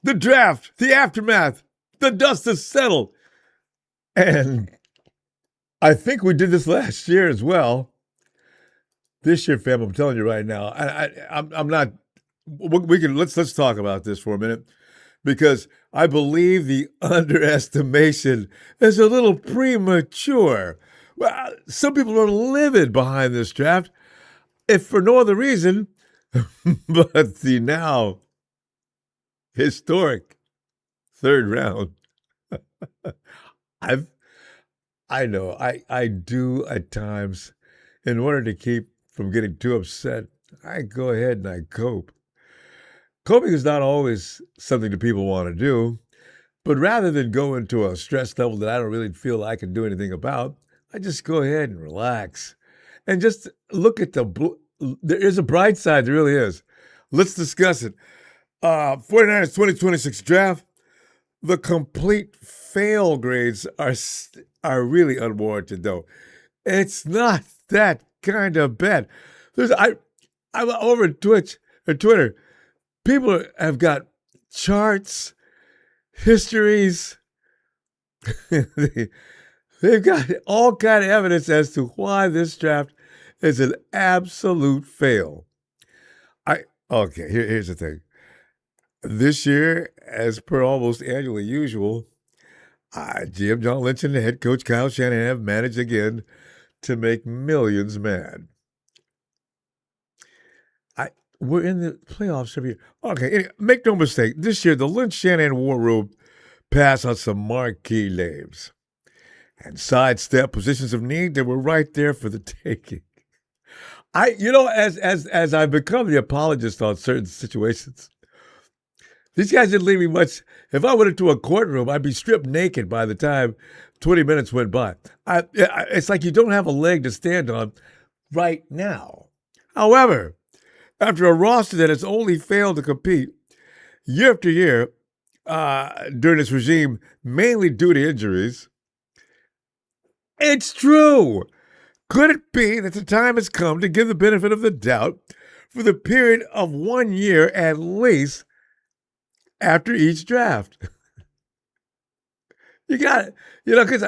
the draft, the aftermath, the dust has settled. And I think we did this last year as well. This year, fam, I'm telling you right now, I'm not. We can let's talk about this for a minute because I believe the underestimation is a little premature. Well, some people are livid behind this draft, if for no other reason, but the now historic third round. I know I do at times, in order to keep from getting too upset, I go ahead and I cope. Coping is not always something that people want to do, but rather than go into a stress level that I don't really feel I can do anything about, I just go ahead and relax and just look at there is a bright side, there really is. Let's discuss it. 49ers 2026 draft. The complete fail grades are really unwarranted, though. It's not that kind of bad. I'm over at Twitch or Twitter. People have got charts, histories. They've got all kind of evidence as to why this draft is an absolute fail. Here's the thing. This year, as per almost annually usual, GM John Lynch and the head coach Kyle Shanahan have managed again to make millions mad. We're in the playoffs every year. Okay, anyway, make no mistake. This year, the Lynch-Shanahan war room passed on some marquee names and sidestep positions of need that were right there for the taking. As I've become the apologist on certain situations, these guys didn't leave me much. If I went into a courtroom, I'd be stripped naked by the time 20 minutes went by. It's like you don't have a leg to stand on right now. However, after a roster that has only failed to compete year after year during this regime, mainly due to injuries, it's true. Could it be that the time has come to give the benefit of the doubt for the period of 1 year at least after each draft? You got it. Because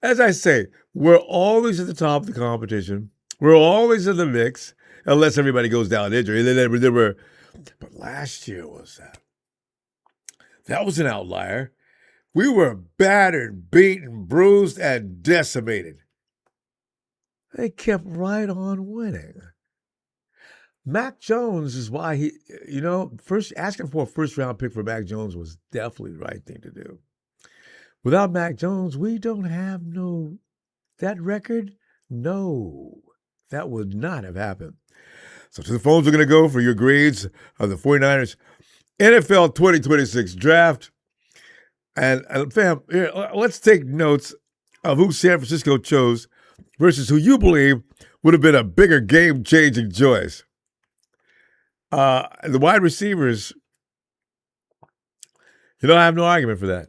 as I say, we're always at the top of the competition. We're always in the mix, unless everybody goes down injury. But last year was that was an outlier. We were battered, beaten, bruised, and decimated. They kept right on winning. Mac Jones is why first asking for a first-round pick for Mac Jones was definitely the right thing to do. Without Mac Jones, we don't have that record. No, that would not have happened. So to the phones we're going to go for your grades of the 49ers NFL 2026 draft. And fam, here, let's take notes of who San Francisco chose versus who you believe would have been a bigger game-changing choice. The wide receivers, I have no argument for that.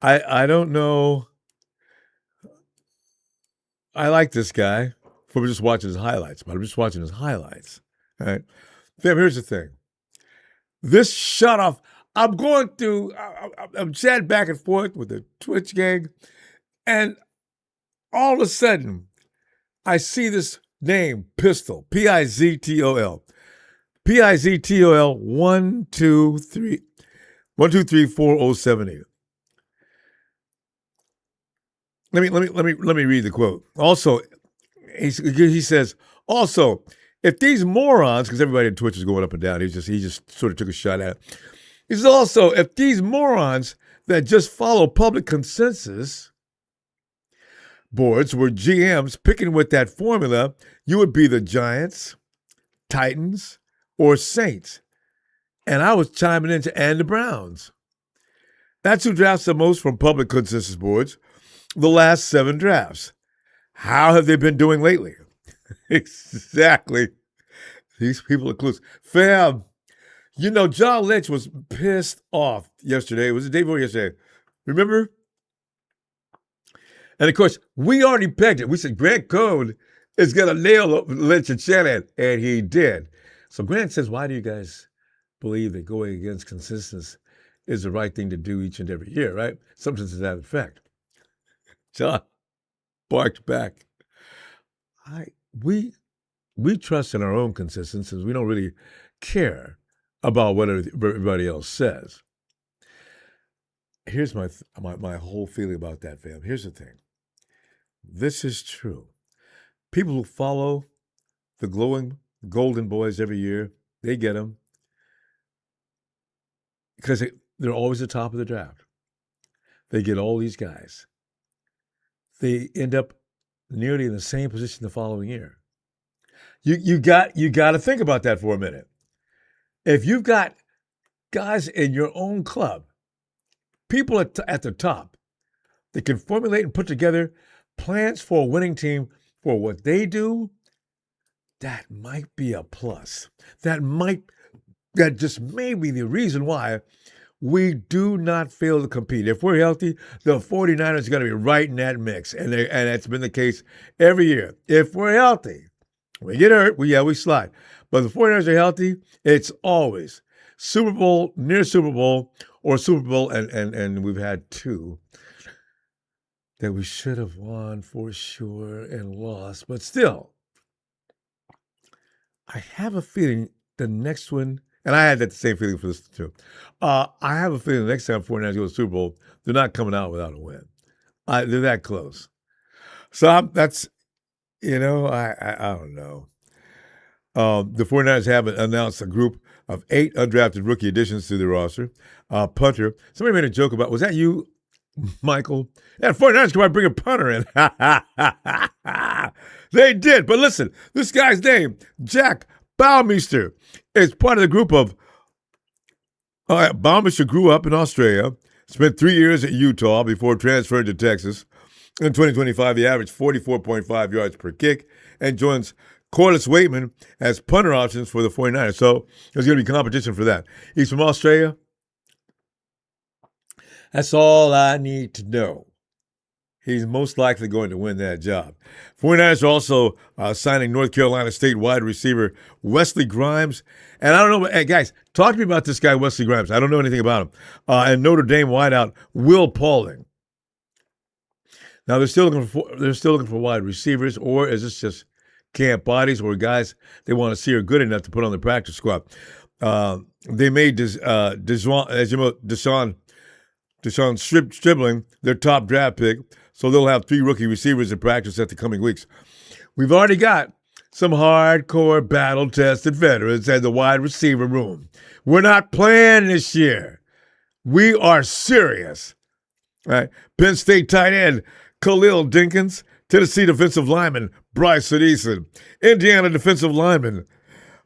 I don't know. I like this guy from just watching his highlights, but I'm just watching his highlights. All right. Fam, here's the thing. This shut off. I'm chatting back and forth with the Twitch gang, and all of a sudden, I see this name, Pistol, P-I-Z-T-O-L. P-I-Z-T-O-L 1234078. Let me read the quote. Also, he says, also, if these morons, because everybody in Twitch is going up and down, he just sort of took a shot at it. He says also, if these morons that just follow public consensus boards were GMs picking with that formula, you would be the Giants, Titans, or Saints. And I was chiming in and the Browns. That's who drafts the most from public consensus boards the last 7 drafts. How have they been doing lately? Exactly. These people are clueless. Fam, John Lynch was pissed off yesterday. It was the day before yesterday. Remember? And of course, we already pegged it. We said Grant Cohn is going to nail Lynch and Shanahan, and he did. So Grant says, why do you guys believe that going against consensus is the right thing to do each and every year, right? Something to that effect. John barked back. I we we trust in our own consistencies. We don't really care about what everybody else says. Here's my whole feeling about that, fam. Here's the thing. This is true. People who follow the glowing golden boys every year, they get them because they're always at the top of the draft. They get all these guys. They end up nearly in the same position the following year. You got to think about that for a minute. If you've got guys in your own club, people at the top that can formulate and put together plans for a winning team for what they do, that might be a plus. That just may be the reason why we do not fail to compete. If we're healthy, the 49ers are going to be right in that mix. And that's been the case every year. If we're healthy, we get hurt, we slide. But the 49ers are healthy, it's always Super Bowl, near Super Bowl, or Super Bowl, and we've had two that we should have won for sure and lost. But still, I have a feeling the next one, and I had that same feeling for this too. I have a feeling the next time 49ers go to the Super Bowl, they're not coming out without a win. They're that close. So that's, I don't know. The 49ers have announced a group of 8 undrafted rookie additions to their roster. Punter. Somebody made a joke about, was that you, Michael? Yeah, 49ers come out and bring a punter in. They did. But listen, this guy's name, Jack Baumeister, is part of the group of, Baumeister grew up in Australia, spent 3 years at Utah before transferring to Texas. In 2025, he averaged 44.5 yards per kick and joins Corliss Waitman as punter options for the 49ers. So there's going to be competition for that. He's from Australia. That's all I need to know. He's most likely going to win that job. 49ers are also signing North Carolina State wide receiver Wesley Grimes. And I don't know, hey, guys, talk to me about this guy, Wesley Grimes. I don't know anything about him. And Notre Dame wideout Will Paulding. Now, they're still looking for wide receivers, or is this just camp bodies or guys they want to see are good enough to put on the practice squad? They made Deshaun Stribling their top draft pick, so they'll have 3 rookie receivers in practice at the coming weeks. We've already got some hardcore battle-tested veterans at the wide receiver room. We're not playing this year. We are serious. Right? Penn State tight end Khalil Dinkins, Tennessee defensive lineman Bryson Eason, Indiana defensive lineman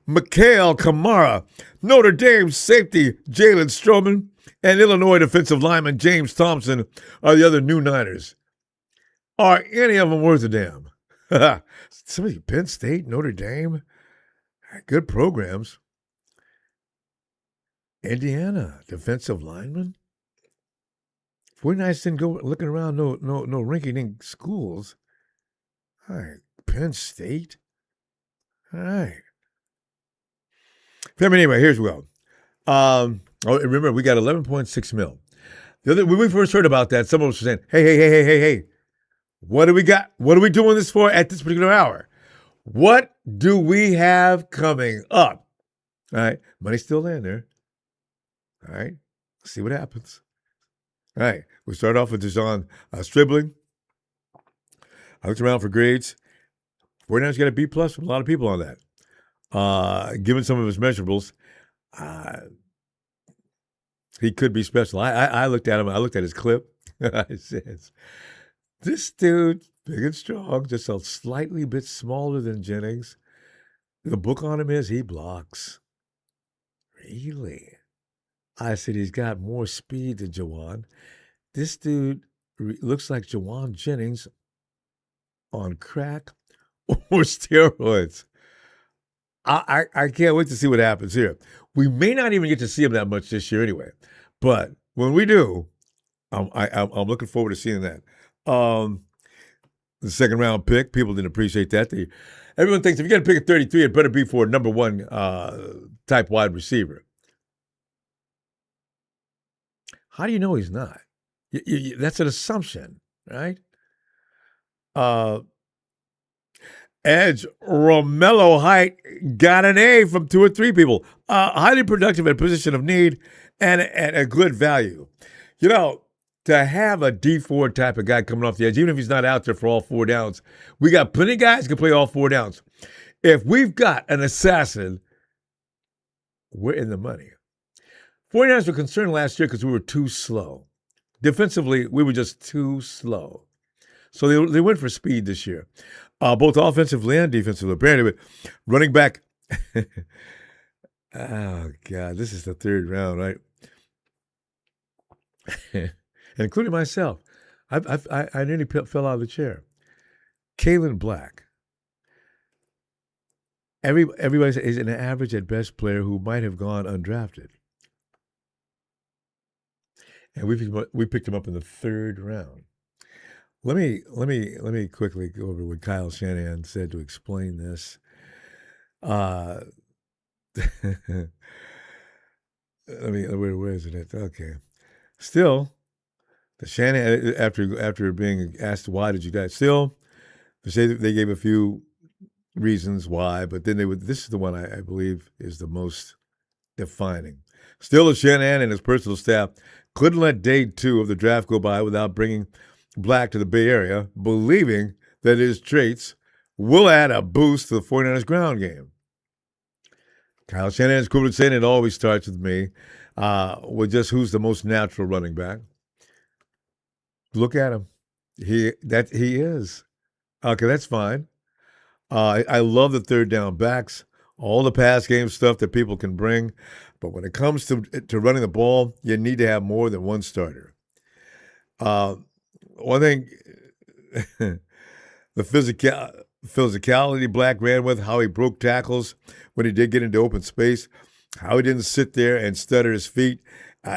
Mikhail Kamara, Notre Dame safety Jalen Stroman, and Illinois defensive lineman James Thompson are the other new Niners. Are any of them worth a damn? Somebody, Penn State, Notre Dame, good programs. Indiana defensive lineman. 49ers didn't go looking around no rinky-dink schools. All right, Penn State. All right. Anyway, here's Will. Remember, we got 11.6 mil. When we first heard about that, someone was saying, hey, what do we got? What are we doing this for at this particular hour? What do we have coming up? All right, money's still in there. All right, let's see what happens. All right, we start off with Deshaun Stribling. I looked around for grades. 49ers got a B+ from a lot of people on that. Given some of his measurables, he could be special. I looked at him. I looked at his clip. I said, this dude, big and strong, just a slightly bit smaller than Jennings. The book on him is he blocks. Really? I said, he's got more speed than Jawan. This dude looks like Jawan Jennings on crack or steroids. I can't wait to see what happens here. We may not even get to see him that much this year anyway. But when we do, I'm looking forward to seeing that. The second round pick, people didn't appreciate that. Everyone thinks if you're going to pick a 33, it better be for a number 1 type wide receiver. How do you know he's not? That's an assumption, right? Uh, Edge Romello Height got an A from 2 or 3 people. Highly productive at position of need and a good value. You know, to have a D4 type of guy coming off the edge, even if he's not out there for all 4 downs, we got plenty of guys who can play all 4 downs. If we've got an assassin, we're in the money. 49ers were concerned last year because we were too slow. Defensively, we were just too slow. So they went for speed this year, both offensively and defensively. Apparently, running back. Oh, God, this is the 3rd round, right? Including myself. I nearly fell out of the chair. Kalen Black. Everybody says he's an average at best player who might have gone undrafted. And we picked him up in the 3rd round. Let me quickly go over what Kyle Shanahan said to explain this. Where is it? Okay. Still, the Shanahan after being asked why did you die? Still, they gave a few reasons why, but then this is the one I believe is the most defining. Still, the Shanahan and his personal staff couldn't let day 2 of the draft go by without bringing Black to the Bay Area, believing that his traits will add a boost to the 49ers ground game. Kyle Shanahan is quoted saying it always starts with me, with just who's the most natural running back. Look at him. He is. Okay, that's fine. I love the 3rd down backs, all the pass game stuff that people can bring. But when it comes to running the ball, you need to have more than one starter. One thing, the physicality Black ran with, how he broke tackles when he did get into open space, how he didn't sit there and stutter his feet.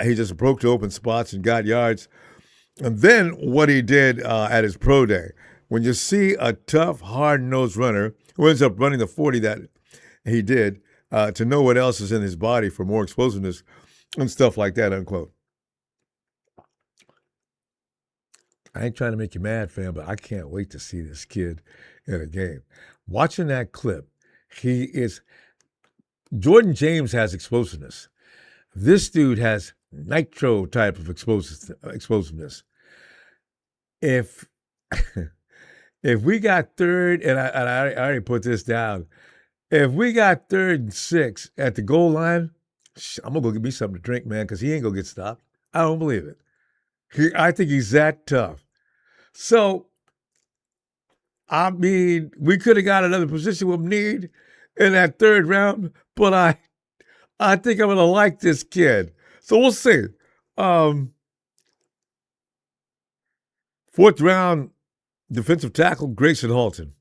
He just broke to open spots and got yards. And then what he did at his pro day. When you see a tough, hard-nosed runner who ends up running the 40 that he did, to know what else is in his body for more explosiveness and stuff like that, unquote. I ain't trying to make you mad, fam, but I can't wait to see this kid in a game. Watching that clip, Jordan James has explosiveness. This dude has nitro type of explosiveness. If we got 3rd, and I already put this down, if we got 3rd and 6 at the goal line, I'm going to go get me something to drink, man, because he ain't going to get stopped. I don't believe it. I think he's that tough. So, I mean, we could have got another position with need in that 3rd round, but I think I'm going to like this kid. So we'll see. 4th round defensive tackle, Grayson Halton.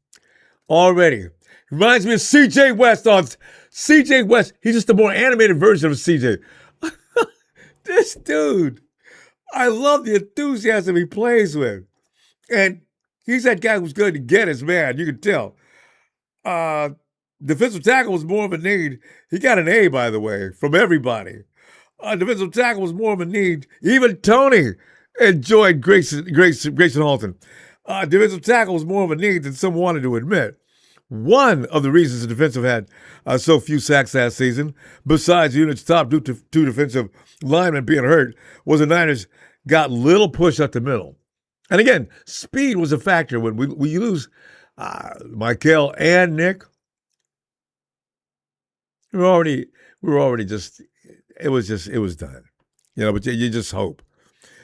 Already. Reminds me of C.J. West. C.J. West, he's just a more animated version of C.J. This dude, I love the enthusiasm he plays with. And he's that guy who's going to get his man. You can tell. Defensive tackle was more of a need. He got an A, by the way, from everybody. Defensive tackle was more of a need. Even Tony enjoyed Grayson Halton. Defensive tackle was more of a need than some wanted to admit. One of the reasons the defensive had so few sacks last season, besides the unit's top 2 defensive linemen being hurt, was the Niners got little push up the middle. And again, speed was a factor when we lose Michael and Nick. We were already just, it was done. But you just hope.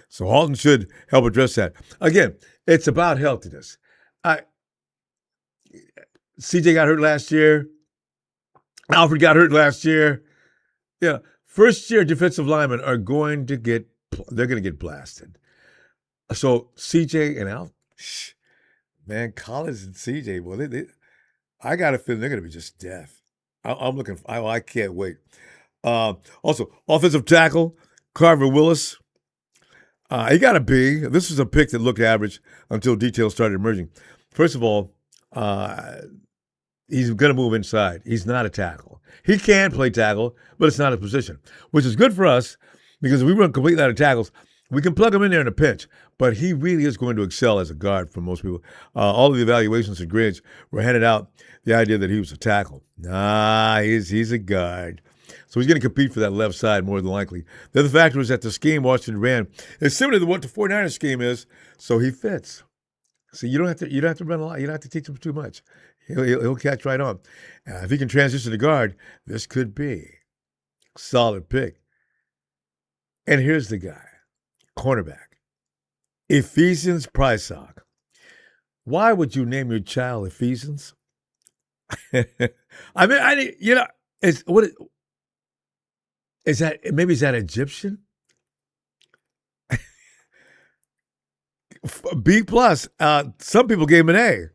So Halton should help address that. Again, it's about healthiness. CJ got hurt last year. Alfred got hurt last year. Yeah, first-year defensive linemen are going to get blasted. So CJ and Al, man, Collins and CJ, well, I got a feeling they're going to be just death. I can't wait. Also, offensive tackle, Carver Willis. He got a B. This was a pick that looked average until details started emerging. First of all, he's going to move inside. He's not a tackle. He can play tackle, but it's not a position, which is good for us Because if we run completely out of tackles, we can plug him in there in a pinch. But he really is going to excel as a guard for most people. All of the evaluations and grades were handed out the idea that he was a tackle. Nah, he's a guard. So he's going to compete for that left side more than likely. The other factor is that the scheme Washington ran is similar to what the 49ers scheme is, so he fits. So you don't have to run a lot. You don't have to teach him too much. He'll catch right on. If he can transition to guard, this could be a solid pick. And here's the guy, cornerback, Ephesians Prysock. Why would you name your child Ephesians? I mean, is that maybe is that Egyptian? B plus. Some people gave him an A.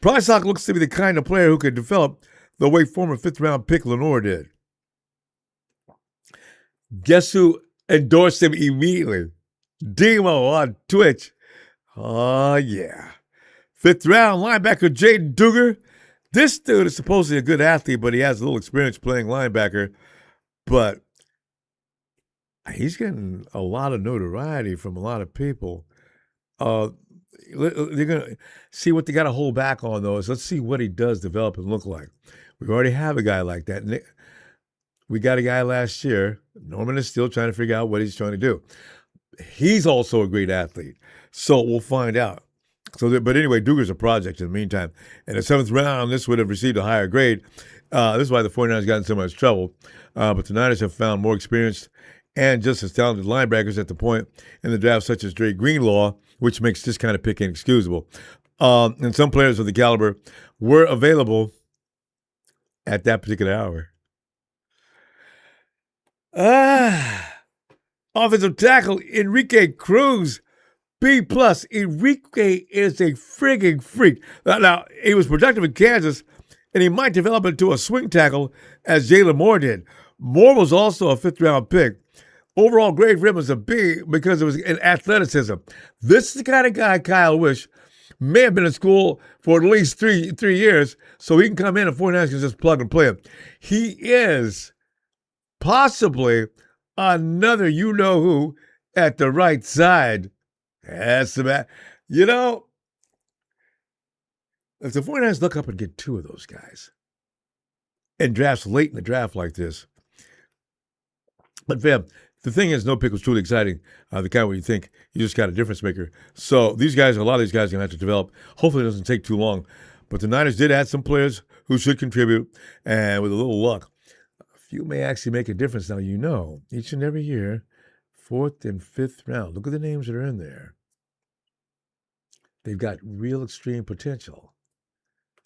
Prysock looks to be the kind of player who could develop the way former 5th-round pick Lenore did. Guess who endorsed him immediately? Demo on Twitch. Oh, yeah. 5th-round linebacker Jaden Duger. This dude is supposedly a good athlete, but he has a little experience playing linebacker. But he's getting a lot of notoriety from a lot of people. They're going to see what they got to hold back on, though, is let's see what he does develop and look like. We already have a guy like that. We got a guy last year. Norman is still trying to figure out what he's trying to do. He's also a great athlete, so we'll find out. But anyway, Duger's a project in the meantime. And the 7th round, this would have received a higher grade. This is why the 49ers got in so much trouble. But the Niners have found more experienced and just as talented linebackers at the point in the draft, such as Dre Greenlaw, which makes this kind of pick inexcusable. And some players of the caliber were available at that particular hour. Offensive tackle Enrique Cruz, B plus. Enrique is a frigging freak. Now, he was productive in Kansas, and he might develop into a swing tackle as Jalen Moore did. Moore was also a 5th-round pick. Overall grade for him was a B because it was in athleticism. This is the kind of guy Kyle Wish may have been in school for at least three years, so he can come in and 49ers can just plug and play him. He is possibly another you-know-who at the right side. That's the bad. If the 49ers look up and get 2 of those guys and drafts late in the draft like this, but fam, the thing is, no pick was truly exciting. The kind where you think you just got a difference maker. So a lot of these guys are going to have to develop. Hopefully it doesn't take too long. But the Niners did add some players who should contribute. And with a little luck, a few may actually make a difference. Now, each and every year, 4th and 5th round, look at the names that are in there. They've got real extreme potential.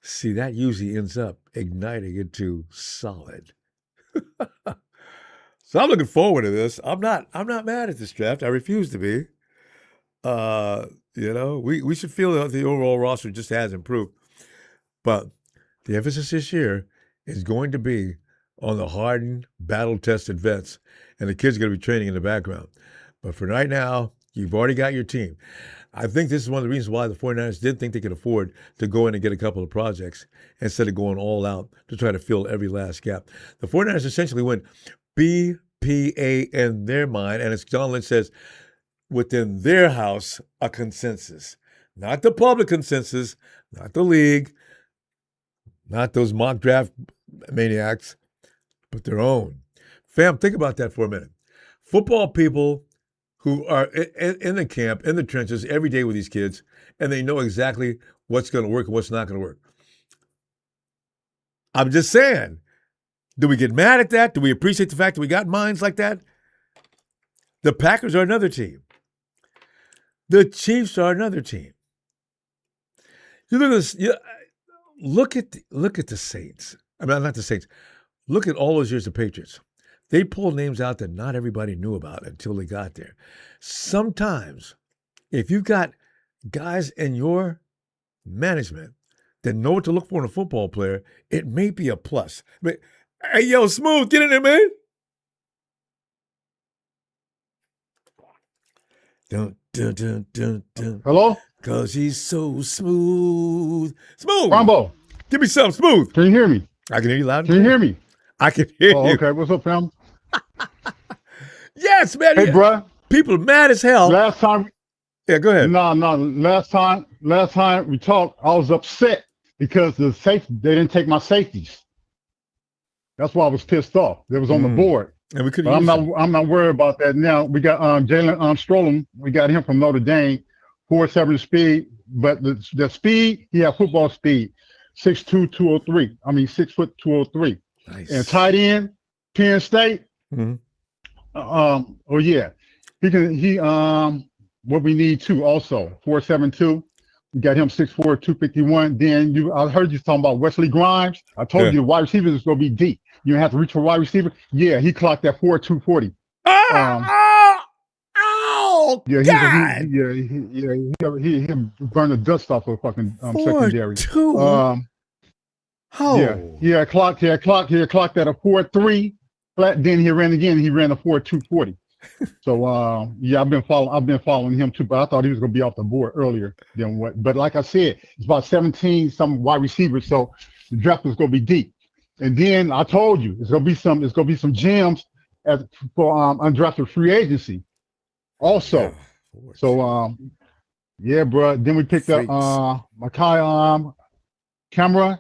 See, that usually ends up igniting into solid. So I'm looking forward to this. I'm not mad at this draft. I refuse to be. We should feel that the overall roster just has improved. But the emphasis this year is going to be on the hardened, battle-tested vets, and the kids are going to be training in the background. But for right now, you've already got your team. I think this is one of the reasons why the 49ers did think they could afford to go in and get a couple of projects instead of going all out to try to fill every last gap. The 49ers essentially went BPA in their mind, and as John Lynch says, within their house, a consensus. Not the public consensus, not the league, not those mock draft maniacs, but their own. Fam, think about that for a minute. Football people who are in the camp, in the trenches every day with these kids, and they know exactly what's going to work and what's not going to work. I'm just saying, do we get mad at that? Do we appreciate the fact that we got minds like that? The Packers are another team. The Chiefs are another team. You look at this. Look at the Saints. I mean, not the Saints. Look at all those years of Patriots. They pulled names out that not everybody knew about until they got there. Sometimes, if you've got guys in your management that know what to look for in a football player, it may be a plus. I mean, hey, yo, Smooth, get in there, man. Dun, dun, dun, dun, dun. Hello? Because he's so smooth. Smooth. Ronbo. Give me some smooth. Can you hear me? I can hear you loud and Can you clear. hear me? I can hear you. Okay. What's up, fam? Yeah, Yes, man. Hey, bro. People mad as hell. Last time. Yeah, go ahead. No. Last time we talked, I was upset because they didn't take my safeties. That's why I was pissed off. They was on the board. And we couldn't. I'm not worried about that now. We got Jalen Strollum. We got him from Notre Dame, 4.7 speed. But the speed, he has football speed, 6'2", 203. I mean 6 foot 203. Nice. And tight end, Penn State. Oh yeah, he can. He what we need too also 4.72. We got him 6'4", 251. Then I heard you talking about Wesley Grimes. I told you the wide receivers is gonna be deep. You don't have to reach for wide receiver. Yeah, he clocked that 4.240. Yeah, he burned the dust off of fucking secondary. Yeah, clocked at a 4.3 flat. Then he ran again. He ran a 4.240. So yeah, I've been following him too, but I thought he was gonna be off the board earlier than what. But like I said, it's about 17 some wide receivers, so the draft was gonna be deep. And then I told you it's gonna be some gems for undrafted free agency also. So yeah, bro. Then we picked up Makai Camera.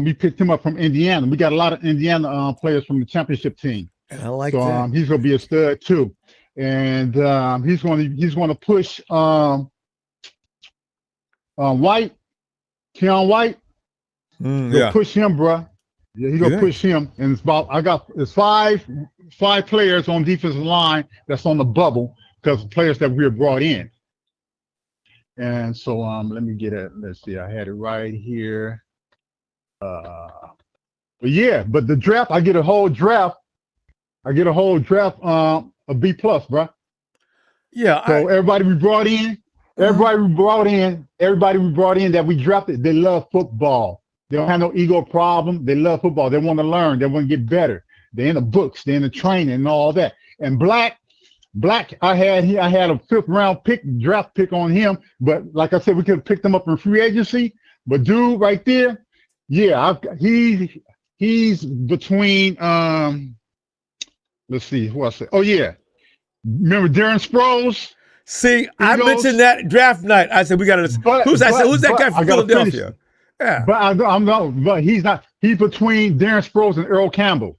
We picked him up from Indiana. We got a lot of Indiana players from the championship team. And I like that. He's gonna be a stud too, and he's gonna push White, Keon White. Push him, bro. Yeah, he's gonna push him. And it's five players on defensive line that's on the bubble because players that we have brought in. And so let me get it. Let's see, I had it right here. But the draft, I get a whole draft. A B+, bro. Yeah. So everybody we brought in that we drafted, they love football. They don't have no ego problem. They love football. They want to learn. They want to get better. They're in the books. They're in the training and all that. And Black, I had a 5th round draft pick on him. But like I said, we could have picked him up in free agency. But dude, right there, yeah, he's between let's see who I said. Oh yeah, remember Darren Sproles? See, I mentioned that draft night. I said we got to. Who's that guy from Philadelphia? Yeah, but he's not. He's between Darren Sproles and Earl Campbell.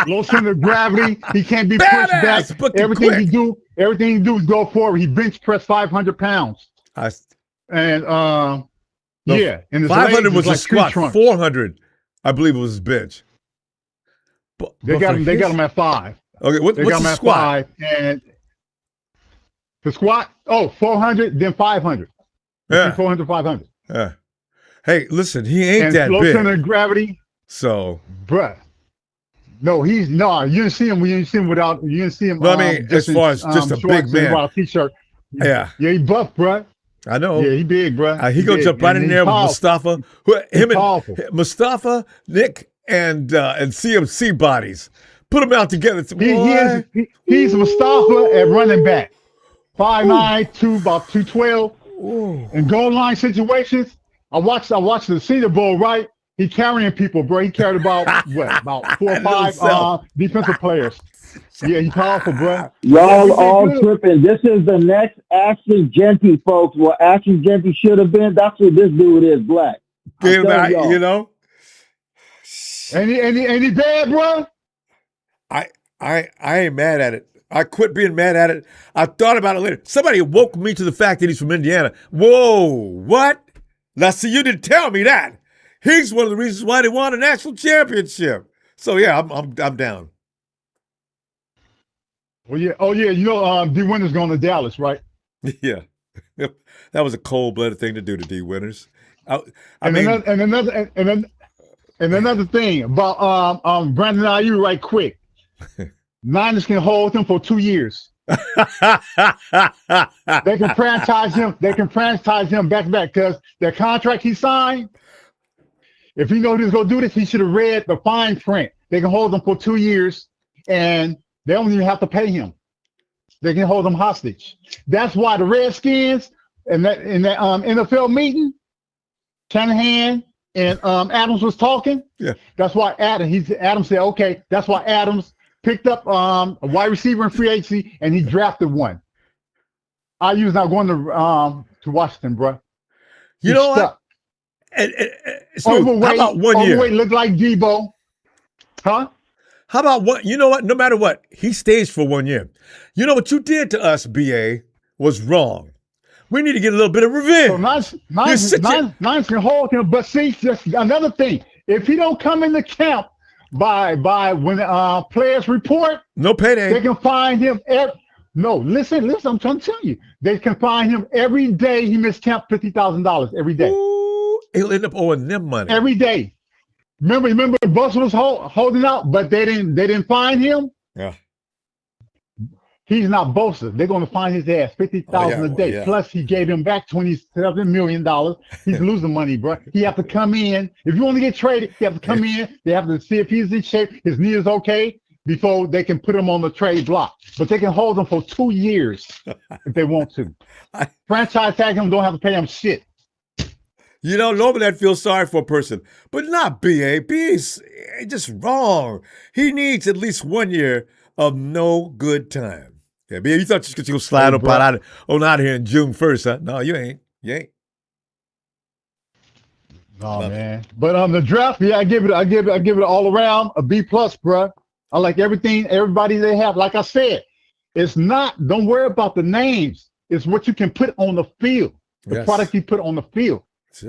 Low center of gravity. He can't be pushed back. Everything he do is go forward. He bench press 500 pounds. And 500 was a squat. 400, I believe it was his bench. They got him at 5. Okay, what's the squat? 5, and the squat, 400, then 500. Yeah. 400, 500. Yeah. Hey, listen, he ain't that low big. Center of gravity. So, bruh. No, you didn't see him. You didn't see him. No, I mean, as far as just a big man. A t-shirt. Yeah. Yeah, he buff, bruh. I know. Yeah, he big, bruh. He gonna jump right in there with Mustafa. Mustafa, Nick, and CMC bodies. Put them out together. He's Mustafa at running back. 5'9", about 212. In goal line situations, I watched the Senior Bowl, right? He carrying people, bro. He carried about 4 or 5 defensive players. Yeah, he's powerful, bro. Y'all all tripping. This is the next Action Genty, folks. What Action Genty should have been. That's what this dude is, Black. You know. Any bad, bro? I ain't mad at it. I quit being mad at it. I thought about it later. Somebody woke me to the fact that he's from Indiana. Whoa, what? Now, see, you didn't tell me that. He's one of the reasons why they won a national championship. So yeah, I'm down. Well, yeah. Oh yeah, D. Winters going to Dallas, right? Yeah, that was a cold-blooded thing to do to D. Winters. Another thing about Brandon Ayuk, right quick. Niners can hold him for 2 years. They can franchise him. They can franchise him back to back because the contract he signed. If he knew he was going to do this, he should have read the fine print. They can hold him for 2 years, and they don't even have to pay him. They can hold him hostage. That's why the Redskins in that NFL meeting, Shanahan and Adams was talking. Yeah. That's why Adams said, okay, that's why Adams picked up a wide receiver in free agency, and he drafted one. IU's not going to Washington, bro. You know what? Smooth, how about 1 year? Overweight, look like Debo. Huh? How about what? You know what? No matter what, he stays for 1 year. You know what you did to us, BA, was wrong. We need to get a little bit of revenge. So Nines can hold him, but see, just another thing. If he don't come into camp by when players report, no payday. They can find him. Listen. I'm trying to tell you, they can find him every day. He missed camp $50,000 every day. Ooh, he'll end up owing them money every day. Remember, Bus was holding out, but they didn't find him. Yeah. He's not Bosa. They're going to find his ass $50,000 a day. Plus, he gave them back $27 million. He's losing money, bro. He have to come in. If you want to get traded, you have to come in. They have to see if he's in shape, his knee is okay, before they can put him on the trade block. But they can hold him for 2 years if they want to. Franchise tag him, don't have to pay him shit. You know, normally I'd feel sorry for a person, but not BA. BA's just wrong. He needs at least 1 year of no good time. Yeah, BA, you thought you could go slide up out of here in June 1st, huh? No, you ain't. Oh man. But on the draft, I give it all around a B+, bro. I like everybody they have. Like I said, it's not, don't worry about the names. It's what you can put on the field. The product you put on the field.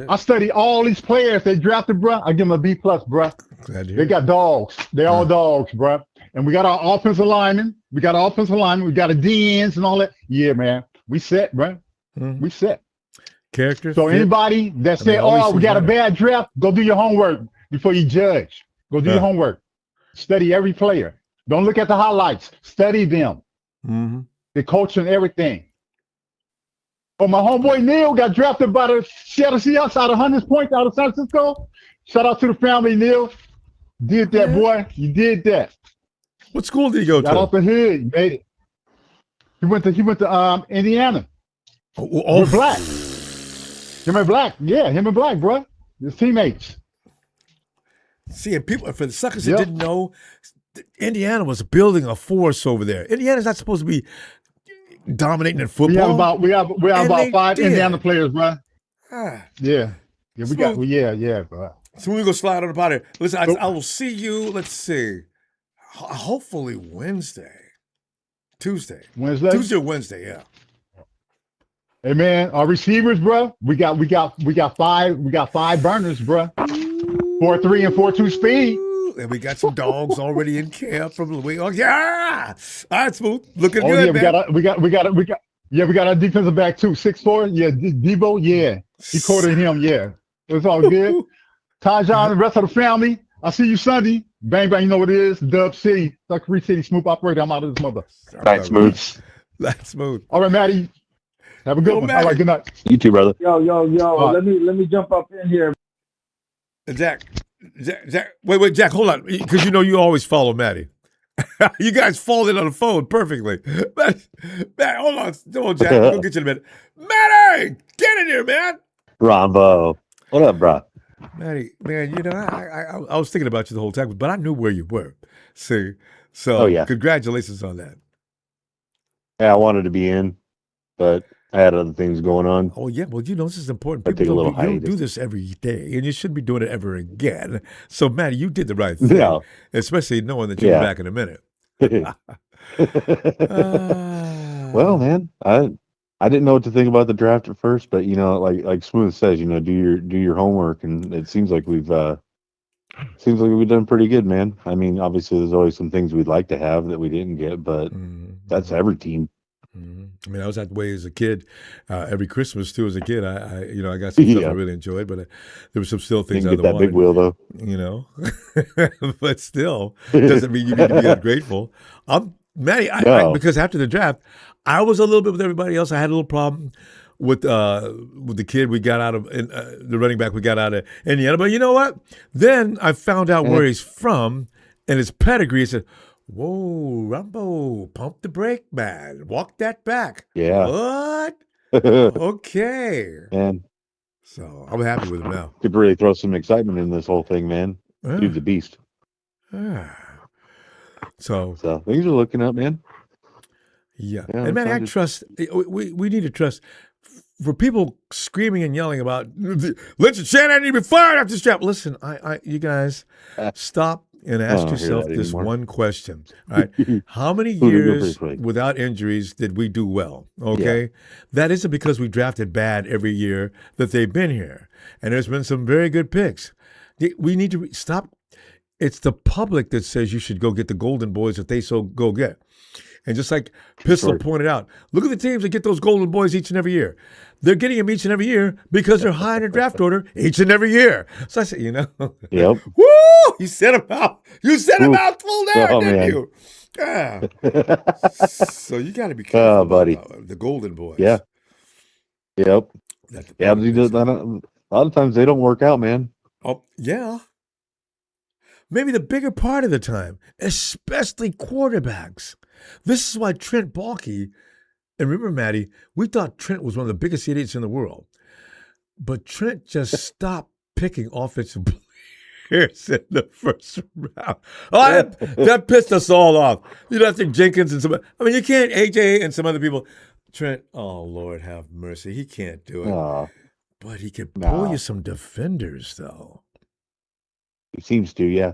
I study all these players they drafted, bro. I give them a B+, bro. They got dogs. They all dogs, bro. And we got our offensive linemen. We got a DNs and all that. Yeah, man. We set, bro. Mm-hmm. We set. Characters. So anybody that say, we got a bad draft, go do your homework before you judge. Go do your homework. Study every player. Don't look at the highlights. Study them. Mm-hmm. The coach and everything. Oh, my homeboy Neil got drafted by the Seattle Seahawks out of 100 points out of San Francisco. Shout out to the family, Neil. Did that, boy. You did that. What school did he go to? Got off the hood. He made it. He went to Indiana. With Black. Him and Black. Yeah, him and Black, bro. His teammates. See, and people, for the suckers that didn't know, Indiana was building a force over there. Indiana's not supposed to be dominating in football. We have about 5 Indiana players, bro. Yeah, bro. So we go slide on the pot here. Listen, I will see you. Let's see. Hopefully Tuesday or Wednesday. Yeah. Hey man, our receivers, bro. We got 5 burners, bro. 4.3 and 4.2 speed. And we got some dogs already in camp from the week. Oh yeah! All right, Smooth. Looking good, man. We got our defensive back too. 6'4". Yeah, Debo. Yeah, he quoted him. Yeah, it's all good. Tajon, the rest of the family. I see you Sunday. Bang bang. You know what it is? Dub City, Duck Creek City, Smooth operator. I'm out of this mother. Night, Smooth. That's Smooth. All right, Matty. Have a good one. All right, good night. You too, brother. Yo. Let me jump up in here. Jack, wait, Jack, hold on, because you know you always follow Matty. You guys followed it on the phone perfectly. Matt, hold on, Jack, we'll get you in a minute. Matty, get in here, man. Ronbo, what up, bro? Matty, man, you know, I was thinking about you the whole time, but I knew where you were. See, so congratulations on that. Yeah, I wanted to be in, but I had other things going on. Oh, yeah. Well, you know, this is important. People don't do this every day, and you shouldn't be doing it ever again. So, Matty, you did the right thing, especially knowing that you'll be back in a minute. Well, man, I didn't know what to think about the draft at first, but, you know, like Smooth says, you know, do your homework, and it seems like we've done pretty good, man. I mean, obviously, there's always some things we'd like to have that we didn't get, but that's every team. Mm-hmm. I mean, I was that way as a kid. Every Christmas too, as a kid, I got some stuff I really enjoyed, but there were some still things I didn't get that big wheel though. You know, but still doesn't mean you need to be ungrateful. Matty, because after the draft, I was a little bit with everybody else. I had a little problem with the kid we got out of the running back we got out of Indiana, but you know what? Then I found out where he's from and his pedigree. I said, whoa, Ronbo, pump the brake, man. Walk that back. Yeah. What? Okay. Man. So I'm happy with him now. Could really throw some excitement in this whole thing, man. Dude's a beast. So things are looking up, man. yeah, Yeah, and man, I excited. trust. We need to trust. For people screaming and yelling about Lynch and Shanahan need to be fired after this job. Listen, you guys, stop and I ask don't hear yourself that this anymore. one question. All right. How many Move it real years quick. without injuries did we do well? Okay. That isn't because we drafted bad every year that they've been here. And there's been some very good picks. We need to stop. It's the public that says you should go get the golden boys that they so go get. And just like Pistol pointed out, look at the teams that get those golden boys each and every year. They're getting them each and every year because they're high in the draft order each and every year. So I said, Yep. woo! You sent them out. You sent them out full there, Oh, didn't man. you? Yeah. So you got to be careful buddy. about the golden boys. Yeah. Yep. That the Yeah, public thinks. a lot of times they don't work out, man. Oh, yeah. Maybe the bigger part of the time, especially quarterbacks. This is why Trent Baalke, and remember, Maddie, we thought Trent was one of the biggest idiots in the world. But Trent just stopped picking offensive players in the first round. Oh, that pissed us all off. I think Jenkins and you can't, AJ and some other people. Trent, oh, Lord have mercy. He can't do it. But he could pull you some defenders, though. He seems to, yeah.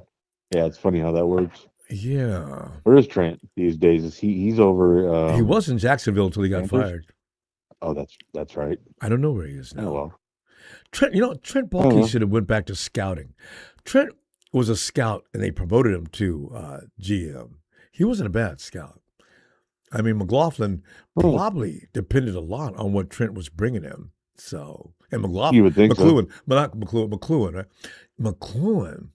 Yeah, it's funny how that works. Yeah. Where is Trent these days? He's over? He was in Jacksonville until he got fired. Oh, that's right. I don't know where he is now. Oh, well. Trent Baalke should have went back to scouting. Trent was a scout, and they promoted him to GM. He wasn't a bad scout. I mean, McLaughlin probably depended a lot on what Trent was bringing him. So, and You would think McLuhan, but not McLuhan, right? McLuhan,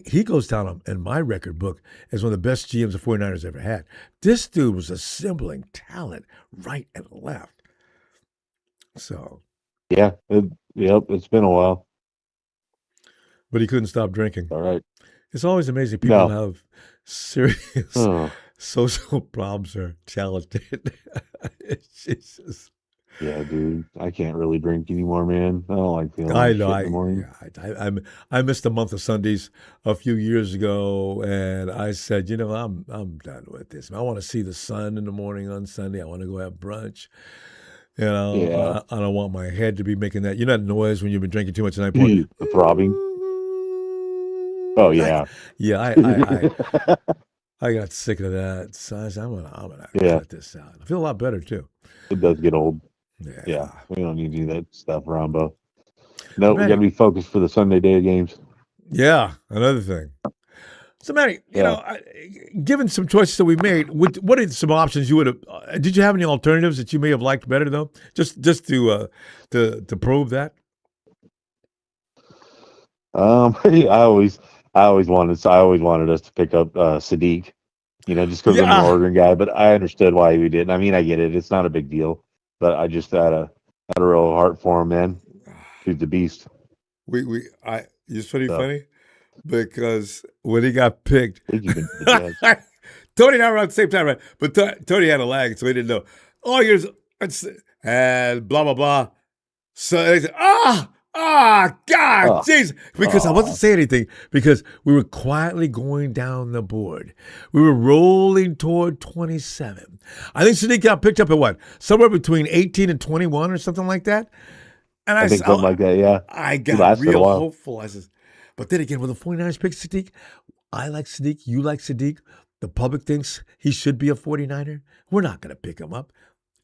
he goes down in my record book as one of the best GMs the 49ers ever had. This dude was assembling talent right and left. So. Yeah, it's been a while. But he couldn't stop drinking. All right. It's always amazing people have serious social problems or talented. Jesus. Yeah, dude. I can't really drink anymore, man. I don't like feeling I like know. shit in the morning. I missed a month of Sundays a few years ago, and I said, I'm done with this. I want to see the sun in the morning on Sunday. I want to go have brunch. I don't want my head to be making that. That noise when you've been drinking too much the night before. The throbbing. Oh yeah. I got sick of that. So I said, I'm gonna cut this out. I feel a lot better too. It does get old. Yeah. We don't need to do that stuff, Ronbo. No, we got to be focused for the Sunday day of games. Yeah, another thing. So, Matty, given some choices that we made, what are some options you would have? Did you have any alternatives that you may have liked better, though? Just to probe that. I always wanted us to pick up Sadiq, just because I'm an Oregon guy. But I understood why we didn't. I mean, I get it; it's not a big deal. But I just had a real heart for him, man. He's the beast. It's pretty funny because when he got picked, Tony and I were at the same time, right? But Tony had a lag, so he didn't know. Oh, and blah blah blah. So they said, God, jeez. Because I wasn't saying anything because we were quietly going down the board. We were rolling toward 27. I think Sadiq got picked up at what? Somewhere between 18 and 21 or something like that. And I think something like that, yeah. I got real hopeful. I said, but then again, when the 49ers picked Sadiq, I like Sadiq, you like Sadiq. The public thinks he should be a 49er. We're not going to pick him up.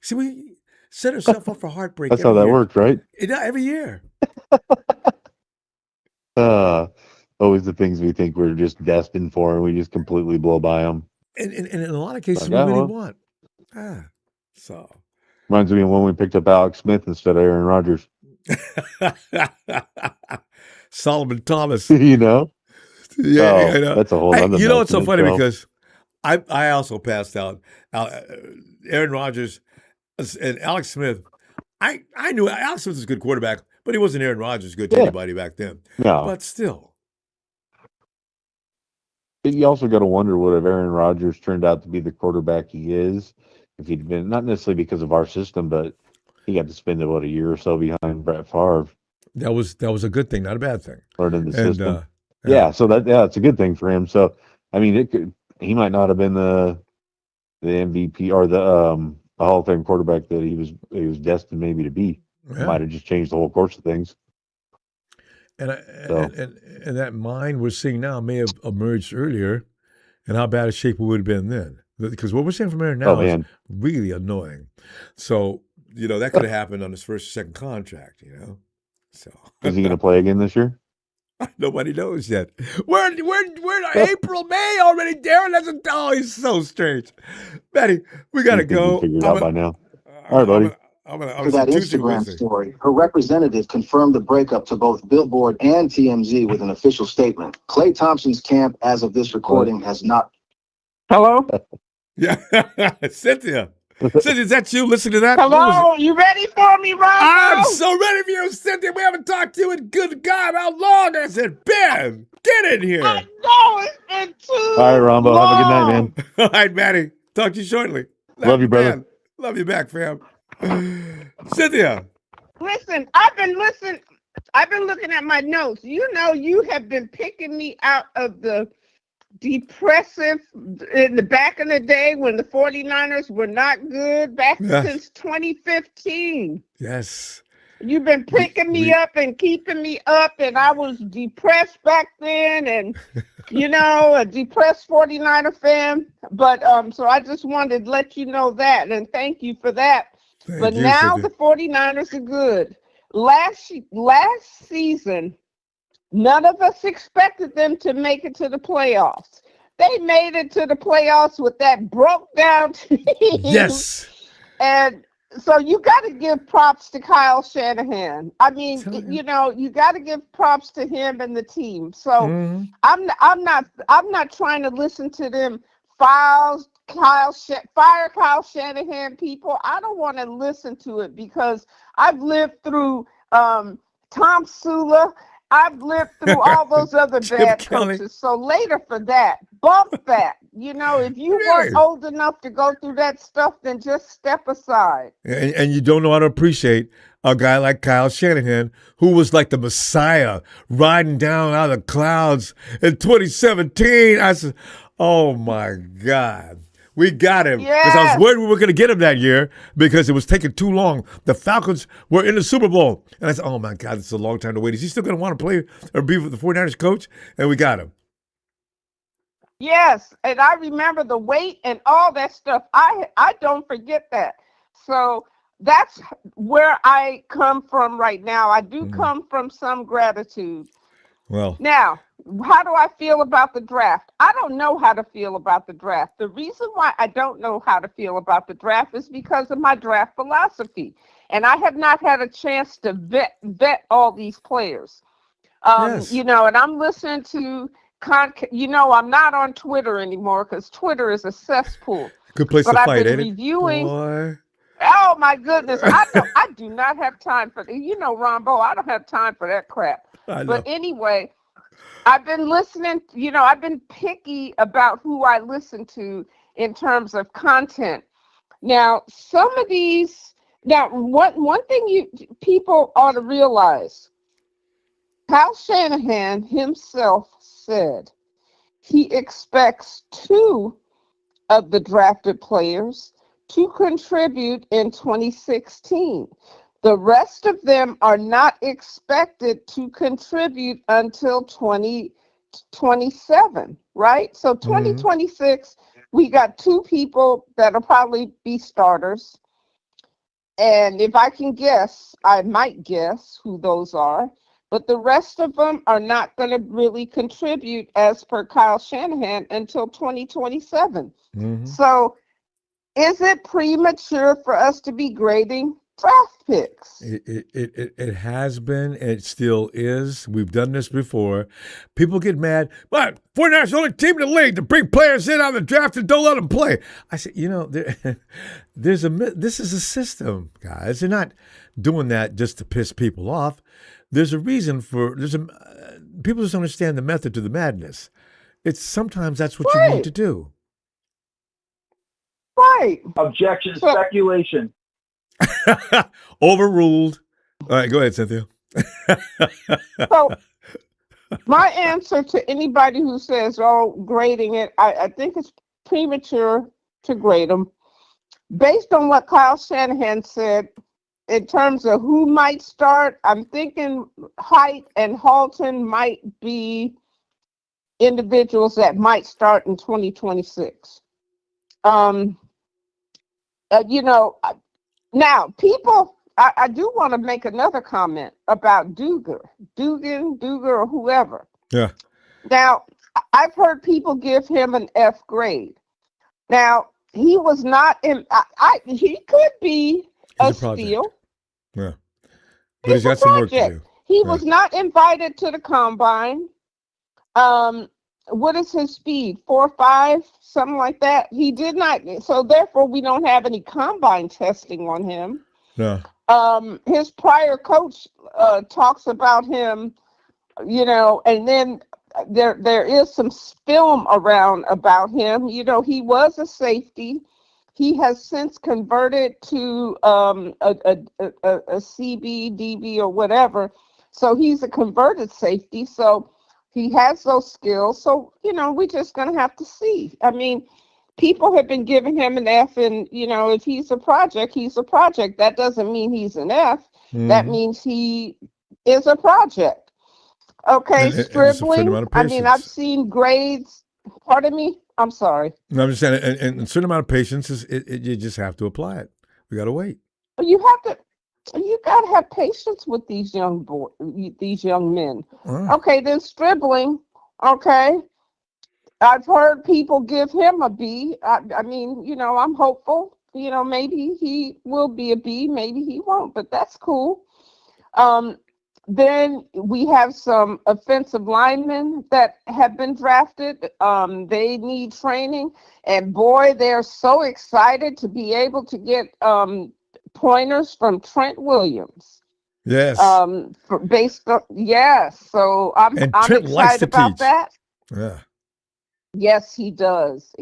See, we set ourselves up for heartbreak. That's how that works, right? Every year. Always the things we think we're just destined for, and we just completely blow by them. And in a lot of cases, we really want. So reminds me of when we picked up Alex Smith instead of Aaron Rodgers. Solomon Thomas. Yeah, that's a whole other. What's so funny because I also passed out Aaron Rodgers and Alex Smith. I knew Alex Smith was a good quarterback, but he wasn't Aaron Rodgers good to anybody back then. No. But still. You also got to wonder what if Aaron Rodgers turned out to be the quarterback he is, if he'd been, not necessarily because of our system, but he got to spend about a year or so behind Brett Favre. That was a good thing, not a bad thing. Learning the system. So it's a good thing for him. So, I mean, he might not have been the MVP or the Hall of Fame quarterback that he was destined maybe to be. Yeah. Might have just changed the whole course of things. And and that mind we're seeing now may have emerged earlier, and how bad a shape we would have been then. Because what we're seeing from Aaron now is really annoying. So, that could have happened on his first or second contract, So is he going to play again this year? Nobody knows yet. We're April, May already, Darren. He's so strange. Matty, we got to go. Figured it out by now. All right, buddy. For that Instagram story, her representative confirmed the breakup to both Billboard and TMZ with an official statement. Klay Thompson's camp, as of this recording, has not. Hello? Yeah. Cynthia, is that you? Listen to that. Hello? You ready for me, Ronbo? I'm so ready for you, Cynthia. We haven't talked to you in good God how long. I said, Ben, get in here. I know, it's been too All right, Ronbo. long. Have a good night, man. All right, Matty. Talk to you shortly. Love you, brother. Man. Love you back, fam. Cynthia. Listen, I've been looking at my notes. You have been picking me out of the depressive in the back in the day when the 49ers were not good since 2015. Yes. You've been picking me up and keeping me up, and I was depressed back then, and a depressed 49er fan. But so I just wanted to let you know that, and thank you for that. But now the 49ers are good. Last season, none of us expected them to make it to the playoffs. They made it to the playoffs with that broke down team. Yes. And so you got to give props to Kyle Shanahan. I mean, you got to give props to him and the team. So I'm not trying to listen to them fire Kyle Shanahan people. I don't want to listen to it because I've lived through Tom Sula. I've lived through all those other bad coaches. So later for that, bump that. If you weren't old enough to go through that stuff, then just step aside. And you don't know how to appreciate a guy like Kyle Shanahan, who was like the Messiah riding down out of the clouds in 2017. I said, oh my God. We got him. Because I was worried we were going to get him that year because it was taking too long. The Falcons were in the Super Bowl. And I said, oh my God, this is a long time to wait. Is he still going to want to play or be with the 49ers coach? And we got him. Yes. And I remember the wait and all that stuff. I don't forget that. So that's where I come from right now. I do come from some gratitude. Well, now, how do I feel about the draft? I don't know how to feel about the draft. The reason why I don't know how to feel about the draft is because of my draft philosophy. And I have not had a chance to vet all these players. And I'm listening to, I'm not on Twitter anymore because Twitter is a cesspool. Good place to fight, I've been ain't reviewing. it? Boy. Oh, my goodness. I do not have time for Ronbo, I don't have time for that crap. But anyway, I've been listening, I've been picky about who I listen to in terms of content. Now, some of these, one thing people ought to realize, Kyle Shanahan himself said he expects 2 of the drafted players to contribute in 2016. The rest of them are not expected to contribute until 2027, right? So 2026, we got 2 people that'll probably be starters. And if I can guess, I might guess who those are. But the rest of them are not going to really contribute, as per Kyle Shanahan, until 2027. So is it premature for us to be grading draft picks? It has been, and it still is. We've done this before. People get mad, but 49ers are the only team in the league to bring players in out of the draft and don't let them play. I said, this is a system, guys. They're not doing that just to piss people off. There's a reason people just understand the method to the madness. Sometimes that's what you need to do. Right. Objection, speculation. Overruled. All right, go ahead, Cynthia. My answer to anybody who says, "Oh, grading it," I think it's premature to grade them based on what Kyle Shanahan said. In terms of who might start, I'm thinking Height and Halton might be individuals that might start in 2026. You know, now people, I do want to make another comment about Dugan, or whoever. Yeah. Now, I've heard people give him an F grade. Now, he was not in. He could be He's a a project. steal. Yeah. But he's got some work to do. He Right. was not invited to the combine. What is his speed? 4.5, something like that. He did not. So therefore, we don't have any combine testing on him. No. His prior coach talks about him, you know, and then there is some film around about him. You know, he was a safety. He has since converted to a CB, DB, or whatever. So he's a converted safety. So he has those skills. So, you know, we're just going to have to see. I mean, people have been giving him an F, and, you know, if he's a project, he's a project. That doesn't mean he's an F. That means he is a project. Okay, Stribling. I mean, I've seen grades. Pardon me? I'm sorry. No, I'm just saying, and a certain amount of patience is you just have to apply it. We got to wait. You got to have patience with these young men. Okay, then Stribling. Okay, I've heard people give him a B. I mean, you know, I'm hopeful. You know, maybe he will be a B, maybe he won't, but that's cool. Then we have some offensive linemen that have been drafted. They need training, and boy, they're so excited to be able to get pointers from Trent Williams. Yes. So I'm excited about that. Yeah. Yes, he does.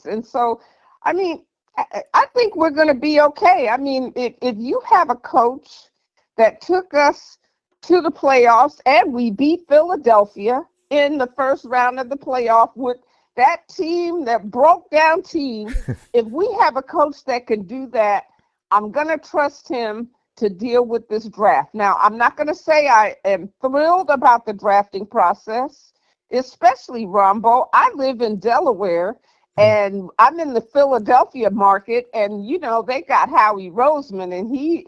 And so, I mean, I think we're going to be okay. I mean, if you have a coach that took us to the playoffs and we beat Philadelphia in the first round of the playoff with that team, that broke down team, if we have a coach that can do that, I'm going to trust him to deal with this draft. Now, I'm not going to say I am thrilled about the drafting process, especially Ronbo. I live in Delaware, and I'm in the Philadelphia market, and, you know, they got Howie Roseman, and he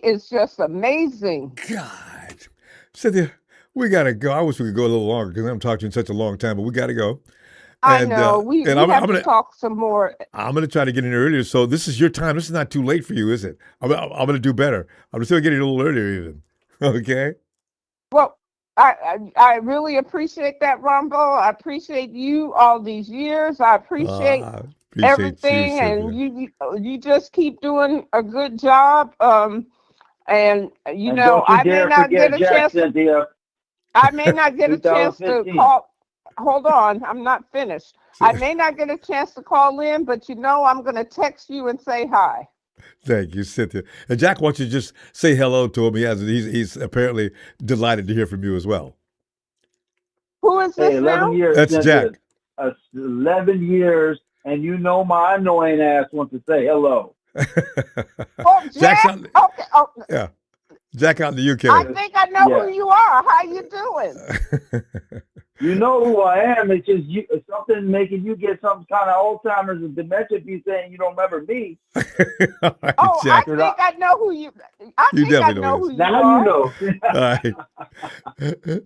is just amazing. God. Cynthia, we got to go. I wish we could go a little longer because I'm talking to you in such a long time, but we got to go. I know. We have to talk some more. I'm going to try to get in earlier. So this is your time. This is not too late for you, is it? I'm going to do better. I'm still getting a little earlier even. Okay? Well, I really appreciate that, Ronbo. I appreciate you all these years. I appreciate everything, you, and you just keep doing a good job. And you know, I may not get a chance. I may not get a chance to call. Hold on, I'm not finished. I may not get a chance to call in, but you know, I'm going to text you and say hi. Thank you, Cynthia. And Jack wants you to just say hello to him. He's apparently delighted to hear from you as well. Who is this 11 now? years. That's Jack. 11 years, and you know my annoying ass wants to say hello. Oh, Jack? Okay. Oh. Yeah. Jack out in the UK. I think I know who you are. How you doing? You know who I am. It's just something making you get some kind of Alzheimer's and dementia if you saying you don't remember me. Right, oh, Jack. I think I know who you. I know who you now are. You know. All right,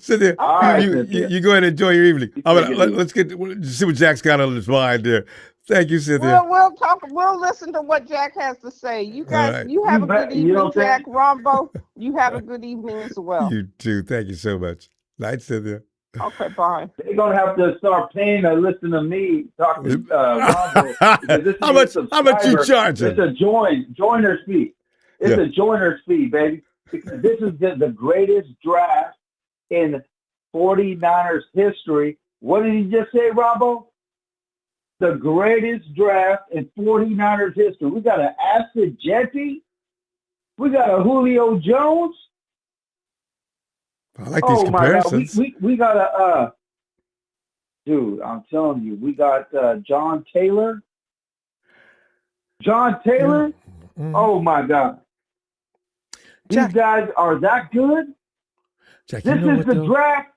Cynthia, Cynthia. you go ahead and enjoy your evening. Let's see what Jack's got on his mind there. Thank you, Cynthia. We'll talk. We'll listen to what Jack has to say. You guys, right. you have a good evening, Jack. Ronbo, you have a good evening as well. You too. Thank you so much. Night, Cynthia. Okay, bye. They're gonna have to start paying to listen to me talk to Ronbo. How much you charging? It's a joiner's fee. It's a joiner's fee, baby. Because this is the greatest draft in 49ers history. What did he just say, Ronbo? The greatest draft in 49ers history. We got an Acid Jetty. We got a Julio Jones. I like these Oh my God, comparisons. we got a dude. I'm telling you, we got John Taylor. John Taylor. Mhm. Oh my God, these Jack, guys are that good. Jack, you This know is what the though? draft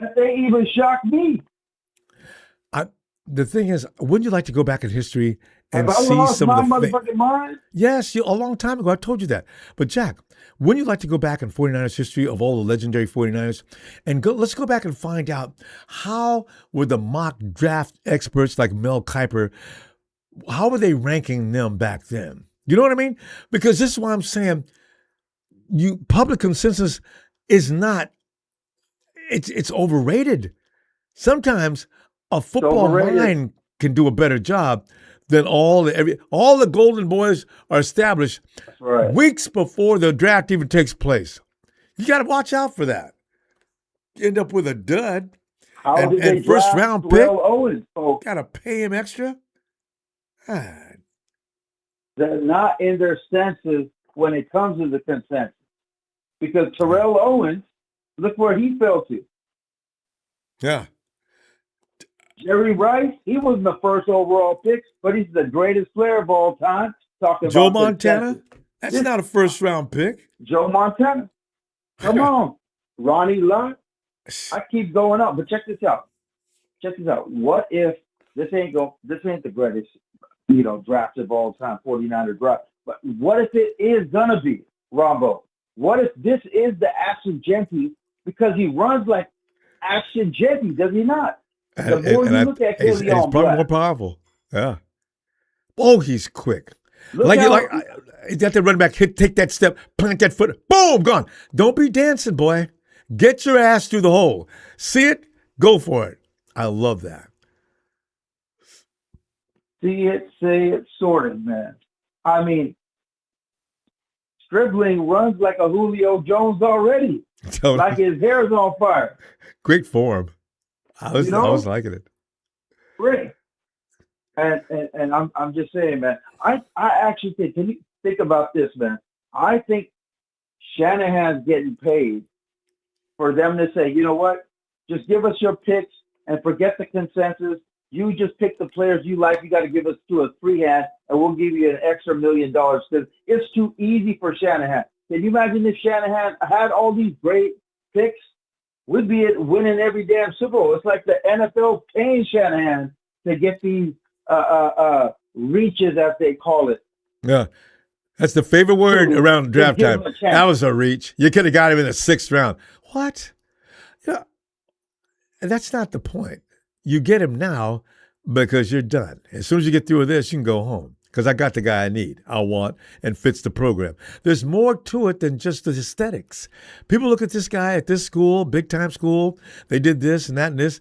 that they even shocked me. I the thing is, wouldn't you like to go back in history Have and I see lost some of my the motherfucking mind? Yes, a long time ago. I told you that. But Jack, wouldn't you like to go back in 49ers history of all the legendary 49ers and let's go back and find out how were the mock draft experts like Mel Kiper, how were they ranking them back then? You know what I mean? Because this is why I'm saying public consensus is not it's overrated. Sometimes a It's football overrated. mind can do a better job than all the golden boys are established That's right. weeks before the draft even takes place. You got to watch out for that. You end up with a dud How did they and first draft round pick. Terrell Owens, folks? Got to pay him extra. Ah, They're not in their senses when it comes to the consensus. Because Terrell Owens, look where he fell to. yeah. Jerry Rice, he wasn't the first overall pick, but he's the greatest player of all time. Talking Joe about Montana. consensus. That's This- not a first round pick. Joe Montana. Come on. Ronnie Lott. I keep going up, but check this out. Check this out. What if this ain't the greatest, draft of all time, 49er draft. But what if it is gonna be, Ronbo? What if this is the Action Genty because he runs like Action Genty, does he not? The more you look at he's Kilian probably more Black, powerful. Yeah. Oh, he's quick. look Like how you got to run back, take that step, plant that foot, boom, gone. Don't be dancing, boy. Get your ass through the hole. See it, go for it. I love that. see it, say it, sort of, man. I mean, Stribling runs like a Julio Jones already. Like his hair's on fire. Great form. I was liking it. Great. And I'm just saying, man. I actually think. Can you think about this, man? I think Shanahan's getting paid for them to say, you know what? Just give us your picks and forget the consensus. You just pick the players you like. You got to give us to a free hand, and we'll give you an extra $1 million because it's too easy for Shanahan. Can you imagine if Shanahan had all these great picks? We'd be winning every damn Super Bowl. It's like the NFL paying Shanahan to get these reaches, as they call it. Yeah. That's the favorite word around draft give time. him a chance. That was a reach. You could have got him in the 6th round. What? Yeah. And that's not the point. You get him now because you're done. As soon as you get through with this, you can go home because I got the guy I need, I want, and fits the program. There's more to it than just the aesthetics. People look at this guy at this school, big time school. They did this and that and this.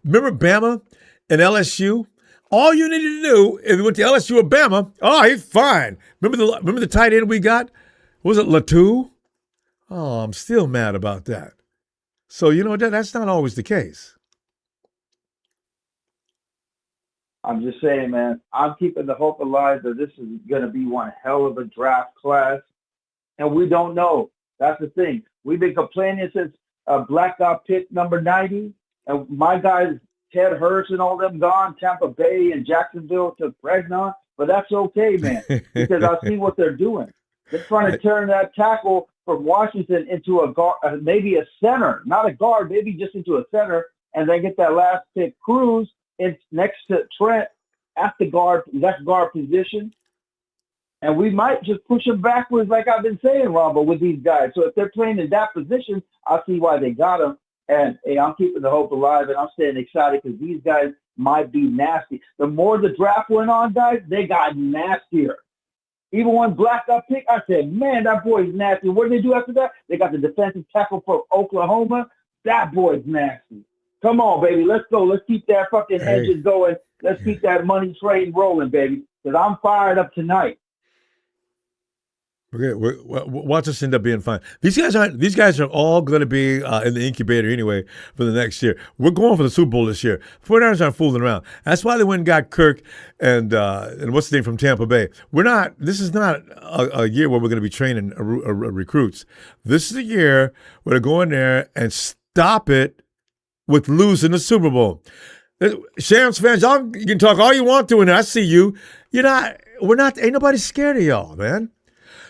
Remember Bama and LSU? All you needed to do if you went to LSU or Bama, he's fine. Remember the tight end we got? Was it Latu? Oh, I'm still mad about that. So you know that's not always the case. I'm just saying, man, I'm keeping the hope alive that this is going to be one hell of a draft class. And we don't know. That's the thing. We've been complaining since Black got picked number 90. And my guys, Ted Hurst and all them gone, Tampa Bay and Jacksonville to Pregnon. But that's okay, man, because I see what they're doing. They're trying to turn that tackle from Washington into a guard, maybe a center, not a guard, maybe just into a center, and then get that last pick, Cruz, in next to Trent at the left guard position. And we might just push them backwards, like I've been saying, Ronbo, with these guys. So if they're playing in that position, I see why they got them. And hey, I'm keeping the hope alive, and I'm staying excited because these guys might be nasty. The more the draft went on, guys, they got nastier. Even when Black got picked, I said, man, that boy's nasty. What did they do after that? They got the defensive tackle for Oklahoma. That boy's nasty. Come on, baby. Let's go. Let's keep that fucking engine going. Let's keep that money train rolling, baby, because I'm fired up tonight. Okay, watch us end up being fine. These guys are all going to be in the incubator anyway for the next year. We're going for the Super Bowl this year. 49ers aren't fooling around. That's why they went and got Kirk and what's the name from Tampa Bay. This is not a year where we're going to be training recruits. This is a year where they're going there and stop it with losing the Super Bowl. Shams fans, you can talk all you want to, and I see you. Ain't nobody scared of y'all, man.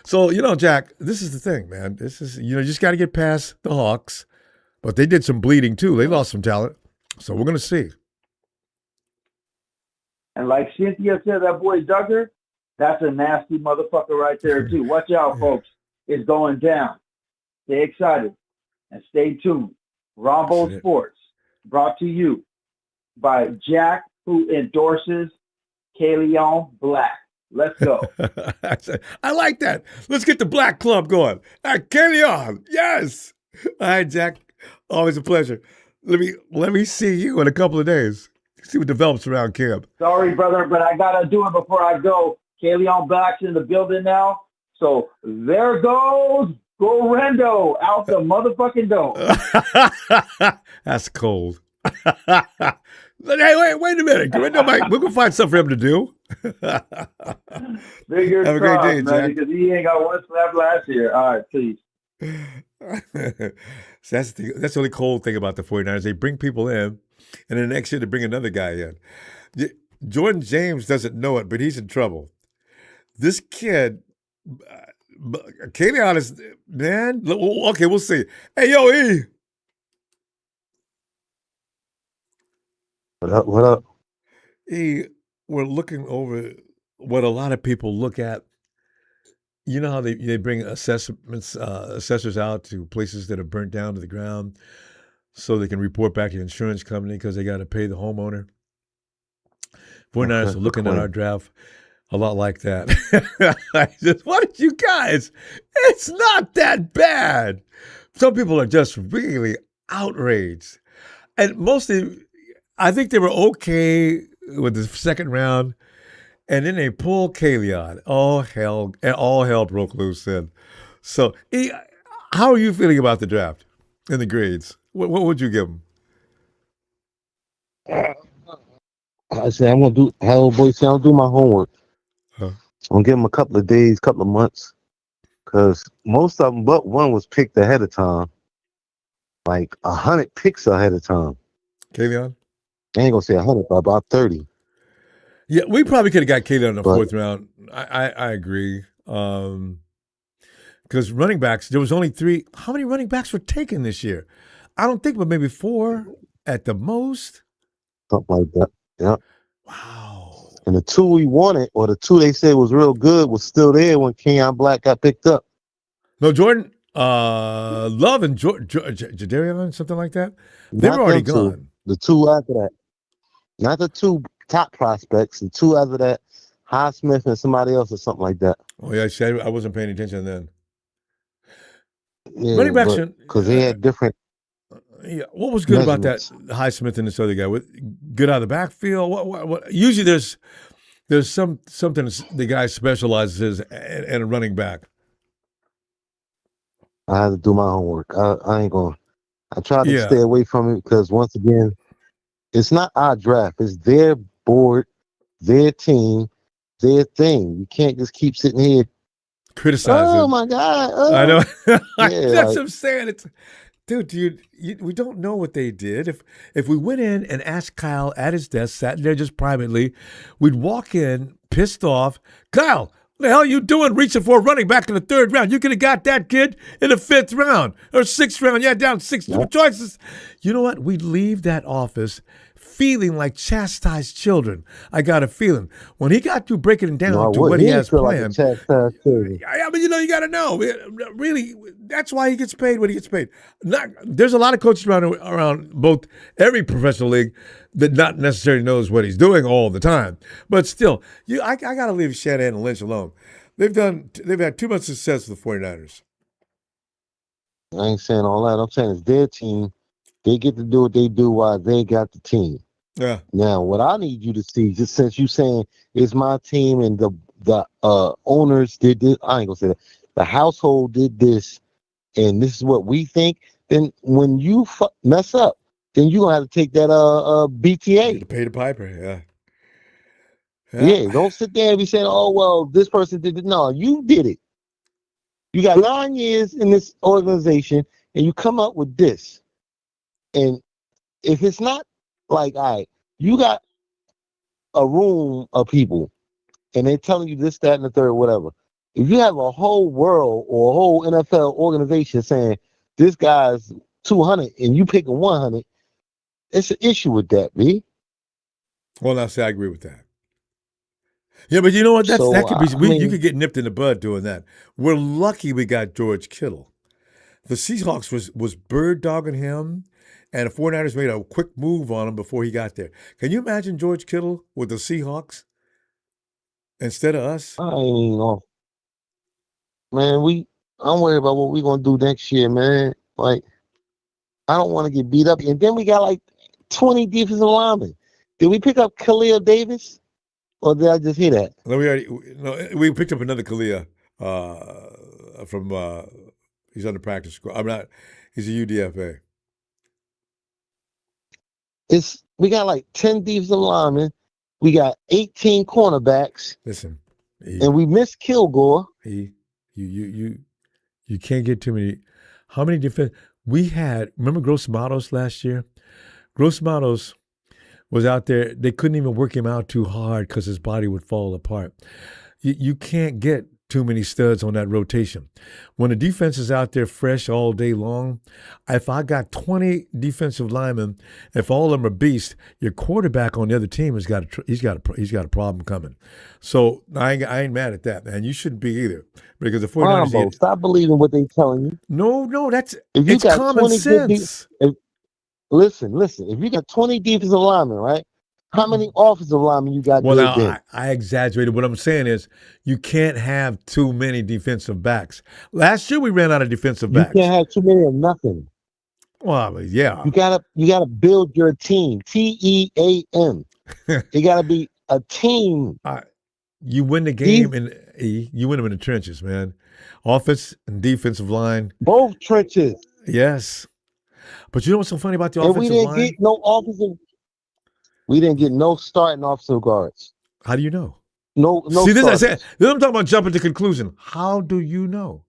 So, Jack, this is the thing, man. This is, you just got to get past the Hawks. But they did some bleeding, too. They lost some talent. So we're going to see. And like Cynthia said, that boy Duggar, that's a nasty motherfucker right there, too. Watch out, folks. It's going down. Stay excited and stay tuned. Ronbo Sports, brought to you by Jack, who endorses Kaleon Black. Let's go. I like that. Let's get the Black Club going. All right, carry on. Yes. All right, Jack. Always a pleasure. Let me see you in a couple of days. See what develops around camp. Sorry, brother, but I gotta do it before I go. Kaleon Black's in the building now. So there goes Gorendo out the motherfucking door. That's cold. Hey, wait a minute. We're going to find something for him to do. Fingers Have a great crossed, day, man, Jack. because he ain't got one slap last year. All right, please. So that's the only cold thing about the 49ers. They bring people in, and then next year they bring another guy in. Jordan James doesn't know it, but he's in trouble. This kid, Kaleon is, man, okay, we'll see. Hey, yo, E. What up? We're looking over what a lot of people look at. You know how they bring assessors out to places that are burnt down to the ground so they can report back to the insurance company because they got to pay the homeowner. 49ers are looking at our draft a lot like that. What did you guys? It's not that bad. Some people are just really outraged. And mostly, I think they were okay with the second round, and then they pulled Kaleon. All hell broke loose then. So, how are you feeling about the draft and the grades? What would you give them? I said I'm gonna do. Hell, boy, say I'll do my homework. I'm gonna give them a couple of days, couple of months, because most of them, but one was picked ahead of time, like 100 picks ahead of time. Kaleon? I ain't gonna say 100, but about 30. Yeah, we probably could have got Kaleon in the fourth round. I agree. Because running backs, there was only 3. How many running backs were taken this year? I don't think, but maybe 4 at the most. Something like that. Yeah. Wow. And the 2 we wanted, or the 2 they said was real good, was still there when Kaleon Black got picked up. No, Jordan, Love and Jadarian, something like that. They were already gone. The 2 after that. Not the 2 top prospects, the 2 after that, Highsmith and somebody else or something like that. Oh, yeah, see, I wasn't paying attention then. Yeah, running backs, because they had different. Yeah, what was good about that Highsmith and this other guy? Good out of the backfield. What? Usually there's something the guy specializes in a running back. I had to do my homework. I ain't going. I tried to stay away from it because once again, it's not our draft. It's their board, their team, their thing. You can't just keep sitting here criticizing. Oh my God! I know. Yeah, that's what I'm saying. It's. Dude, we don't know what they did. If we went in and asked Kyle at his desk, sat there just privately, we'd walk in pissed off. Kyle, what the hell are you doing reaching for a running back in the 3rd round? You could have got that kid in the 5th round or 6th round. Yeah, down 6 choices. You know what? We'd leave that office feeling like chastised children. I got a feeling. When he got through breaking it down to what he has planned, I mean, you got to know. Really, that's why he gets paid what he gets paid. There's a lot of coaches around both every professional league that not necessarily knows what he's doing all the time. But still, I got to leave Shanahan and Lynch alone. They've had too much success with the 49ers. I ain't saying all that. I'm saying it's their team. They get to do what they do while they got the team. Yeah. Now, what I need you to see, just since you saying it's my team and the owners did this, I ain't gonna say that. the household did this, and this is what we think, then when you mess up, then you're gonna have to take that BTA. To pay the piper, yeah. Yeah, don't sit there and be saying, "Oh well, this person did it." No, you did it. You got 9 years in this organization, and you come up with this. And if it's not like, all right, you got a room of people, and they're telling you this, that, and the third, whatever. If you have a whole world or a whole NFL organization saying this guy's 200 and you picking 100, it's an issue with that, B. Well, I say I agree with that. Yeah, but you know what? So, that could be. I mean, you could get nipped in the bud doing that. We're lucky we got George Kittle. The Seahawks was bird dogging him, and the 49ers made a quick move on him before he got there. Can you imagine George Kittle with the Seahawks instead of us? I ain't know. Man, I'm worried about what we're gonna do next year, man. Like, I don't want to get beat up. And then we got like 20 defensive linemen. Did we pick up Khalil Davis? Or did I just hear that? No, we picked up another Khalil from he's on the practice squad. He's a UDFA. We got like 10 defensive linemen. We got 18 cornerbacks. Listen, and we missed Kilgore. You can't get too many. How many defense we had? Remember Gross Matos last year? Gross Matos was out there. They couldn't even work him out too hard because his body would fall apart. You can't get too many studs on that rotation. When the defense is out there fresh all day long, if I got 20 defensive linemen, if all of them are beasts, your quarterback on the other team he's got a problem coming. So I ain't mad at that, man. You shouldn't be either because the 49ers. Ronbo, stop believing what they telling you. No, it's common sense. Listen. If you got 20 defensive linemen, right? How many offensive linemen you got? Well, now, I exaggerated. What I'm saying is you can't have too many defensive backs. Last year we ran out of defensive backs. You can't have too many of nothing. Well, yeah. You gotta build your team. TEAM. It gotta be a team. You win the game you win them in the trenches, man. Offense and defensive line. Both trenches. Yes. But you know what's so funny about the offensive line? We didn't get no starting offensive guards. How do you know? No. See, this I'm talking about jumping to conclusion. How do you know?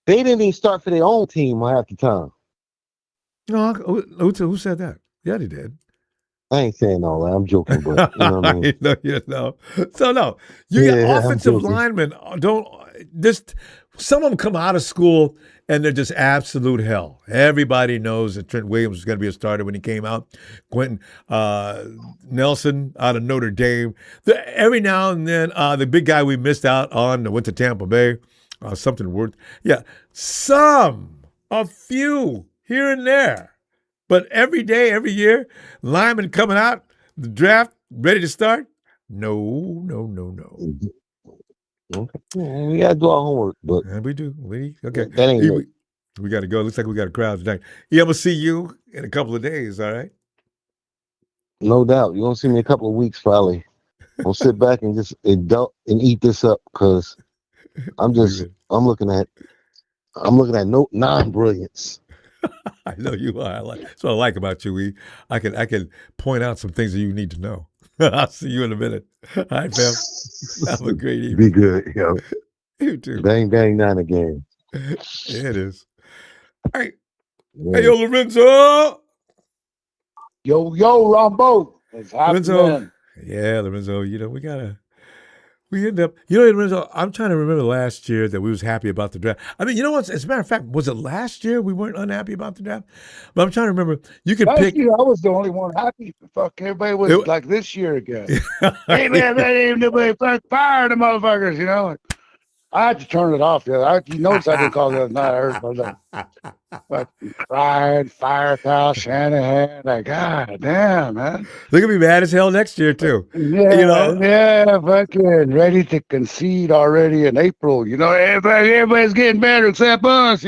They didn't even start for their own team half the time. No, who said that? Yeah, they did. I ain't saying all that. I'm joking, but you know what I mean? No. So no, you got offensive linemen. Some of them come out of school and they're just absolute hell. Everybody knows that Trent Williams was going to be a starter when he came out. Quentin Nelson out of Notre Dame. Every now and then, the big guy we missed out on that went to Tampa Bay, something worth. Yeah, a few here and there. But every day, every year, linemen coming out, the draft, ready to start? No. Okay. We got to do our homework, but we do. Okay. That ain't it. We got to go. Looks like we got a crowd tonight. Yeah, I'm going to see you in a couple of days, all right? No doubt. You're going to see me in a couple of weeks, probably. I'll sit back and just adult and eat this up because I'm looking at non-brilliance. I know you are. That's what I like about you, E. I can point out some things that you need to know. I'll see you in a minute. All right, fam. Have a great evening. Be good, yo. You too. Bang, bang, 9 again. Yeah, it is. All right. Yeah. Hey, yo, Lorenzo. Yo, Ronbo. Lorenzo. Yeah, Lorenzo, we end up, Lorenzo, I'm trying to remember last year that we was happy about the draft. I mean, you know what? As a matter of fact, was it last year we weren't unhappy about the draft? But I'm trying to remember. You could pick. Year, I was the only one happy. Fuck, everybody was like this year again. Hey, man, nobody fire the motherfuckers, you know? I had to turn it off. You notice I didn't call the other night. I heard about that. Crying, fire pal, Shanahan. Like, God damn, man. They're going to be mad as hell next year, too. Yeah, yeah, fucking ready to concede already in April. Everybody's getting better except us,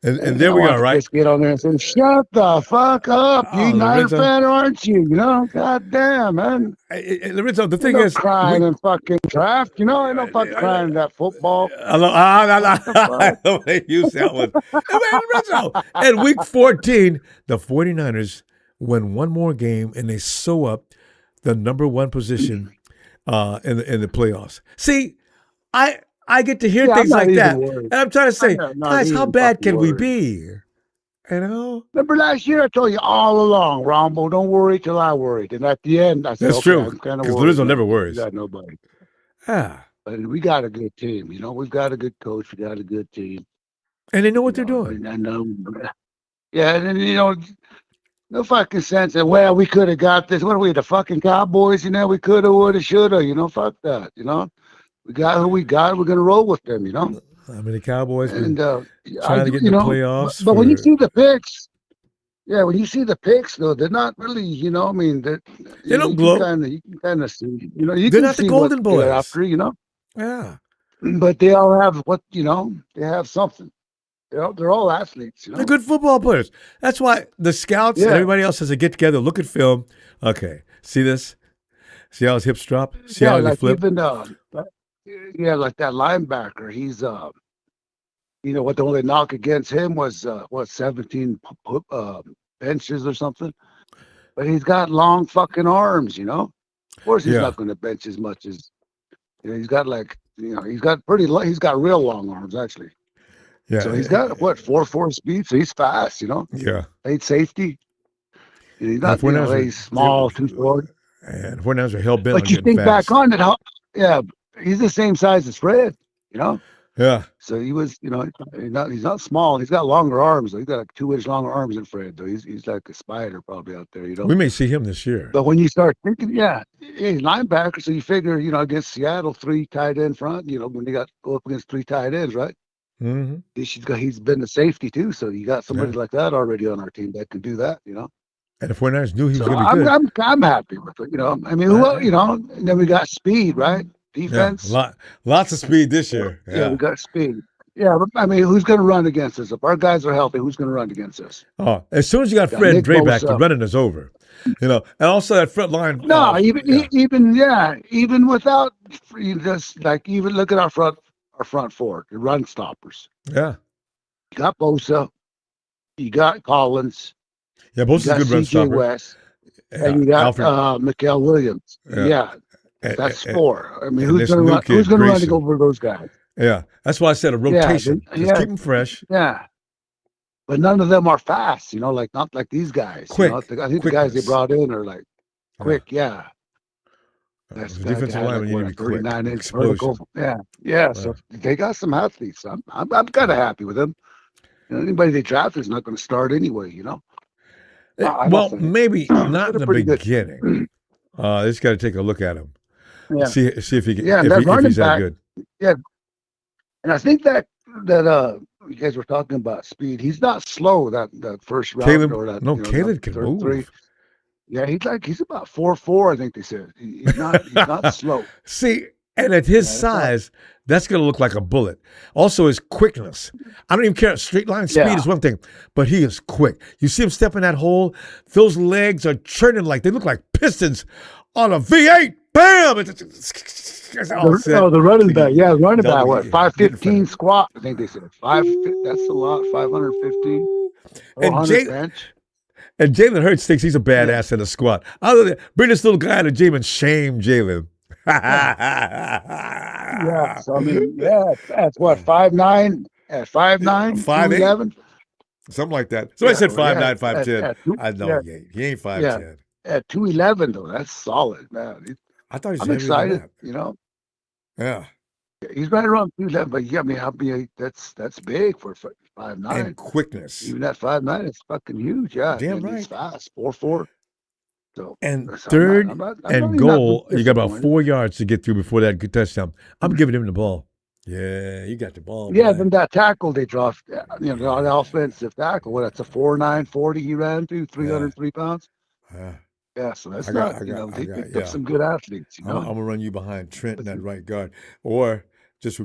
And there I we want are, to right? just get on there and say, "Shut the fuck up, you Niner Lorenzo. fan, aren't you? You know, goddamn, man." Lorenzo, the thing no is, crying in fucking draft. You know, ain't no fucking crying in that football. I love they use that one. Lorenzo, at week 14, the 49ers win one more game and they sew up the number one position in the playoffs. See, I get to hear things like that, and I'm trying to say, guys, how bad can we be? You know? Remember last year I told you all along, Ronbo, don't worry till I worried. And at the end, I said, That's true. I'm kind of Because worried. Lorenzo never worries. We got nobody. Yeah. But we got a good team. You know, we've got a good coach. We got a good team. And they know what they're doing. Yeah, and then, you know, no fucking sense that, well, we could have got this. What are we, the fucking Cowboys? You know, we could have, would have, should have. You know, fuck that. You know, we got who we got. We're going to roll with them, you know. I mean, the Cowboys and trying to get in the playoffs. But when you see the picks, when you see the picks, though, they're not really, you know, I mean, they don't glow. You can kind of see, you know, they're not the Golden Boys. After, you know. Yeah. But they all have what, you know, they have something. They're all athletes, you know. They're good football players. That's why the scouts and everybody else has to get together, look at film. Okay, see this? See how his hips drop? See how he flip? Even, like that linebacker, he's you know what, the only knock against him was 17 benches or something, but he's got long fucking arms, you know. Of course he's not going to bench as much as, you know, he's got he's got real long arms actually. Yeah. So he's got 4.4 speed, so he's fast, you know. Yeah. Played safety. He's not, you know, he's small, 240. And 49ers are hell bent on But you getting think fast. back on it, he's the same size as Fred, you know. Yeah. So he was, you know, he's not small. He's got longer arms. He's got like 2-inch longer arms than Fred, though. He's like a spider probably out there, you know. We may see him this year. But when you start thinking, he's linebacker, so you figure, you know, against Seattle, 3 tight end front, you know, when you go up against 3 tight ends, right? Mm-hmm. He's been a safety too, so you got somebody like that already on our team that can do that, you know. And the 49ers knew he was going to be good. I'm happy with it, you know. I mean, you know, and then we got speed, right? Defense. Yeah, lots of speed this year. Yeah, we got speed. Yeah, but I mean, who's going to run against us? If our guys are healthy, who's going to run against us? Oh, as soon as you got Fred and Dre back, the running is over. You know, and also that front line. No, even without, you just like, even look at our front four, the run stoppers. Yeah. You got Bosa, you got Collins. Yeah, Bosa's a good run stopper. West, and you got Mikael Williams. Yeah. That's 4. I mean, who's going to run? Who's going to run over those guys? Yeah, that's why I said a rotation. Just keep them fresh. Yeah, but none of them are fast. You know, like not like these guys. Quick. You know? I think the guys they brought in are like quick. Yeah. That's defensive lineman. You need to be quick. 39-inch vertical. Yeah. Right. So they got some athletes. I'm kind of happy with them. You know, anybody they draft is not going to start anyway. You know. Well, maybe not in the beginning. Just got to take a look at him. Yeah. See if he can. Yeah, if he's that good. Yeah, and I think that you guys were talking about speed. He's not slow. That first round Caleb, or that. Caleb can move. 3. Yeah, he's about 4.4. I think they said he's not slow. See, and at his size, that's going to look like a bullet. Also, his quickness. I don't even care. Straight line speed is one thing, but he is quick. You see him step in that hole. Those legs are churning like they look like pistons on a V8. Bam! The running back. Yeah, running back. What? 515 squat. I think they said 5. That's a lot. 515. And Jalen Hurts thinks he's a badass in a squat. Other than bring this little guy to gym and shame Jalen. Yeah. So I mean, that's what 5'9". At 5'9", 5'11", something like that. Somebody said 5'9", 5'10". I know he ain't 5'10". At 211 though, that's solid, man. I thought he's. I'm excited. You know. Yeah. He's right around 211, but yeah, I mean, that's big for 5'9". And quickness. Even at 5'9", it's fucking huge. Yeah. Damn right. He's fast. 4.4. So. And third and goal, you got about 4 yards to get through before that good touchdown. I'm giving him the ball. Yeah, you got the ball. Yeah, then that tackle they dropped, you know, the offensive tackle. Well, that's a 4.9 40 he ran to, 303 pounds. Yeah, so that's they picked up some good athletes. You know? I'm gonna run you behind Trent in that right guard, or just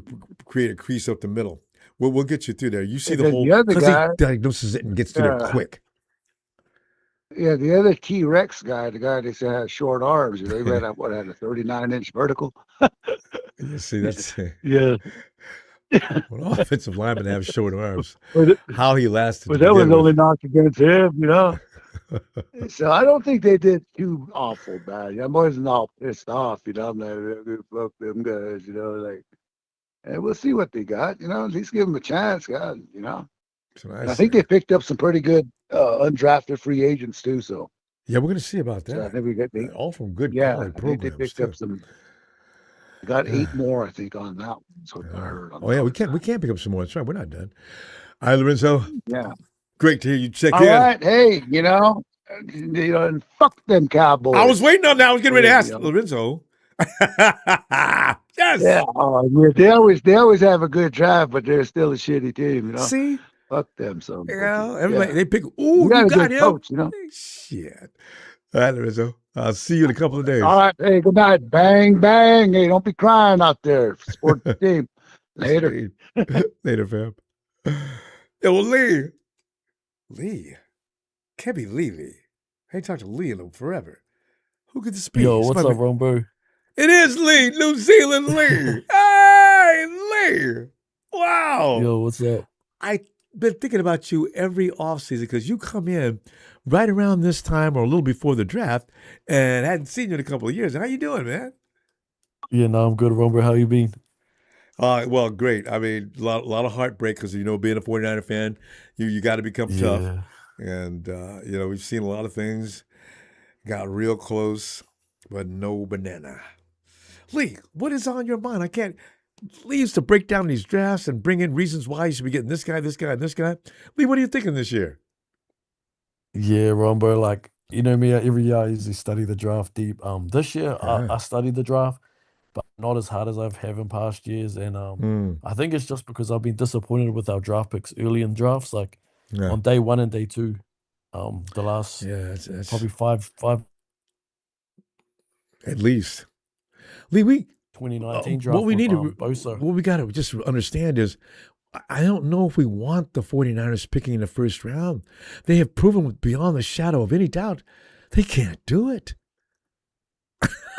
create a crease up the middle. We'll get you through there. You see And the then whole the other because guy, he diagnoses it and gets through there quick. yeah, the other T-Rex guy, the guy they said had short arms, he ran up, had a 39-inch vertical. You see, that's Yeah. when offensive linemen have short arms. But, How he lasted. but to that was begin only with. knocked against him. So I don't think they did too awful bad. I'm always all pissed off, I'm like, fuck them guys, like, and we'll see what they got, at least give them a chance, God, So And I think they picked up some pretty good undrafted free agents too. So yeah, we're going to see about that. so I think we got all from good yeah, quality I think they programs picked up too. some. We got 8 more, I think, on that one. That's what I heard. On Oh yeah, we that can't pick up some more. That's right. We're not done. All right, Lorenzo. Yeah. Great to hear you check All in. right, hey, and fuck them Cowboys. I was waiting on that. I was getting ready to ask Lorenzo. Yes. Yeah. They always have a good drive, but they're still a shitty team. See. Fuck them. So everybody they pick. Ooh, you got a got good him. coach. Shit. All right, Lorenzo. I'll see you in a couple of days. All right. Hey, good night. Bang, bang. Hey, don't be crying out there. Support the team. Later. Later, fam. Yeah, well, Lee. Can't be Lee. I ain't talked to Lee in forever. Who could this be? Yo, what's up, Ronbo? It is Lee, New Zealand Lee. Hey, Lee. Wow. Yo, what's up? I've been thinking about you every offseason because you come in right around this time or a little before the draft and hadn't seen you in a couple of years. How you doing, man? Yeah, no, I'm good, Ronbo. How you been? Well, great. I mean, a lot of heartbreak because, being a 49er fan, you got to become tough. And, we've seen a lot of things. Got real close, but no banana. Lee, what is on your mind? Lee used to break down these drafts and bring in reasons why you should be getting this guy, this guy, and this guy. Lee, what are you thinking this year? Yeah, Ronbo, like, you know me, every year I usually study the draft deep. This year I studied the draft, but not as hard as I've have in past years. And I think it's just because I've been disappointed with our draft picks early in drafts, like on day 1 and day 2. The last that's probably five at least. Lee, we 2019 draft. What we need Bosa. What we got to just understand is, I don't know if we want the 49ers picking in the first round. They have proven beyond the shadow of any doubt they can't do it.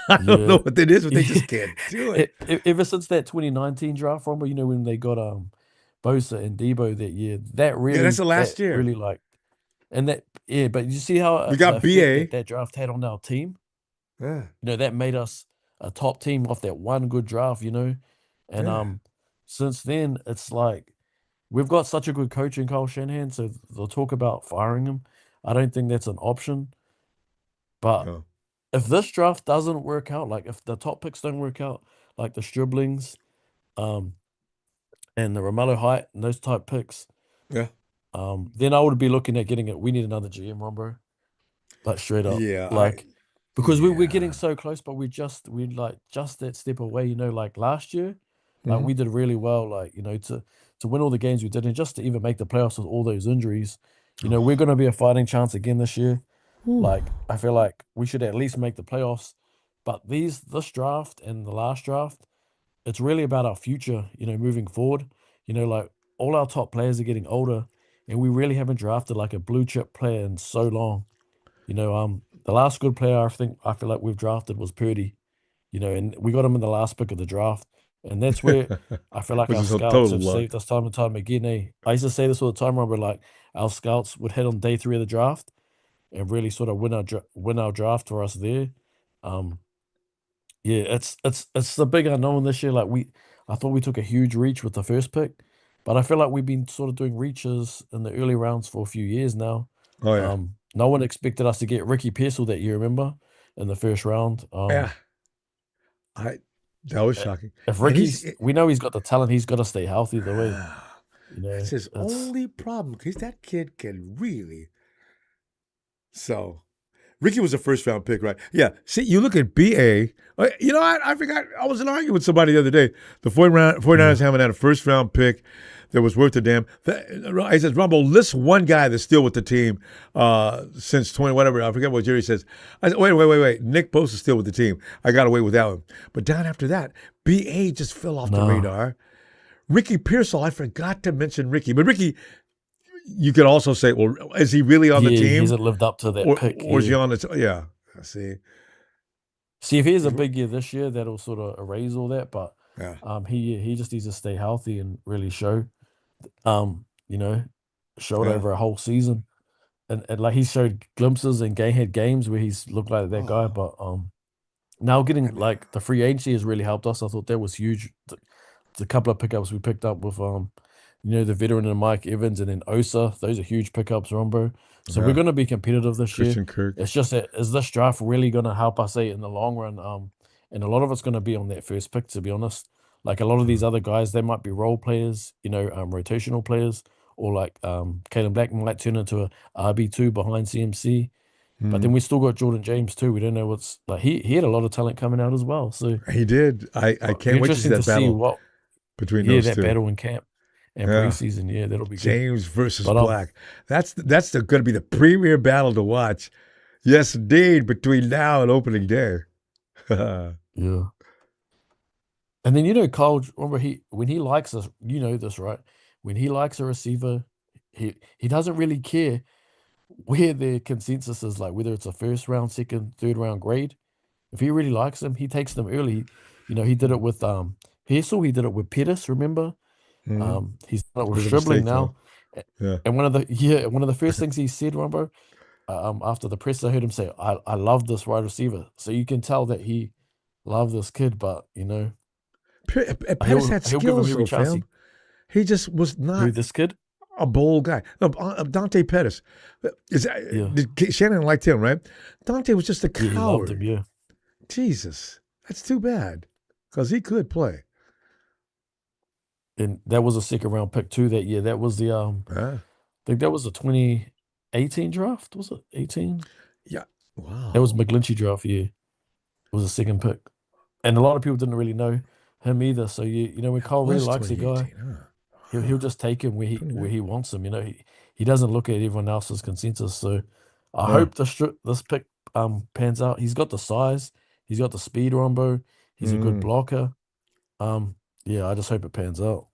I don't know what it is, but they just can't do it. Ever since that 2019 draft, Ronbo, when they got Bosa and Debo that year, that really that's the last year. Really and that but you see how we got BA that draft had on our team. Yeah, that made us a top team off that one good draft. And since then it's like we've got such a good coach in Kyle Shanahan, so they'll talk about firing him. I don't think that's an option. But if this draft doesn't work out, like if the top picks don't work out, like the Striblings, and the Romello Height and those type picks, then I would be looking at getting it. We need another GM, Ronbo. Like straight up, because we're getting so close, but we're just that step away. Like last year, like we did really well. Like to win all the games we did, and just to even make the playoffs with all those injuries. We're going to be a fighting chance again this year. Like I feel like we should at least make the playoffs. But this draft and the last draft, it's really about our future. Moving forward. Like all our top players are getting older. And we really haven't drafted like a blue chip player in so long. The last good player I feel like we've drafted was Purdy. And we got him in the last pick of the draft. And that's where I feel like our scouts have saved us time and time again. I used to say this all the time, Robert, like our scouts would hit on day 3 of the draft and really sort of win our draft for us there. It's the big unknown this year. Like I thought we took a huge reach with the first pick. But I feel like we've been sort of doing reaches in the early rounds for a few years now. Oh, yeah. No one expected us to get Ricky Pearsall that year, remember? In the first round. That was shocking. If we know he's got the talent, he's got to stay healthy the way. That's his only problem, because that kid can really. So, Ricky was a first-round pick, right? Yeah. See, you look at BA. I forgot. I was arguing with somebody the other day. The 49ers haven't had a first-round pick that was worth a damn. He says, Ronbo, list one guy that's still with the team since 20, whatever. I forget what Jerry says. I said, wait. Nick Bosa is still with the team. I got away with that one. But down after that, BA just fell off the radar. Ricky Pearsall, I forgot to mention Ricky. But Ricky, you could also say, well, is he really on the Yeah, he team? hasn't lived up to that pick. Or is he Yeah. on the team? Yeah. I see. See, if he has a big year this year, that'll sort of erase all that. But Yeah. he just needs to stay healthy and really show, you know, show it Yeah. over a whole season. And like he showed glimpses and had games where he's looked like that guy. But now getting like the free agency has really helped us. I thought that was huge. The couple of pickups we picked up with the veteran and Mike Evans and then Osa. Those are huge pickups, Ronbo. So Yeah. we're going to be competitive this year. Christian Kirk. It's just that, is this draft really going to help us in the long run? And a lot of it's going to be on that first pick, to be honest. Like a lot of these other guys, they might be role players, rotational players, or like Kalen Black might turn into a RB2 behind CMC. But then we still got Jordan James too. We don't know what's like. He had a lot of talent coming out as well. So He did. I can't wait to see that battle between those two. battle in camp and preseason. Yeah, that'll be James versus But, Black. That's going to be the premier battle to watch. Yes, indeed. Between now and opening day. Yeah. And then Kyle, remember when he likes us, you know this, right? When he likes a receiver, he doesn't really care where the consensus is, like whether it's a first round, second, third round grade. If he really likes them, he takes them early. He did it with he did it with Pettis, remember? He's done it with Stribling now. Yeah. And one of the first things he said, Ronbo, after the press, I heard him say, I love this wide receiver. So you can tell that he loved this kid, but Pettis had he'll give him skills, every though, chance fam. He just was not this kid. a bold guy. No, Dante Pettis. Shanahan liked him, right? Dante was just a coward. Yeah, he loved him, yeah. Jesus, that's too bad because he could play. And that was a second round pick too that year. That was the I think that was the 2018 draft. Was it 18? Yeah. Wow. That was McGlinchey draft year. It was a second pick. And a lot of people didn't really know him either. So when Cole really likes a guy, he'll just take him where he wants him. He doesn't look at everyone else's consensus. So I hope this pick pans out. He's got the size, he's got the speed, Ronbo. He's a good blocker. I just hope it pans out.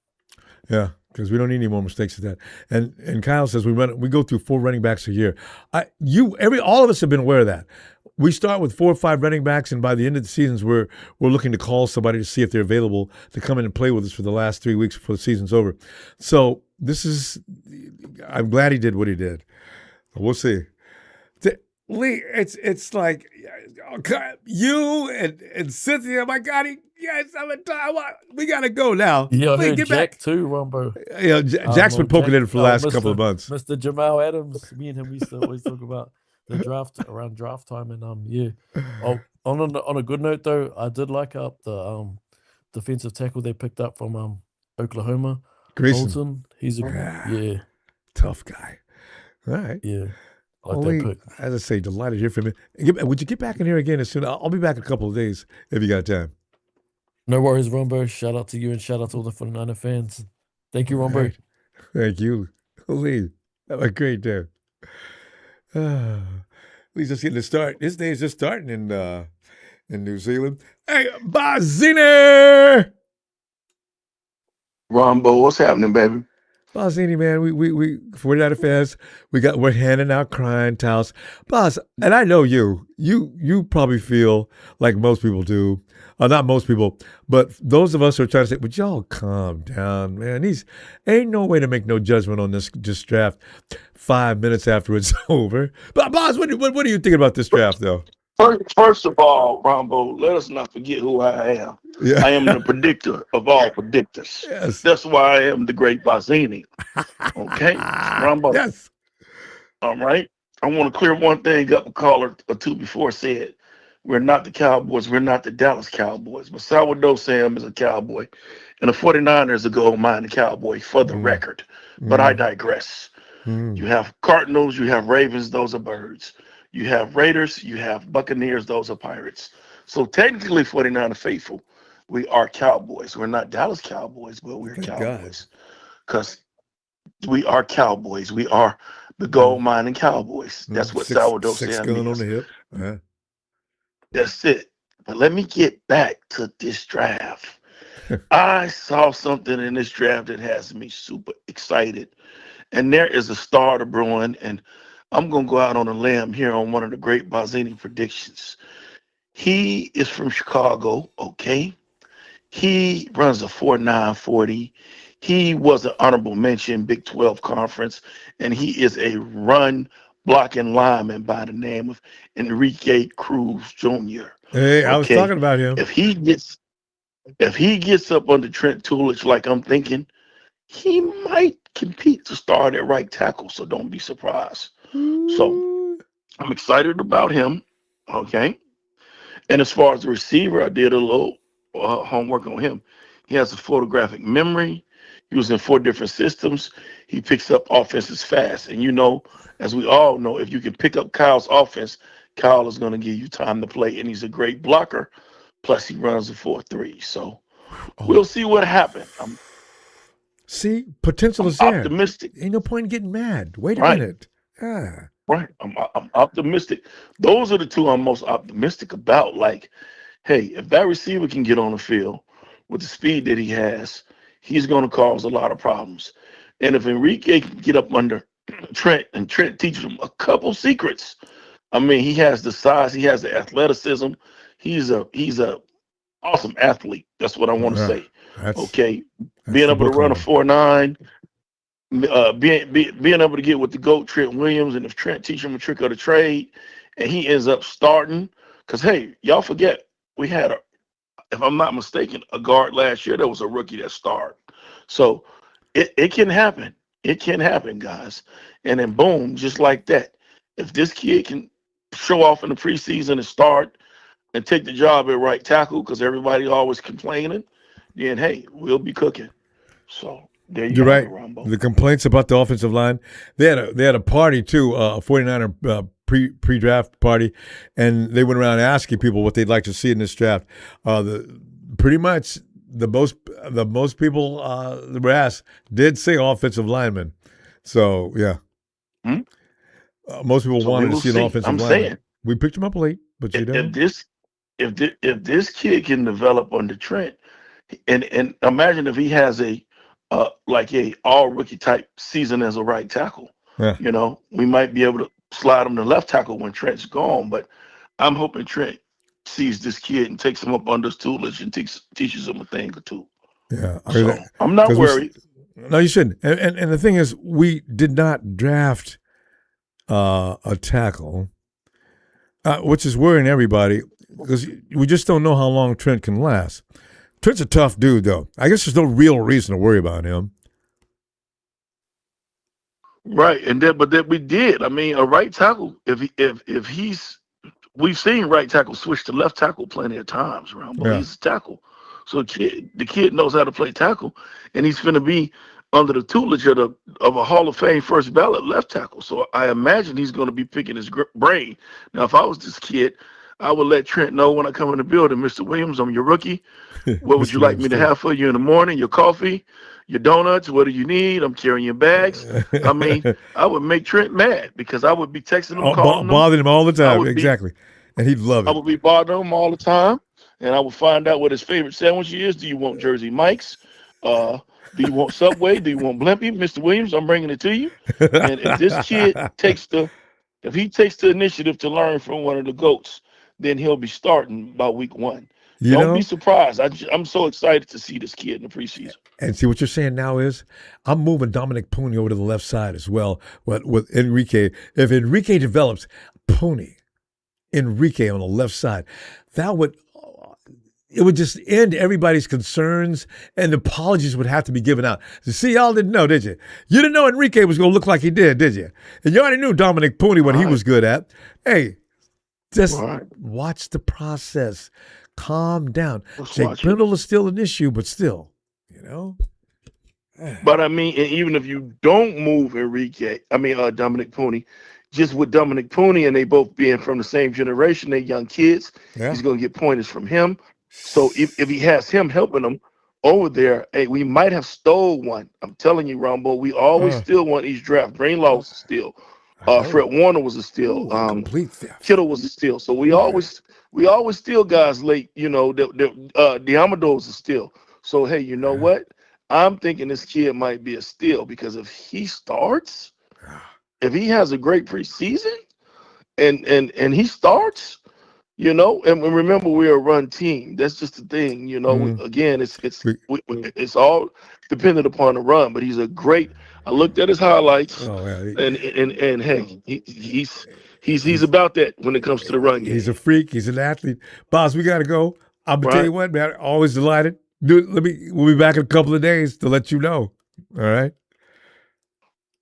Yeah, because we don't need any more mistakes at that. And Kyle says we go through 4 running backs a year. All of us have been aware of that. We start with 4 or 5 running backs, and by the end of the seasons, we're looking to call somebody to see if they're available to come in and play with us for the last 3 weeks before the season's over. So I'm glad he did what he did. We'll see. Lee, it's like you and Cynthia. My God, we gotta go now. Yeah, I Lee, heard get Jack back too, Ronbo. Jack's been poking in for the last couple of months. Mr. Jamal Adams, me and him used to always talk about the draft around draft time, and Oh, on a good note though, I did like up the defensive tackle they picked up from Oklahoma. Grayson. Bolton. He's a tough guy. All right. Yeah. Only, as I say, delighted to hear from you. Would you get back in here again as soon? I'll be back in a couple of days if you got time. No worries, Ronbo. Shout out to you and shout out to all the 49er fans. Thank you, Ronbo. Right. Thank you, Lee. Have a great day. Lee's just getting to start. His day is just starting in New Zealand. Hey, Bazzini! Ronbo, what's happening, baby? Bazzini, man, we 49er fans, we're handing out crying towels. Boz, and I know you probably feel like most people do. Not most people, but those of us who are trying to say, would y'all calm down, man? Ain't no way to make no judgment on this draft 5 minutes after it's over. But Boz, what are you thinking about this draft, though? First of all, Ronbo, let us not forget who I am. Yeah. I am the predictor of all predictors. Yes. That's why I am the great Bazzini. Okay, Ronbo. Yes. All right. I want to clear one thing up. A caller or two before said, we're not the Cowboys. We're not the Dallas Cowboys. But Sourdough Sam is a Cowboy. And the 49ers are gold-minded Cowboy for the record. But I digress. You have Cardinals. You have Ravens. Those are birds. You have Raiders, you have Buccaneers, those are Pirates. So technically, 49er faithful, we are Cowboys. We're not Dallas Cowboys, but we're Cowboys. Because we are Cowboys. We are the gold mining Cowboys. That's what Sourdough Sam gun means. on the hip. That's it. But let me get back to this draft. I saw something in this draft that has me super excited. And there is a starter brewing, and I'm going to go out on a limb here on one of the great Bazzini predictions. He is from Chicago, okay? He runs a 4.940. He was an honorable mention Big 12 conference, and he is a run blocking lineman by the name of Enrique Cruz Jr. Hey, I was Okay, talking about him. if he gets up under Trent Tulich like I'm thinking, he might compete to start at right tackle. So don't be surprised. So I'm excited about him. Okay. And as far as the receiver, I did a little homework on him. He has a photographic memory. He was in 4 different systems. He picks up offenses fast. And you know, as we all know, if you can pick up Kyle's offense, Kyle is going to give you time to play. And he's a great blocker. Plus, he runs a 4.3. So we'll see what happens. See, potential is there. Optimistic. Ain't no point in getting mad. Wait a Right. minute. Yeah. Right. I'm optimistic. Those are the 2 I'm most optimistic about. Like, hey, if that receiver can get on the field with the speed that he has, he's going to cause a lot of problems. And if Enrique can get up under Trent and Trent teaches him a couple secrets, I mean, he has the size, he has the athleticism. He's a awesome athlete. That's what I want to say. Okay, being able to run a 4.9. Being able to get with the GOAT Trent Williams, and if Trent teach him a trick of the trade and he ends up starting, because hey, y'all forget we had if I'm not mistaken, a guard last year that was a rookie that started. So it can happen. It can happen, guys. And then boom, just like that. If this kid can show off in the preseason and start and take the job at right tackle, because everybody always complaining, then hey, we'll be cooking. So there you You're have right. it, Ronbo. The complaints about the offensive line. They had a party too, a 49er pre-draft party, and they went around asking people what they'd like to see in this draft. Pretty much the most people that were asked did say offensive lineman. So yeah, most people wanted to see an offensive lineman. Saying, we picked him up late, but you know, if this kid can develop under Trent, and imagine if he has a like a all rookie type season as a right tackle, you know, we might be able to slide him to left tackle when Trent's gone. But I'm hoping Trent sees this kid and takes him up under his tutelage and teaches him a thing or two. Yeah, so I'm not worried. No, you shouldn't. And the thing is, we did not draft a tackle, which is worrying everybody because we just don't know how long Trent can last. Trent's a tough dude, though. I guess there's no real reason to worry about him. Right, but that we did. I mean, a right tackle. If he's, we've seen right tackle switch to left tackle plenty of times around, but he's a tackle. So the kid knows how to play tackle, and he's going to be under the tutelage of a Hall of Fame first ballot left tackle. So I imagine he's going to be picking his brain. Now, if I was this kid, I would let Trent know when I come in the building, Mr. Williams, I'm your rookie. What would you like me to have for you in the morning? Your coffee, your donuts, what do you need? I'm carrying your bags. I mean, I would make Trent mad because I would be texting him, calling him. Bothering him all the time, exactly. And he'd love it. I would be bothering him all the time, and I would find out what his favorite sandwich is. Do you want Jersey Mike's? Do you want Subway? Do you want Blimpie? Mr. Williams, I'm bringing it to you. And if this kid takes the initiative to learn from one of the GOATs, then he'll be starting by week 1. Don't be surprised. I'm so excited to see this kid in the preseason. And see what you're saying now is I'm moving Dominic Pooney over to the left side as well with Enrique. If Enrique develops, Enrique on the left side, it would just end everybody's concerns and apologies would have to be given out. See, y'all didn't know, did you? You didn't know Enrique was going to look like he did you? And you already knew Dominic Pooney what he was good at. Hey, just watch the process. Calm down. Jake Brindle is still an issue, but still, you know. But I mean, and even if you don't move Dominic Pooney, just with Dominic Pooney and they both being from the same generation, they young kids, he's going to get pointers from him. So if he has him helping him over there, hey, we might have stole one. I'm telling you, Ronbo, we always steal one each draft. Greenlaw was a steal. Fred Warner was a steal. Complete theft. Kittle was a steal. So we always steal guys late. You know, Diamador was a steal. So hey, you know what? I'm thinking this kid might be a steal because if he starts, if he has a great preseason, and he starts, you know, and remember we're a run team. That's just the thing, you know. Again, it's all dependent upon the run. But he's a great. I looked at his highlights, and hey, he's about that when it comes to the run game. He's a freak. He's an athlete. Boss, we gotta go. I'm gonna tell you what, man. Always delighted. We'll be back in a couple of days to let you know. All right.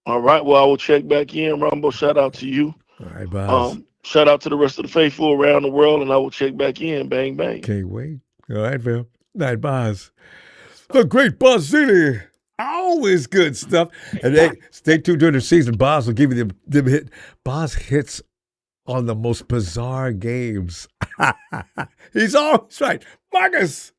All right. Well, I will check back in. Ronbo, shout out to you. All right, boss. Shout out to the rest of the faithful around the world, and I will check back in. Bang, bang. Can't wait. All right, fam. Night, boss. The great Boss City. Always good stuff. And hey, stay tuned during the season. Boss will give you them hit. Boss hits on the most bizarre games. He's always right. Marcus.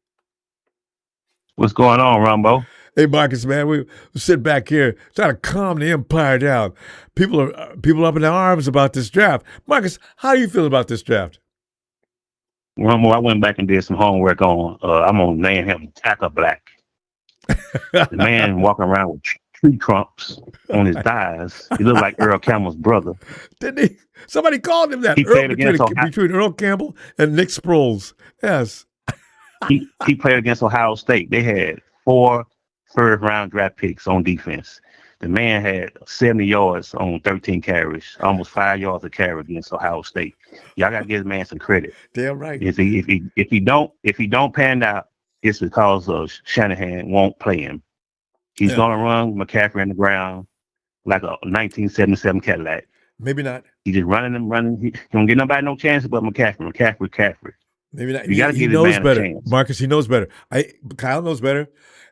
What's going on, Ronbo? Hey, Marcus, man, we sit back here trying to calm the empire down. People are up in their arms about this draft. Marcus, how do you feel about this draft? Ronbo, I went back and did some homework on. I'm gonna name him Tacker Black. The man walking around with tree trunks on his thighs. He looked like Earl Campbell's brother. Didn't he? Somebody called him that. He played between Earl Campbell and Nick Sproles. Yes. He played against Ohio State. They had 4 first-round draft picks on defense. The man had 70 yards on 13 carries, almost 5 yards a carry against Ohio State. Y'all got to give the man some credit. Damn right. If he don't pan out, it's because Shanahan won't play him. He's gonna run McCaffrey in the ground like a 1977 Cadillac. Maybe not. He just running. He don't get nobody no chance but McCaffrey. Maybe not. You got to give knows this man better. a chance. Marcus, he knows better. Kyle knows better.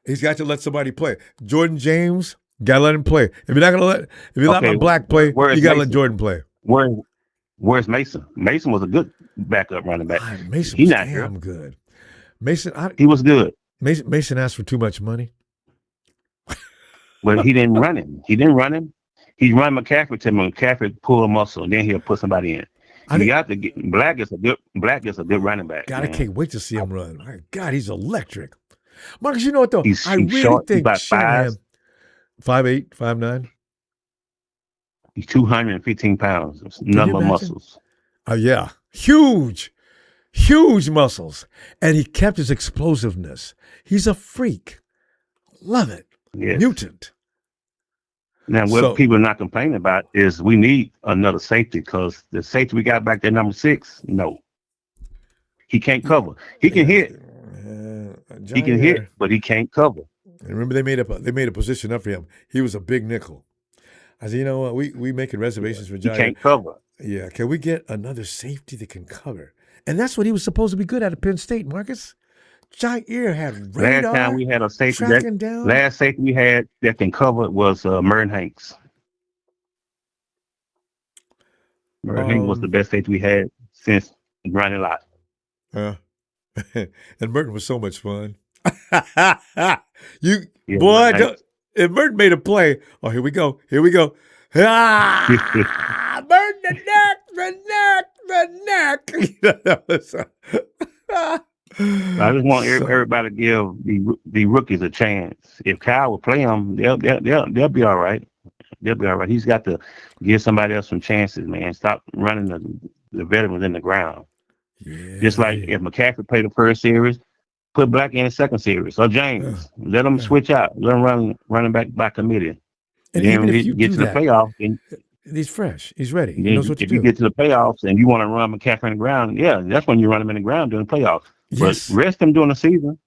He's got to let somebody play. Jordan James, gotta let him play. If you're not letting Black play, you gotta let Jordan play. Where's Mason? Mason was a good backup running back. Mason He's was not damn here. good. Mason, he was good. Mason asked for too much money. But he didn't run him. He run McCaffrey to McCaffrey pull a muscle, and then he'll put somebody in. Black is a good running back. God, I can't wait to see him run. My God, he's electric. Marcus, you know what though? He's really short. think He's Shanahan, 5'8", 5'9". He's 215 pounds. Number of muscles. Oh yeah, huge muscles, and he kept his explosiveness. He's a freak. Love it. Yes. Mutant. Now, what people are not complaining about is we need another safety because the safety we got back there, number 6, no. He can't cover. He can hit. He can hit, but he can't cover. And remember, they made a position up for him. He was a big nickel. I said, you know what? We making reservations for Jair. He can't cover. Yeah, can we get another safety that can cover? And that's what he was supposed to be good at Penn State, Marcus. Jair had radar. Last time we had a safety last safety we had that can cover was Merton Hanks. Merton Hanks was the best safety we had since Ronnie Lott. And Merton was so much fun. If Merton made a play, oh, here we go. Ah, Merton, the neck. I just want everybody to give the rookies a chance. If Kyle will play them, they'll be all right. They'll be all right. He's got to give somebody else some chances, man. Stop running the veterans in the ground. Yeah. Just like if McCaffrey played the first series, put Black in the second series. Or James, let them switch out. Let them running back by committee. And then even when if you get to the playoffs, and he's fresh. He's ready. He knows what to do. If you get to the playoffs and you want to run McCaffrey in the ground, yeah, that's when you run him in the ground during the playoffs. Yes. But rest him during the season.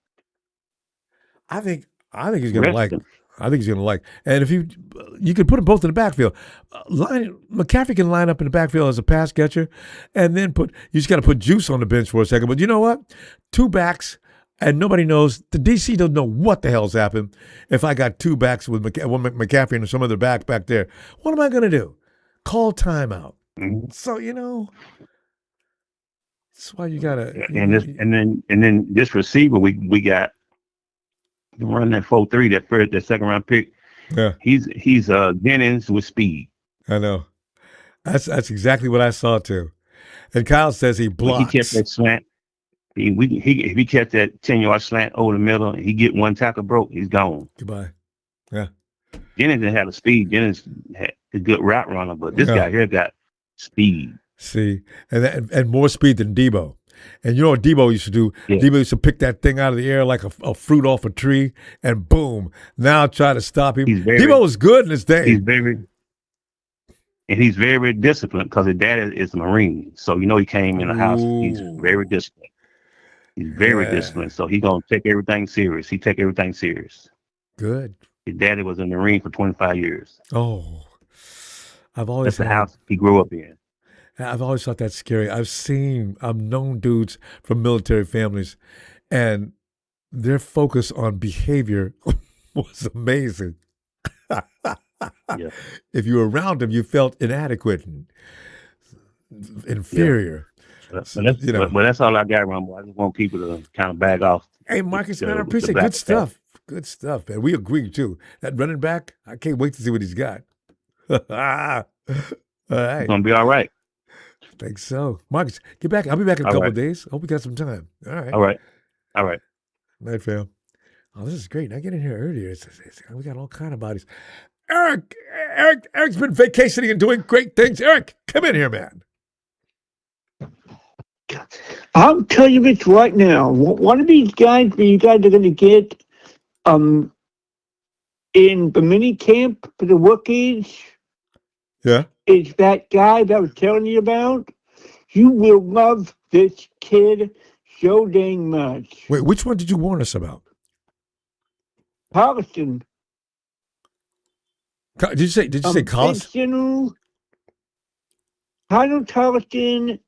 I think he's going to like him. I think he's going to like. And if you could put them both in the backfield. McCaffrey can line up in the backfield as a pass catcher, and then you just got to put Juice on the bench for a second. But you know what? 2 backs, and nobody knows. The DC doesn't know what the hell's happened. If I got 2 backs with McCaffrey and some other back there, what am I going to do? Call timeout. Mm-hmm. So that's why you gotta. And then this receiver we got running that 4.3, that second round pick. Yeah, he's Jennings with speed. I know. That's exactly what I saw too. And Kyle says he blocks. He kept that slant. If he catch that 10-yard slant over the middle and he get one tackle broke, he's gone. Goodbye. Yeah. Jennings didn't have the speed. Jennings had a good route runner, but this guy here got speed. See, and more speed than Debo. And you know what Debo used to do? Yeah. Debo used to pick that thing out of the air like a fruit off a tree, and boom! Now try to stop him. Debo was good in his day. He's very disciplined because his dad is a Marine. So he came in the house. He's very disciplined. He's very disciplined. So he's gonna take everything serious. He take everything serious. Good. His daddy was a Marine for 25 years. Oh, That's the house he grew up in. I've always thought that's scary. I've known dudes from military families, and their focus on behavior was amazing. Yeah. If you were around them, you felt inadequate and inferior. But that's all I got, Ronbo. I just want people to kind of back off. Hey, Marcus, man, I appreciate it. Good stuff. Good stuff, man. We agree, too. That running back, I can't wait to see what he's got. All right. It's going to be all right. I think so. Marcus, get back. I'll be back in a couple of days. Hope we got some time. All right. All right. Night, fam. Oh, this is great. I get in here earlier. We got all kind of bodies. Eric's been vacationing and doing great things. Eric, come in here, man. I'll tell you this right now. One of these guys that you guys are going to get in the mini camp for the rookies is that guy that I was telling you about. You will love this kid so dang much. Wait, which one did you warn us about? Collison. Did you say Collison? Kyle Collison,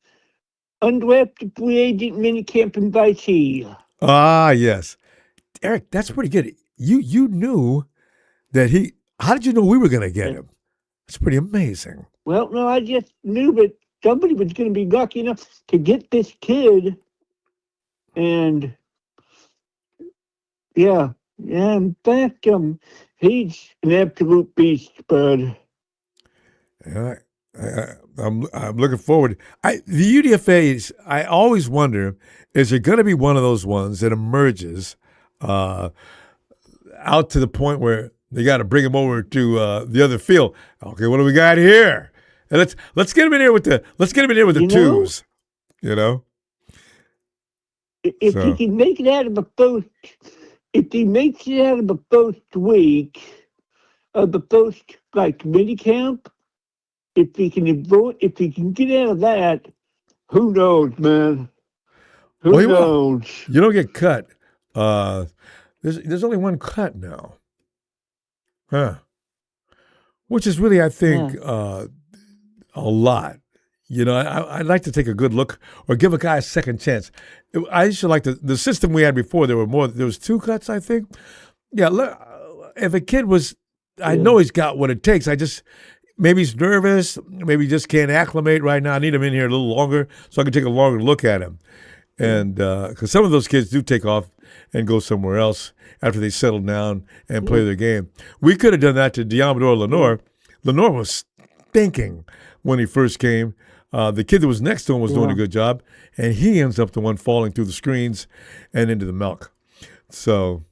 undrafted free agent minicamp in Vice. Ah, yes. Eric, that's pretty good. You knew that how did you know we were going to get him? That's pretty amazing. Well, no, I just knew that somebody was going to be lucky enough to get this kid. And in fact, he's an absolute beast, bud. Yeah, I'm looking forward. The UDFAs, I always wonder, is there going to be one of those ones that emerges out to the point where they got to bring him over to the other field? Okay, what do we got here? And let's get him in here with the twos. If he can make it out of the first, if he makes it out of the first week of the first mini camp, if he can get out of that, who knows, man? Who knows? You don't get cut. There's only one cut now, which is really, I think, a lot. I'd like to take a good look or give a guy a second chance. I used to like the system we had before. There was 2 cuts, I think. Yeah, if a kid was, I know he's got what it takes. Maybe he's nervous. Maybe he just can't acclimate right now. I need him in here a little longer so I can take a longer look at him. And because some of those kids do take off and go somewhere else after they settle down and play their game. We could have done that to Diamador Lenore. Lenore was stinking when he first came. The kid that was next to him was doing a good job, and he ends up the one falling through the screens and into the milk. So,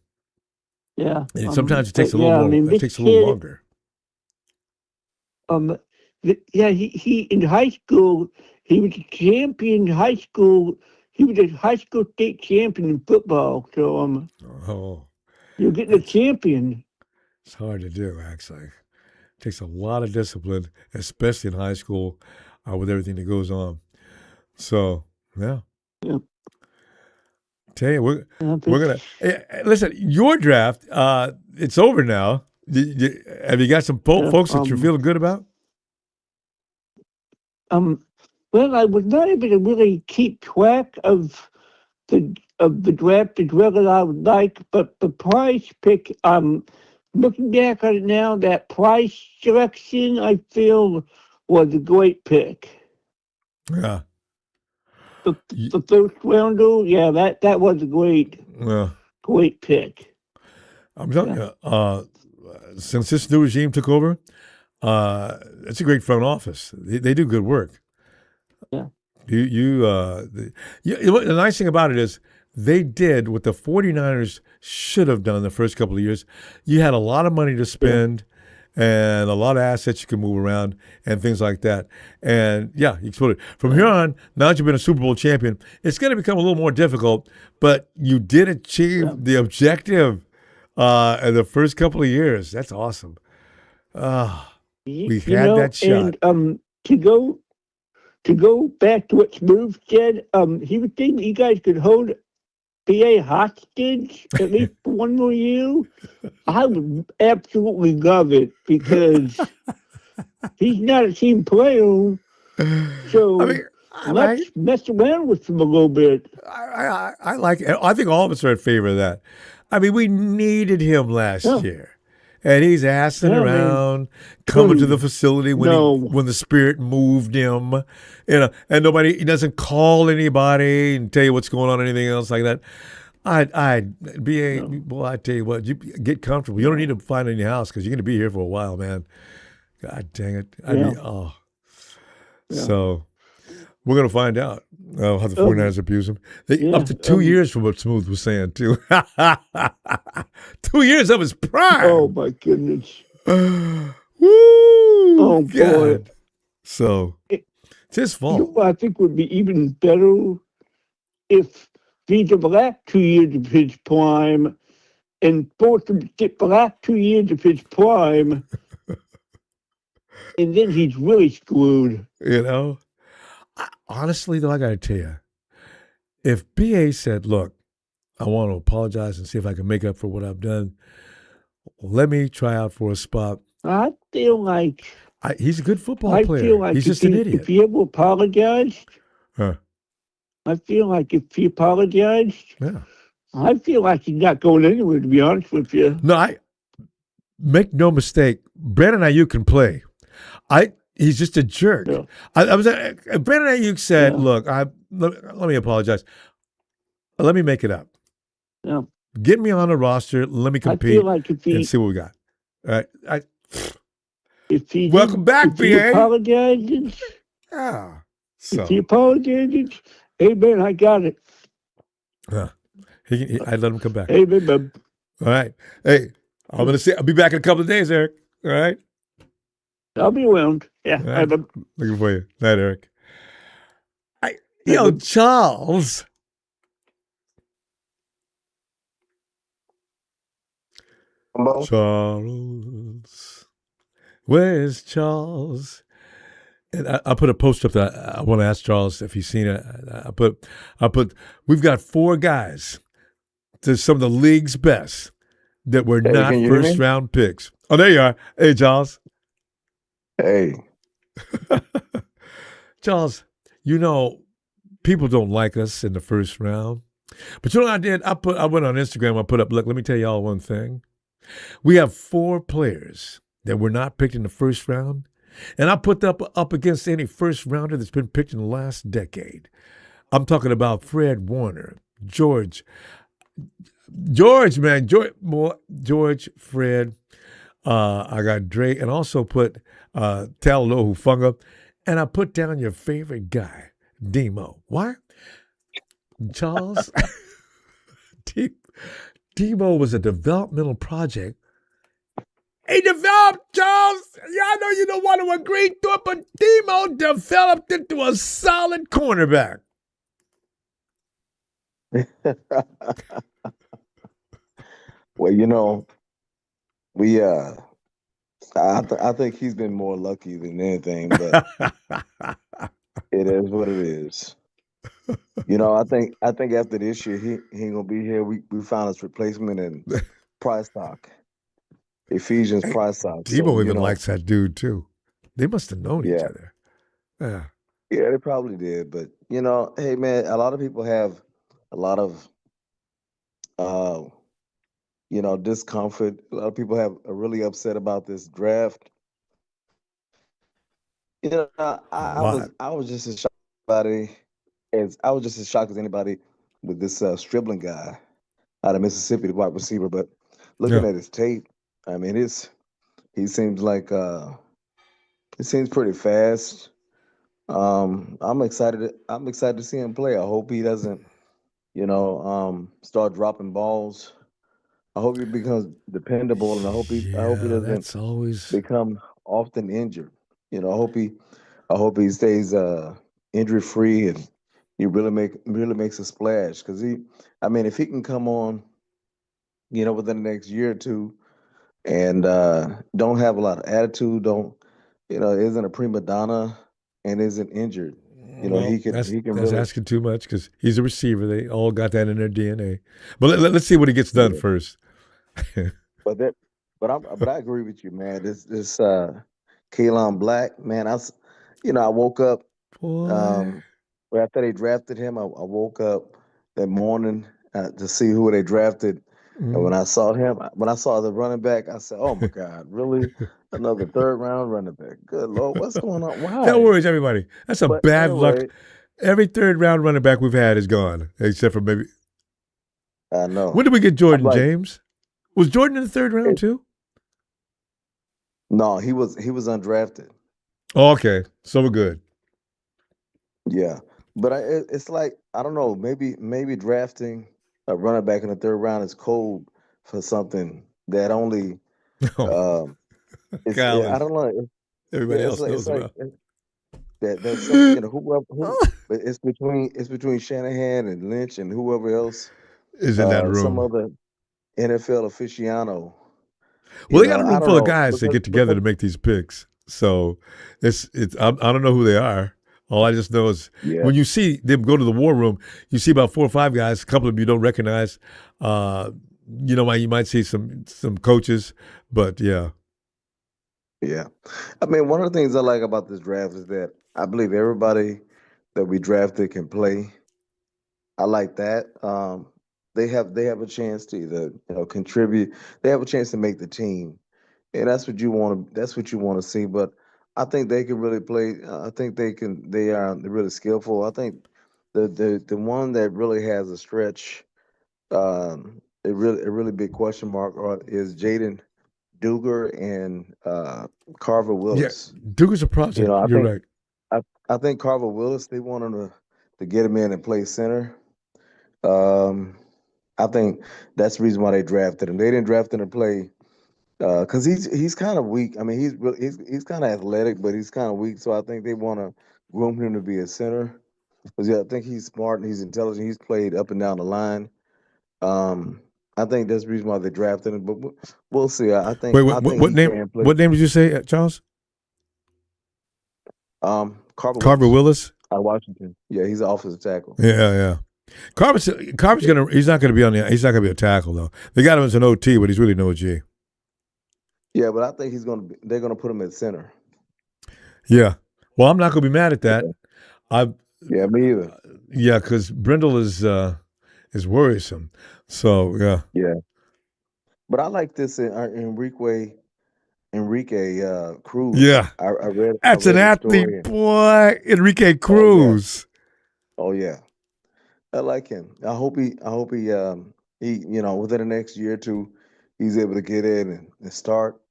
and sometimes it takes a little more. It takes a little longer. He in high school, he was a champion in high school. He was a high school state champion in football. So, you're getting a champion. It's hard to do, actually. It takes a lot of discipline, especially in high school, with everything that goes on. So, yeah. Tell you, we're gonna listen. Your draft, it's over now. Have you got some folks that you're feeling good about? Well, I was not able to really keep track of the draft as well as I would like, but the Price pick, looking back on it now, that Price selection, I feel, was a great pick. Yeah. The first rounder, that was a great pick. I'm telling you, since this new regime took over, it's a great front office. They do good work. Yeah. The nice thing about it is they did what the 49ers should have done the first couple of years. You had a lot of money to spend and a lot of assets you can move around and things like that. And yeah, you exploded. From here on, now that you've been a Super Bowl champion, it's going to become a little more difficult, but you did achieve the objective in the first couple of years. That's awesome. We had that shot. And to go back to what Smooth said, he was thinking you guys could hold BA hostage at least for one more year. I would absolutely love it because he's not a team player. So let's mess around with him a little bit. I like it. I think all of us are in favor of that. I mean, we needed him last year. And he's assing around, coming to the facility when the Spirit moved him, and he doesn't call anybody and tell you what's going on or anything else like that. I tell you what, you get comfortable. You don't need to find any house because you're going to be here for a while, man. God dang it. So we're going to find out how the 49ers abuse him. Up to 2 years from what Smooth was saying, too. 2 years of his prime. Oh, my goodness. Woo! Oh, God. boy. So it's his fault. You know, I think would be even better if he's the last 2 years of his prime and forced him to get the last 2 years of his prime, and then he's really screwed. You know? Honestly, though, I got to tell you, if BA said, look, I want to apologize and see if I can make up for what I've done, let me try out for a spot. I feel like he's a good football player. I feel like he's just an idiot. If he ever apologized, I feel like if he apologized, I feel like he's not going anywhere, to be honest with you. No, make no mistake, Brandon Ayuk can play. He's just a jerk. Yeah. Brandon Ayuk said, look, let me apologize. Let me make it up. Yeah. Get me on the roster. Let me compete and see what we got. All right. Welcome back, BA. If he apologizes, if he apologizes, hey, man, I got it. I let him come back. Hey, man. All right. Hey, I'll be back in a couple of days, Eric. All right. I'll be around. Yeah. Right. Looking for you. Night, Eric. Charles. Charles. Where's Charles? And I put a post up that I want to ask Charles if he's seen it. I put we've got 4 guys to some of the league's best that were not first round picks. Oh, there you are. Hey, Charles. Hey. Charles, people don't like us in the first round. But you know what I did? I went on Instagram, I put up, look, let me tell y'all one thing. We have 4 players that were not picked in the first round, and I put that up against any first rounder that's been picked in the last decade. I'm talking about Fred Warner, George, man, George, Fred. I got Dre, and also put Talanoa Hufanga, and I put down your favorite guy, Demo. Why? Charles, Demo was a developmental project. He developed, Charles. Yeah, I know you don't want to agree to it, but Demo developed into a solid cornerback. Well, I think he's been more lucky than anything, but it is what it is. I think after this year he ain't gonna be here. We found his replacement in Price Talk, Ephesians Price Talk. Debo even likes that dude too. They must have known each other. Yeah, they probably did. But hey man, a lot of people have a lot of discomfort. A lot of people are really upset about this draft. I was just as shocked as anybody with this Stribling guy out of Mississippi, the wide receiver. But looking at his tape, I mean, he seems like it seems pretty fast. I'm excited. I'm excited to see him play. I hope he doesn't, start dropping balls. I hope he becomes dependable, and I hope he Yeah, doesn't that's always. become often injured. I hope he stays injury free and he really makes a splash because I mean, if he can come on, within the next year or two and don't have a lot of attitude, don't isn't a prima donna and isn't injured, Well, he can that's really. asking too much because he's a receiver. They all got that in their DNA. But let's see what he gets done Yeah. first. But that, but I agree with you, man. This Kalon Black, man. I woke up Boy. um after they drafted him. I woke up that morning to see who they drafted, and Mm. when I saw the running back, I said, "Oh my God, really? Another third round running back? Good Lord, what's going on? That Why?" worries everybody. That's a But bad luck. anyway, Every third round running back we've had is gone, except for maybe. I When know. did we get I'm Jordan like, James? Was Jordan in the third round it, too? no, he was undrafted. Oh, okay, so we're good. Yeah, but it's like I don't know. Maybe drafting a running back in the third round is code for something that only Oh, um I golly, don't know. Yeah, everybody else knows about. that's something who but it's between Shanahan and Lynch and whoever else Is in that some room. other NFL aficionado. Well, they got a I room don't full of know guys that because get together to make these picks. So it's I don't know who they are. All I just know is yeah when you see them go to the war room, you see about 4 or 5 guys. A couple of them you don't recognize. Uh, you might see some coaches, but yeah, yeah. I mean, one of the things I like about this draft is that I believe everybody that we drafted can play. I like that. They have a chance to either contribute. They have a chance to make the team, and that's what you want to. That's what you want to see. But I think they can really play. I think they can. They're really skillful. I think the one that really has a stretch, a really big question mark is Jaden Duger and Carver yeah. Willis. Duke is a project. I You're think right. I think Carver Willis. They want him to get him in and play center. Um, I think that's the reason why they drafted him. They didn't draft him to play because he's kind of weak. I mean, he's kind of athletic, but he's kind of weak. So I think they want to groom him to be a center. Because I think he's smart and he's intelligent. He's played up and down the line. Um, I think that's the reason why they drafted him. But we'll see. I think Wait, I think what he name? can play. What name did you say, Charles? Carver Carver Willis Willis. out of Washington. Yeah, he's an offensive tackle. Yeah, yeah. Carver's Yeah, gonna. He's not gonna be on the. He's not gonna be a tackle though. They got him as an OT, but he's really no G. yeah, but I think he's gonna. They're gonna put him at center. Yeah. Well, I'm not gonna be mad at that. Yeah, I yeah, me either. Yeah, because Brindle is worrisome. So yeah, Yeah, but I like this Enrique Cruz. yeah. I That's an read his story. athlete, boy. Enrique Oh yeah, Cruz. oh yeah. I like him. I hope he within the next year or two, he's able to get in and start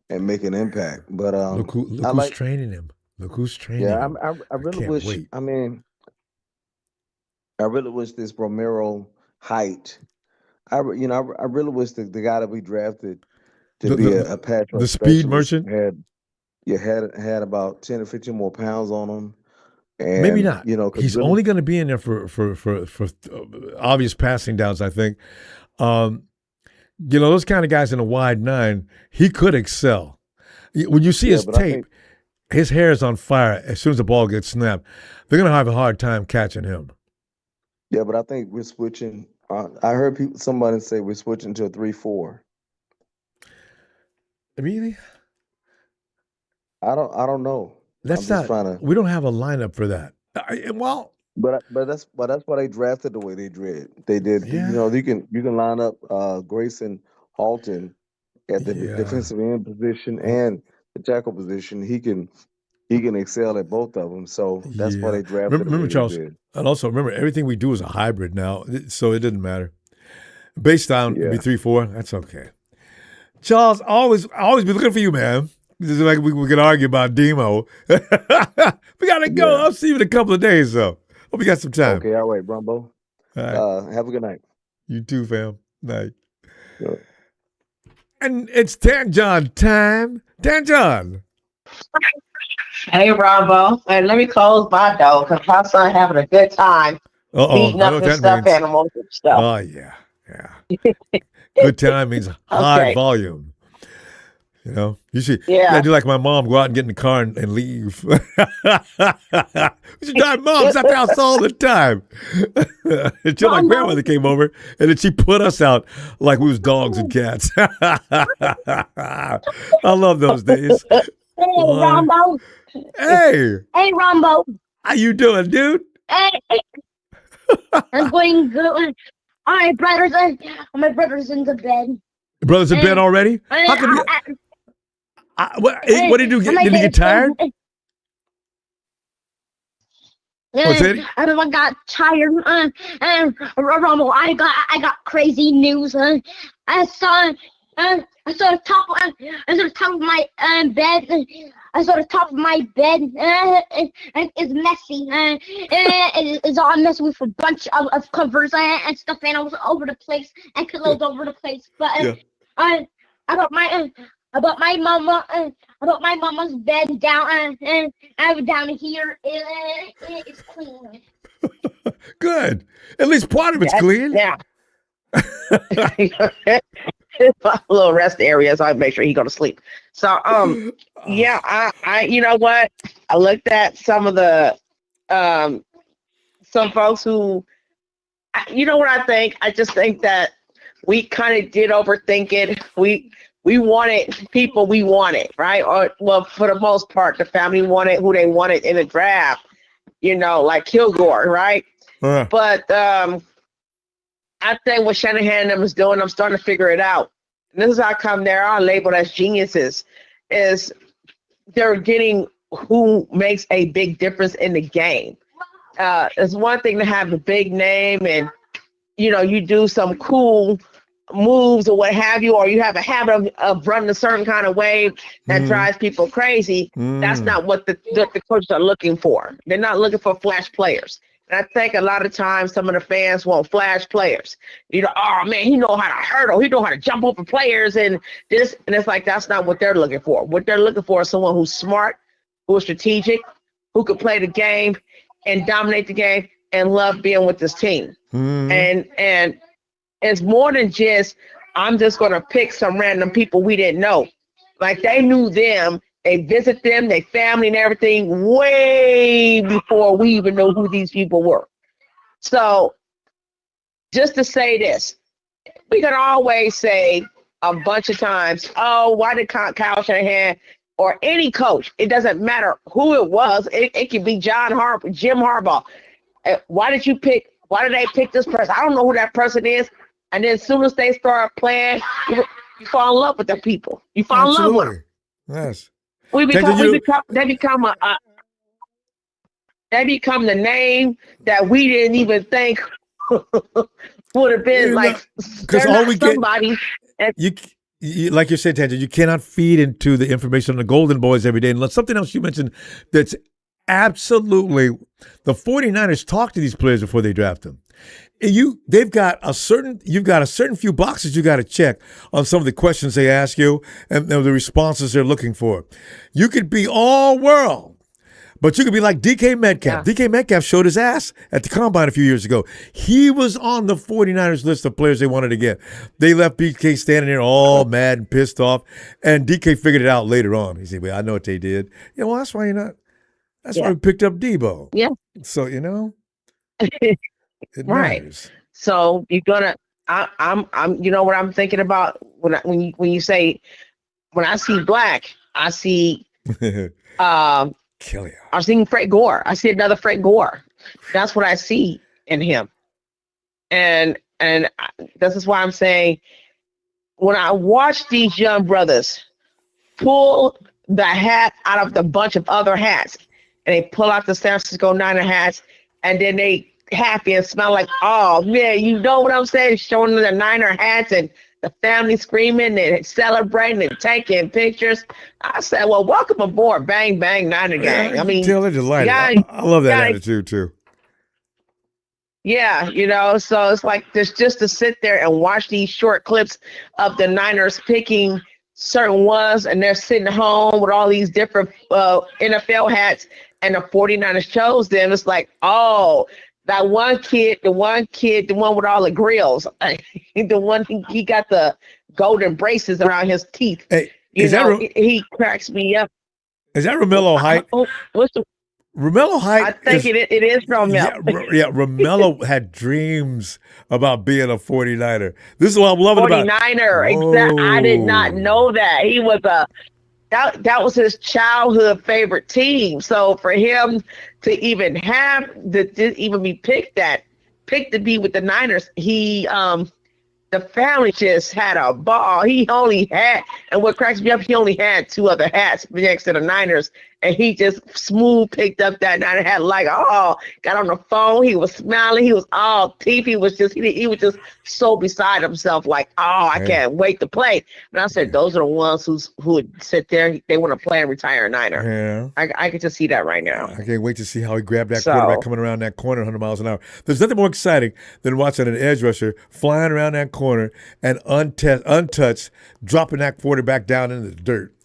and make an impact. But Look I who's like training him. Look who's yeah. training him. I I really can't wish. wait. I mean, I really wish this Romero height. I really wish the guy that we drafted to The be the, a pass the rush speed specialist merchant. had about 10 or 15 more pounds on him, Maybe and not. could He's really only going to be in there for obvious passing downs. I think. Um, those kind of guys in a wide nine, he could excel. When you see yeah. his But I tape, think his hair is on fire as soon as the ball gets snapped. They're going to have a hard time catching him. Yeah, but I think we're switching. I heard somebody say we're switching to a 3-4. Really? I don't know. I'm That's just not. trying to. We don't have a lineup for that. Well, But that's why they drafted the way they did. They did. yeah, You can line up Grayson Halton at the yeah. defensive end position Well, and the tackle position. He can excel at both of them. So that's why yeah. they drafted the Remember, way they Charles, did. and also remember everything we do is a hybrid now, so it didn't matter. Base down, it'd be Yeah. 3-4. That's okay. Charles, always be looking for you, man. This is like we can argue about Demo. We gotta go. Yeah. I'll see you in a couple of days, though. Hope you got some time. Okay, all right, Ronbo. All right. Have a good night. You too, fam. Night. Sure. And it's Tanjon time. Tanjon. Hey, Ronbo. And let me close my door because my son having a good time beating I know up what his that stuffed means. animals and stuff. Oh, yeah. Good time means high Okay. volume. You know, you should Yeah. do like my mom, go out and get in the car and leave. You should drive mom's at the house all the time. Until my grandmother came over, and then she put us out like we was dogs and cats. I love those days. Hey, Ronbo. Hey, Hey, Ronbo. how you doing, dude? Hey. I'm going good. My brother's in the bed. Brothers in bed already? How come you? What did you do? Did you get tired? What's it? I got tired. And Ronbo, I got crazy news. I saw the top of my bed. I saw the top of my bed. And it's messy. It's all messy with a bunch of covers and stuffed animals over the place and pillows over the place. But I got my mama's bed down and down here. It's clean. Good. At least part of it's clean. Yeah. A little rest area, so I make sure he go to sleep. So yeah, I you know what? I looked at some of the some folks who, you know what I think? I just think that we kind of did overthink it. We wanted people we wanted, right? Or well, for the most part, the family wanted who they wanted in the draft, you know, like Kilgore, right? But I think what Shanahan and them is doing, I'm starting to figure it out. And this is how come they are labeled as geniuses, is they're getting who makes a big difference in the game. It's one thing to have a big name and, you know, you do some cool moves or what have you, or you have a habit of running a certain kind of way that drives people crazy. That's not what the coaches are looking for. They're not looking for flash players. And I think a lot of times some of the fans want flash players. You know, oh man, he know how to hurdle, he know how to jump over players and this, and it's like that's not what they're looking for. What they're looking for is someone who's smart, who's strategic, who could play the game and dominate the game and love being with this team. And it's more than just, I'm just gonna pick some random people we didn't know. Like they knew them. They visit them, their family and everything way before we even know who these people were. So just to say this, we can always say a bunch of times, oh, why did Kyle Shanahan or any coach, it doesn't matter who it was, it could be Jim Harbaugh. Why did they pick this person? I don't know who that person is. And then as soon as they start playing, you fall in love with the people. You fall in love with them. Yes. They become the name that we didn't even think would have been because all we somebody. You like you said, Tangent, you cannot feed into the information on the Golden Boys every day. And something else you mentioned that's absolutely, the 49ers talk to these players before they draft them. You've got a certain few boxes you got to check on some of the questions they ask you and the responses they're looking for. You could be all world, but you could be like DK Metcalf. Yeah. DK Metcalf showed his ass at the Combine a few years ago. He was on the 49ers list of players they wanted to get. They left DK standing there all mad and pissed off, and DK figured it out later on. He said, well, I know what they did. Yeah, well, that's why you're not. That's why we picked up Debo. Yeah. So, you know. It right. matters. So you're gonna. I'm. You know what I'm thinking about when you say, when I see black, I see. Kill you. I'm seeing Fred Gore. I see another Fred Gore. That's what I see in him. And this is why I'm saying, when I watch these young brothers pull the hat out of the bunch of other hats, and they pull out the San Francisco Niner hats, and then they happy and smell like, oh man, you know what I'm saying? Showing them the Niner hats and the family screaming and celebrating and taking pictures. I said, well, welcome aboard, Bang Bang Niner Gang. I mean, tell they're delighted. I love that attitude too. Yeah, so it's like just to sit there and watch these short clips of the Niners picking certain ones, and they're sitting home with all these different NFL hats, and the 49ers chose them. It's like, oh, that one kid, the one with all the grills, the one he got the golden braces around his teeth. Hey, he cracks me up. Is that Romello Height? What's the Romello Height? I think it is Romello. Yeah, Romello had dreams about being a 49er. This is what I'm loving 49er, about. 49er, exactly. I did not know that. He was that was his childhood favorite team. So for him to even be picked to be with the Niners, the family just had a ball. And what cracks me up, he only had 2 other hats next to the Niners, and he just smooth picked up that Niner hat got on the phone. He was smiling. He was all teeth. He was just so beside himself, like, I can't wait to play. And I said, those are the ones who would sit there. They want to play and retire a Niner. Yeah. I could just see that right now. I can't wait to see how he grabbed that quarterback coming around that corner 100 miles an hour. There's nothing more exciting than watching an edge rusher flying around that corner and untouched, dropping that quarterback down into the dirt.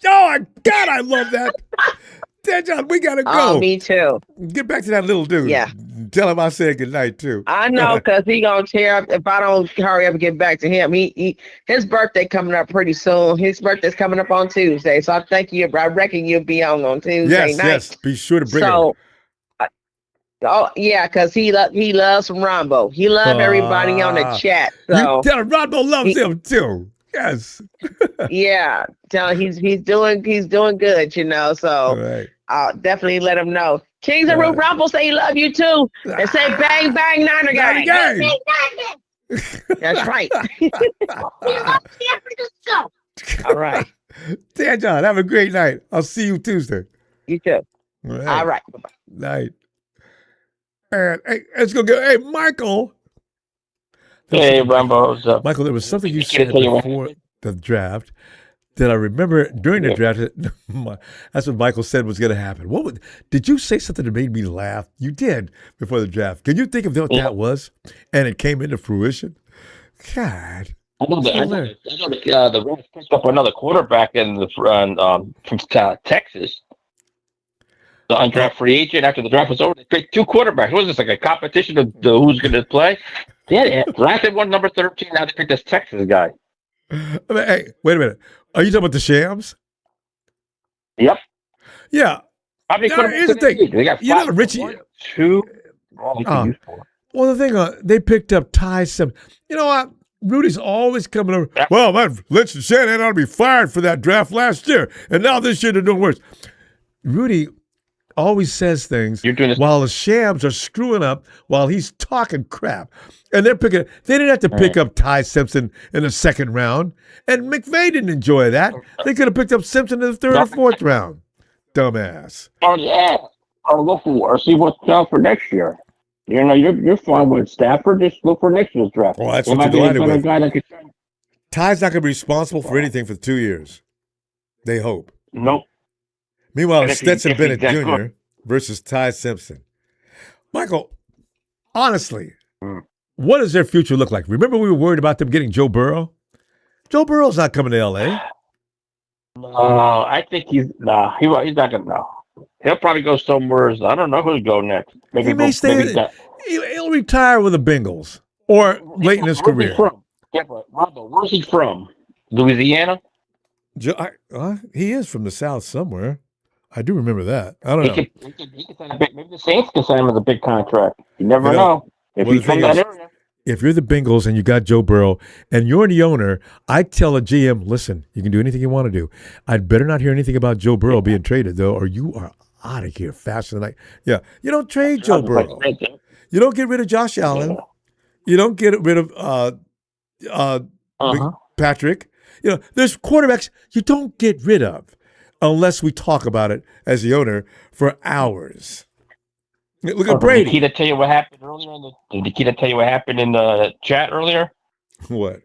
Oh, my God, I love that. John, we got to go. Oh, me too. Get back to that little dude. Yeah. Tell him I said goodnight, too. I know, because he going to tear up if I don't hurry up and get back to him. His birthday coming up pretty soon. His birthday's coming up on Tuesday. So I reckon you'll be on Tuesday night. Yes, be sure to bring him. Oh, yeah, because he loves Ronbo. He loves everybody on the chat. So you tell him Ronbo loves him, too. Yes. Yeah, he's doing good, So right. I'll definitely let him know. Kings of Root Rumble say he love you too, and say bang bang Niner gang. That's right. All right. Dan John, have a great night. I'll see you Tuesday. You too. All right. Bye-bye. Night. And hey, let's go get. Hey, Michael. Hey, Ronbo, what's up? Michael, there was something you said before the draft that I remember during the draft. That's what Michael said was going to happen. Did you say something that made me laugh? You did before the draft. Can you think of what that was? And it came into fruition? God. I know the Reds picked up another quarterback from Texas. The undrafted free agent after the draft was over. They picked 2 quarterbacks. What was this, like a competition of who's going to play? Yeah, drafted one number 13. Now they picked this Texas guy. Hey, wait a minute. Are you talking about the Shams? Yep. Yeah. Here's the thing. They got Richie. 2. Well, the thing, they picked up Ty Simpson. You know what? Rudy's always coming over. Yeah. Well, man, Lynch and Shanahan ought to be fired for that draft last year. And now this year they're doing worse. Rudy always says things while the Shams are screwing up while he's talking crap. And they didn't have to pick up Ty Simpson in the second round. And McVay didn't enjoy that. They could have picked up Simpson in the 3rd or 4th round. Dumbass. Oh, yeah. I'll look for see what's down for next year. You're fine with Stafford. Just look for next year's draft. Well, that's what you're delighted with. Ty's not going to be responsible for anything for 2 years. They hope. Nope. Meanwhile, Stetson Bennett Jr. versus Ty Simpson. Michael, honestly, what does their future look like? Remember we were worried about them getting Joe Burrow? Joe Burrow's not coming to L.A. No, I think he's not going to. No. He'll probably go somewhere. I don't know who'll go next. Maybe he may stay. He'll retire with the Bengals or late in his career. He from? Yeah, but Ronbo, where's he from? Louisiana? He is from the South somewhere. I do remember that. I don't know. Maybe the Saints can sign him with a big contract. You never know. If he's from that area. If you're the Bengals and you got Joe Burrow and you're the owner, I tell a GM, listen, you can do anything you want to do. I'd better not hear anything about Joe Burrow being traded, though, or you are out of here faster than you don't trade Joe Burrow. You don't get rid of Josh Allen. You don't get rid of Patrick. There's quarterbacks you don't get rid of unless we talk about it as the owner for hours. Look at Brady. Did Nikita tell you what happened earlier? Did Nikita tell you what happened in the chat earlier? What?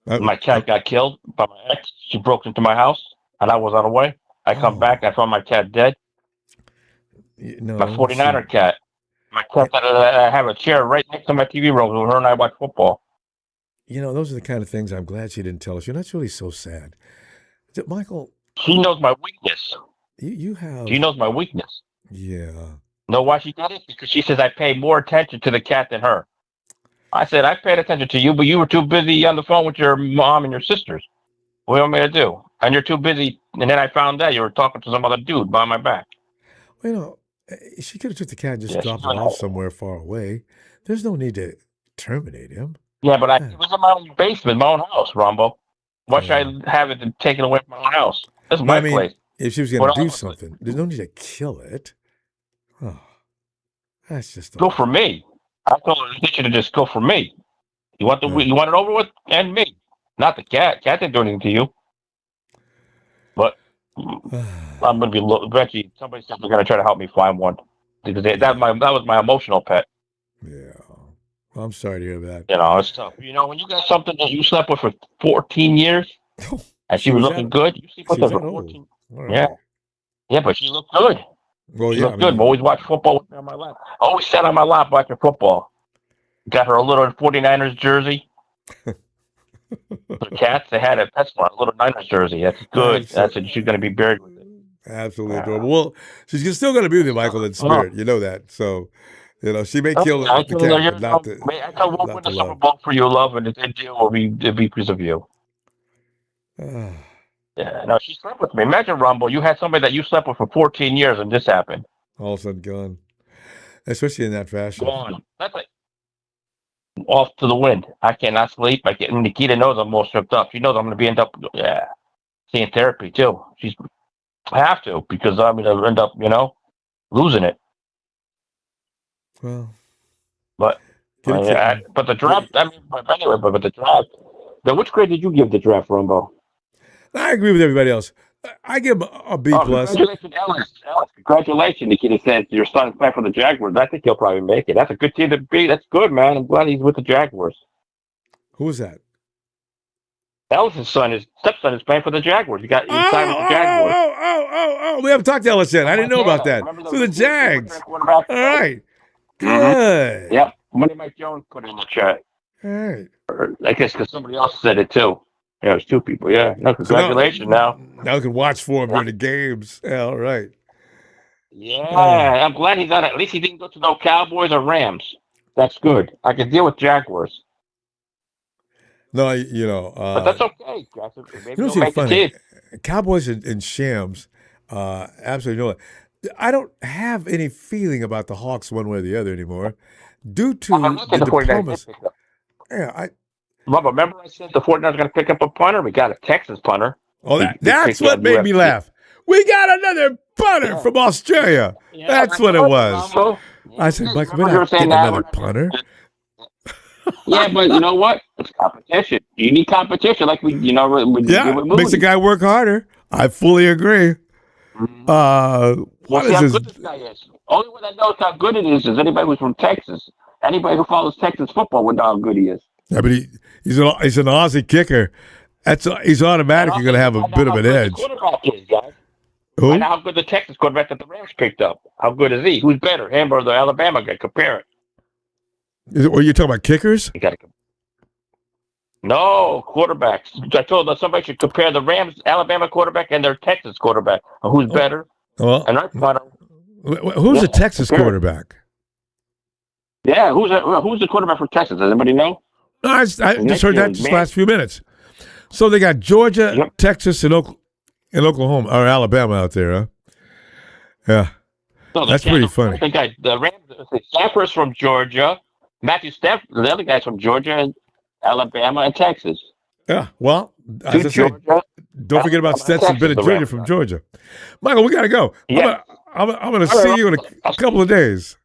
My cat got killed by my ex. She broke into my house, and I was on the way. I come back, I found my cat dead. No, My 49er cat. My cat that I have a chair right next to my TV room where her and I watch football. Those are the kind of things I'm glad she didn't tell us. That's really so sad. Michael. She knows my weakness. You have. She knows my weakness. Yeah. Know why she did it? Because she says I pay more attention to the cat than her. I said, I paid attention to you, but you were too busy on the phone with your mom and your sisters. What do you want me to do? And you're too busy. And then I found out you were talking to some other dude behind my back. Well, she could have took the cat and just dropped it off somewhere far away. There's no need to terminate him. Yeah, but it was in my own basement, my own house, Ronbo. Why should I have it taken away from my own house? This is my place. If she was going to do something, there's no need to kill it. Oh, that's just go for me. I told her she should have just go for me. You want it over with, and me, not the cat. Cat didn't do anything to you. But I'm going to be eventually. Somebody said they're going to try to help me find one because that was my emotional pet. Yeah, well, I'm sorry to hear that. It's tough. When you got something that you slept with for 14 years, and she was looking good, you sleep with her for 14. Right. Yeah, but she looked good. Well, she looked good. Always watched football with me on my lap. Always sat on my lap watching football. Got her a little 49ers jersey. The cats, they had a PetSmart, a little Niners jersey. That's good. That's it. She's going to be buried with it. Absolutely adorable. Well, she's still going to be with you, Michael, in spirit. You know that. So, she may kill the cat, but not the. I told we'll win the Super Bowl for you, love, and the deal will be because of you. Yeah, no, she slept with me. Imagine, Ronbo, you had somebody that you slept with for 14 years, and this happened. All of a sudden, gone. Especially in that fashion. Gone. That's like off to the wind. I cannot sleep. Nikita knows I'm most tripped up. She knows I'm going to end up, seeing therapy too. I have to because I'm going to end up, losing it. Well, but the draft. But anyway, but the draft. Now, which grade did you give the draft, Ronbo? I agree with everybody else. I give a B plus. Congratulations, Ellis. Congratulations, Nikita says your son is playing for the Jaguars. I think he'll probably make it. That's a good team to be. That's good, man. I'm glad he's with the Jaguars. Who is that? Ellis' stepson is playing for the Jaguars. He signed with the Jaguars. Oh! We haven't talked to Ellis yet. I didn't know about that. So the Jags. All right. Good. Yep. Money Mike Jones put it in the chat. All right. I guess because somebody else said it too. Yeah, it was two people. Yeah. No, congratulations now. Now we can watch for him during the games. Yeah, all right. Yeah, I'm glad he's on it. At least he didn't go to no Cowboys or Rams. That's good. I can deal with Jaguars. No, but that's okay. Maybe he'll make funny. Cowboys and Shams, absolutely no. I don't have any feeling about the Hawks one way or the other anymore, due to the diplomacy. Yeah, remember I said the 49ers are going to pick up a punter? We got a Texas punter. Oh, that's what made me laugh. We got another punter from Australia. Yeah, that's what it was. I said, Mike, we're not getting another punter. Yeah, but you know what? It's competition. You need competition, like we makes a guy work harder. I fully agree. What is how good this guy is. Only one that knows how good it is anybody who's from Texas. Anybody who follows Texas football would know how good he is. Yeah, but he's an Aussie kicker. He's automatically going to have a bit of an edge. Quarterback is, guys. Who? I know how good the Texas quarterback that the Rams picked up. How good is he? Who's better, him or the Alabama guy? Compare it. Are you talking about kickers? No, quarterbacks. I told them somebody should compare the Rams, Alabama quarterback, and their Texas quarterback. Who's better? Well, and who's the Texas quarterback? Yeah, who's the quarterback for Texas? Does anybody know? No, I just heard that just last few minutes. So they got Georgia, Texas, and Oklahoma or Alabama out there, huh? Yeah, so that's pretty funny. The Rams, Stafford's from Georgia. Matthew Stafford, the other guy's from Georgia, and Alabama, and Texas. Yeah, well, as I say, don't forget about Stetson Bennett Jr. from Georgia. Michael, we got to go. Yeah. I'm going to see you in a couple of days.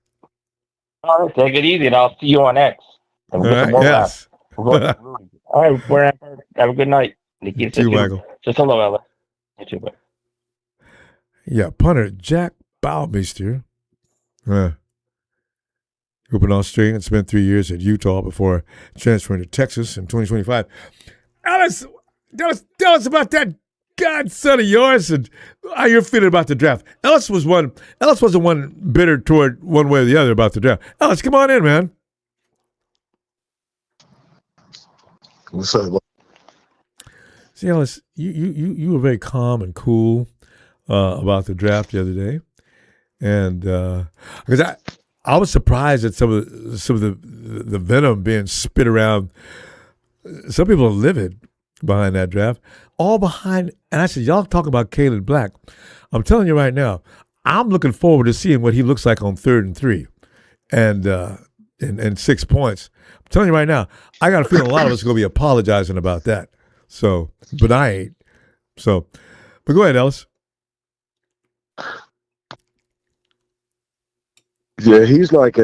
All right, take it easy, and I'll see you on X. All right, yes. All right, have a good night. You too, Michael. Just hello, Ella. You too, bye. Yeah, punter Jack Baumeister. Grew up in Australia and spent 3 years at Utah before transferring to Texas in 2025. Ellis, tell us about that godson of yours and how you're feeling about the draft. Ellis wasn't one bitter toward one way or the other about the draft. Ellis, come on in, man. What's up? See, Ellis, you were very calm and cool about the draft the other day, and because I was surprised at some of the venom being spit around. Some people are livid behind that draft, all behind. And I said, y'all talk about Caleb Black. I'm telling you right now, I'm looking forward to seeing what he looks like on 3rd and 3, and 6 points. I'm telling you right now, I got a feeling a lot of us are going to be apologizing about that. So, but I ain't. So, but go ahead, Ellis. Yeah, he's like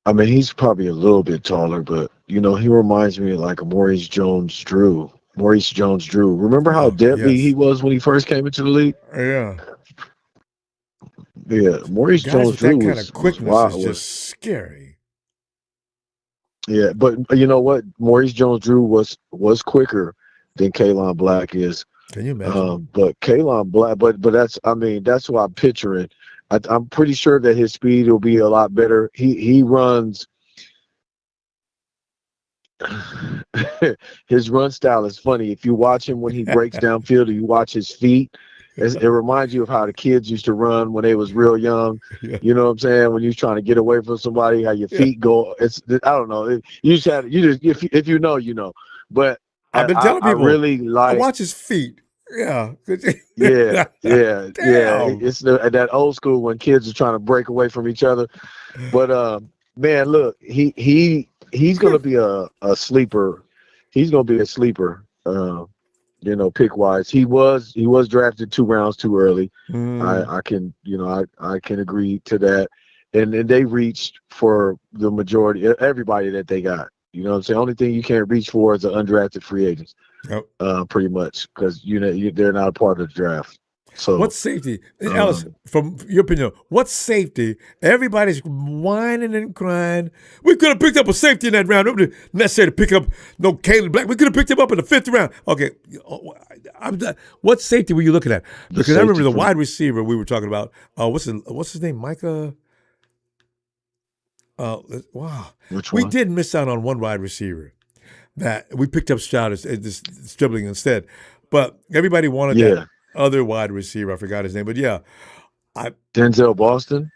I mean, he's probably a little bit taller, but he reminds me of like a Maurice Jones-Drew. Remember how deadly he was when he first came into the league? Yeah. Yeah, Maurice Guys Jones-Drew with that kind of quickness is just scary. Yeah, but you know what? Maurice Jones-Drew was quicker than Kalon Black is. Can you imagine? But Kalon Black, but that's what I'm picturing. I'm pretty sure that his speed will be a lot better. He runs. His run style is funny. If you watch him when he breaks downfield, or you watch his feet, it reminds you of how the kids used to run when they was real young. Yeah. You know what I'm saying? When you're trying to get away from somebody, how your feet go. I don't know. If you know, you know. But I've been telling people. I really like. I watch his feet. Yeah. Yeah. Damn. It's that old school when kids are trying to break away from each other. But man, look, he's gonna be a sleeper. He's gonna be a sleeper. Pick wise. He was drafted 2 rounds too early. I can agree to that. And they reached for the majority, everybody that they got. You know what I'm saying? Only thing you can't reach for is the undrafted free agents. Yep. Pretty much, because they're not a part of the draft. So what safety, Ellis? From your opinion, what safety? Everybody's whining and crying. We could have picked up a safety in that round. It wasn't necessary to pick up no Caleb Black. We could have picked him up in the 5th round. Okay, what safety were you looking at? Because I remember the wide receiver we were talking about. What's his name? Micah. Wow. Which we one? did miss out on one wide receiver that we picked up Stroud as dribbling instead, but everybody wanted that other wide receiver. I forgot his name, but yeah, Denzel Boston.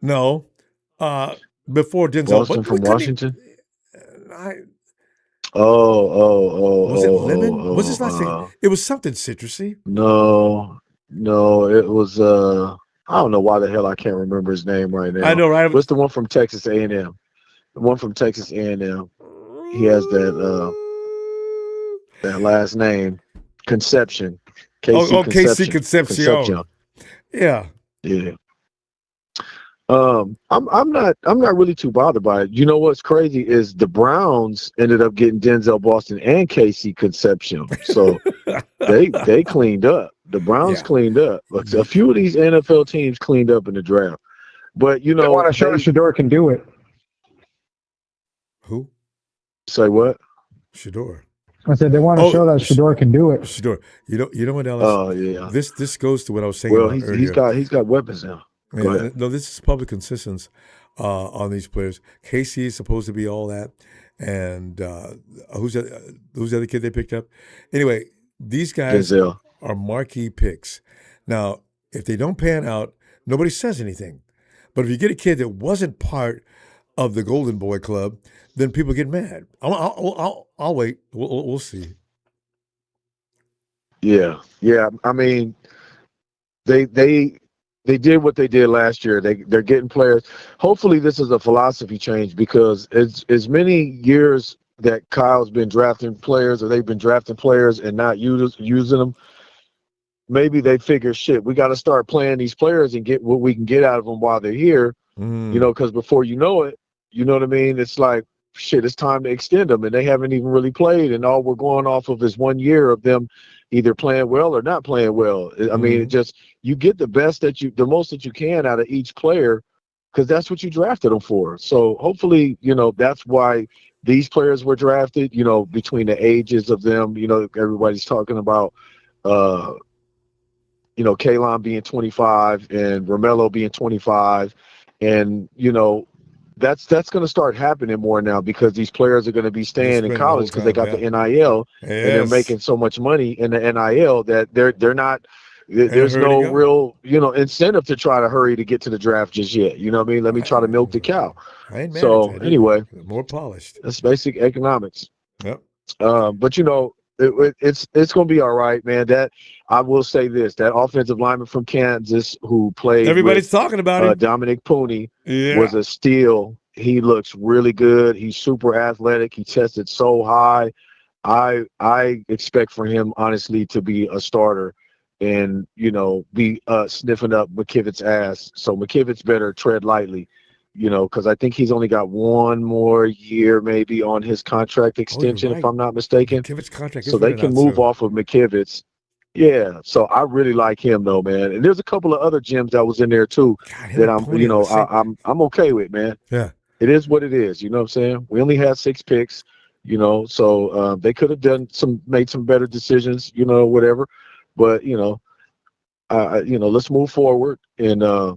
No, before Denzel Boston from Washington. Was it lemon? Was his last name? It was something citrusy. No, it was. I don't know why the hell I can't remember his name right now. I know, right? What's the one from Texas A&M? The one from Texas A&M. He has that last name, Conception. KC Concepcion. Yeah. I'm not really too bothered by it. You know what's crazy is the Browns ended up getting Denzel Boston and KC Concepcion, so they cleaned up. The Browns cleaned up. A few of these NFL teams cleaned up in the draft, but they want to show Shador can do it. Who? Say what? Shador. I said they want to show that Shador can do it. Shador. You know what, Ellis? Oh yeah. This goes to what I was saying. Well, earlier. he's got weapons now. Go ahead. No, this is public insistence on these players. KC is supposed to be all that, and who's the other kid they picked up? Anyway, these guys are marquee picks. Now, if they don't pan out, nobody says anything. But if you get a kid that wasn't part of the Golden Boy Club, then people get mad. I'll wait. We'll see. Yeah. I mean, they did what they did last year. They're getting players. Hopefully, this is a philosophy change, because as many years that Kyle's been drafting players, or they've been drafting players and not using them, maybe they figure, shit, we got to start playing these players and get what we can get out of them while they're here. Because before you know it, you know what I mean? It's like, shit, it's time to extend them, and they haven't even really played, and all we're going off of is 1 year of them either playing well or not playing well. I mean, it just, you get the most that you can out of each player because that's what you drafted them for. So hopefully, that's why these players were drafted, between the ages of them. Everybody's talking about, Kalon being 25 and Romello being 25. And, that's going to start happening more now because these players are going to be staying in college because they got the NIL and they're making so much money in the NIL that they're not. There's no real, incentive to try to hurry to get to the draft just yet. You know what I mean? Let me try to milk the cow. So anyway, more polished. That's basic economics. Yep. But it's going to be all right, man. That I will say this: that offensive lineman from Kansas who played, everybody's talking about him, Dominic Pooney, was a steal. He looks really good. He's super athletic. He tested so high. I expect for him, honestly, to be a starter and, be sniffing up McKivit's ass. So McKivit's better tread lightly, because I think he's only got one more year maybe on his contract extension, if I'm not mistaken. McKivit's contract so they can move off of McKivit's. Yeah, so I really like him though, man. And there's a couple of other gems that was in there too that I'm okay with, man. Yeah. It is what it is, you know what I'm saying? We only had 6 picks, so they could have made some better decisions, whatever. But, let's move forward and we're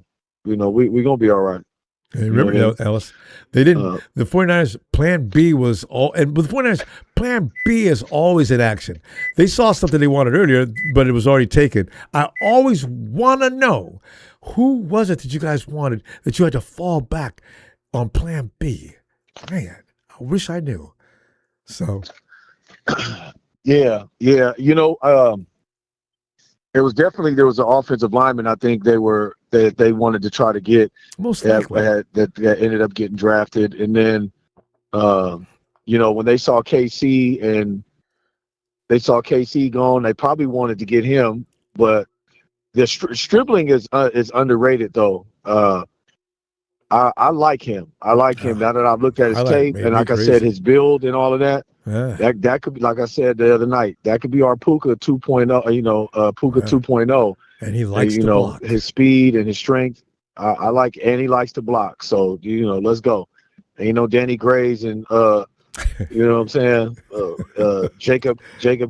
gonna be all right. Hey, remember, Ellis, they didn't. The 49ers plan B was all, and with the 49ers, plan B is always in action. They saw something they wanted earlier, but it was already taken. I always want to know who was it that you guys wanted that you had to fall back on plan B. Man, I wish I knew. So, yeah. There was an offensive lineman I think they wanted to try to get that ended up getting drafted. And then, when they saw KC gone, they probably wanted to get him, but the Stribling is underrated though. I like him. I like him now that I've looked at his tape and like I said, his build and all of that. Yeah. That could be, like I said the other night, that could be our Puka 2.0, Puka 2.0. And he likes to block. His speed and his strength. I like, and he likes to block. So, let's go. Ain't no Danny Grays and, you know what I'm saying? Jacob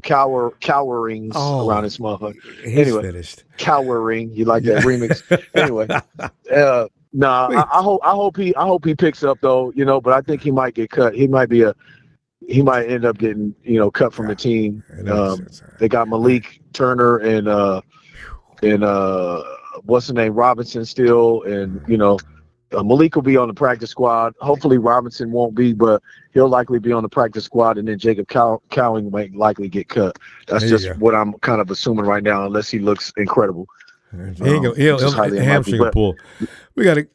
cowerings around his motherfucker. Anyway, finished. Cowering. You like that remix? Anyway, I hope he picks up though, but I think he might get cut. He might end up getting, cut from the team. They got Malik Turner and what's the name, Robinson still, and Malik will be on the practice squad. Hopefully Robinson won't be, but he'll likely be on the practice squad, and then Jacob Cowing might likely get cut. That's just what I'm kind of assuming right now, unless he looks incredible. He'll hamstring pull. We got to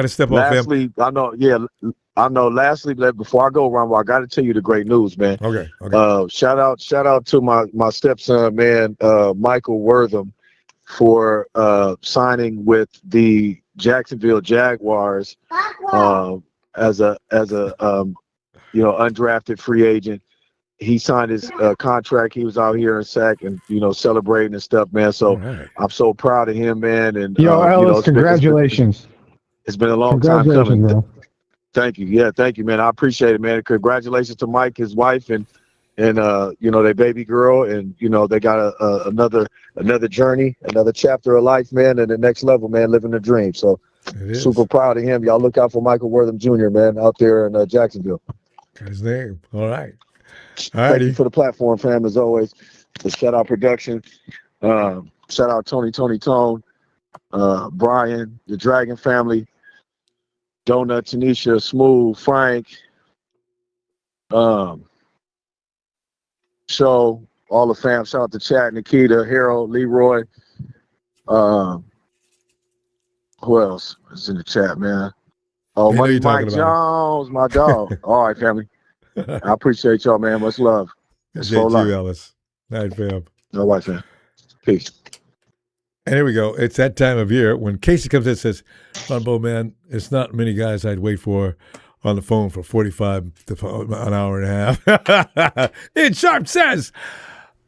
step off him. I know. Lastly, before I go, Ronbo, I got to tell you the great news, man. Okay. Shout out to my stepson, man, Michael Wortham, for signing with the Jacksonville Jaguars as a undrafted free agent. He signed his contract. He was out here in SAC and celebrating and stuff, man. So I'm so proud of him, man. And Ellis, congratulations. It's been a long time coming. Bro. Thank you. Yeah, thank you, man. I appreciate it, man. Congratulations to Mike, his wife, and their baby girl, and they got another journey, another chapter of life, man, and the next level, man, living the dream. So super proud of him. Y'all look out for Michael Wortham Jr., man, out there in Jacksonville. His name. All right. Thank you for the platform, fam, as always. The Shout Out Production. Shout out Tony Tone, Brian, the Dragon family, Donut, Tanisha, Smooth, Frank, Show, all the fam. Shout out to Chat, Nikita, Harold, Leroy. Who else is in the chat, man? Oh, Mike Jones, my dog. All right, family. I appreciate y'all, man. Much love. It's you, Ellis. Night, fam. All right, fam. Peace. And here we go. It's that time of year when Casey comes in and says, Ronbo, man, it's not many guys I'd wait for on the phone for 45 to an hour and a half. Ian Sharp says,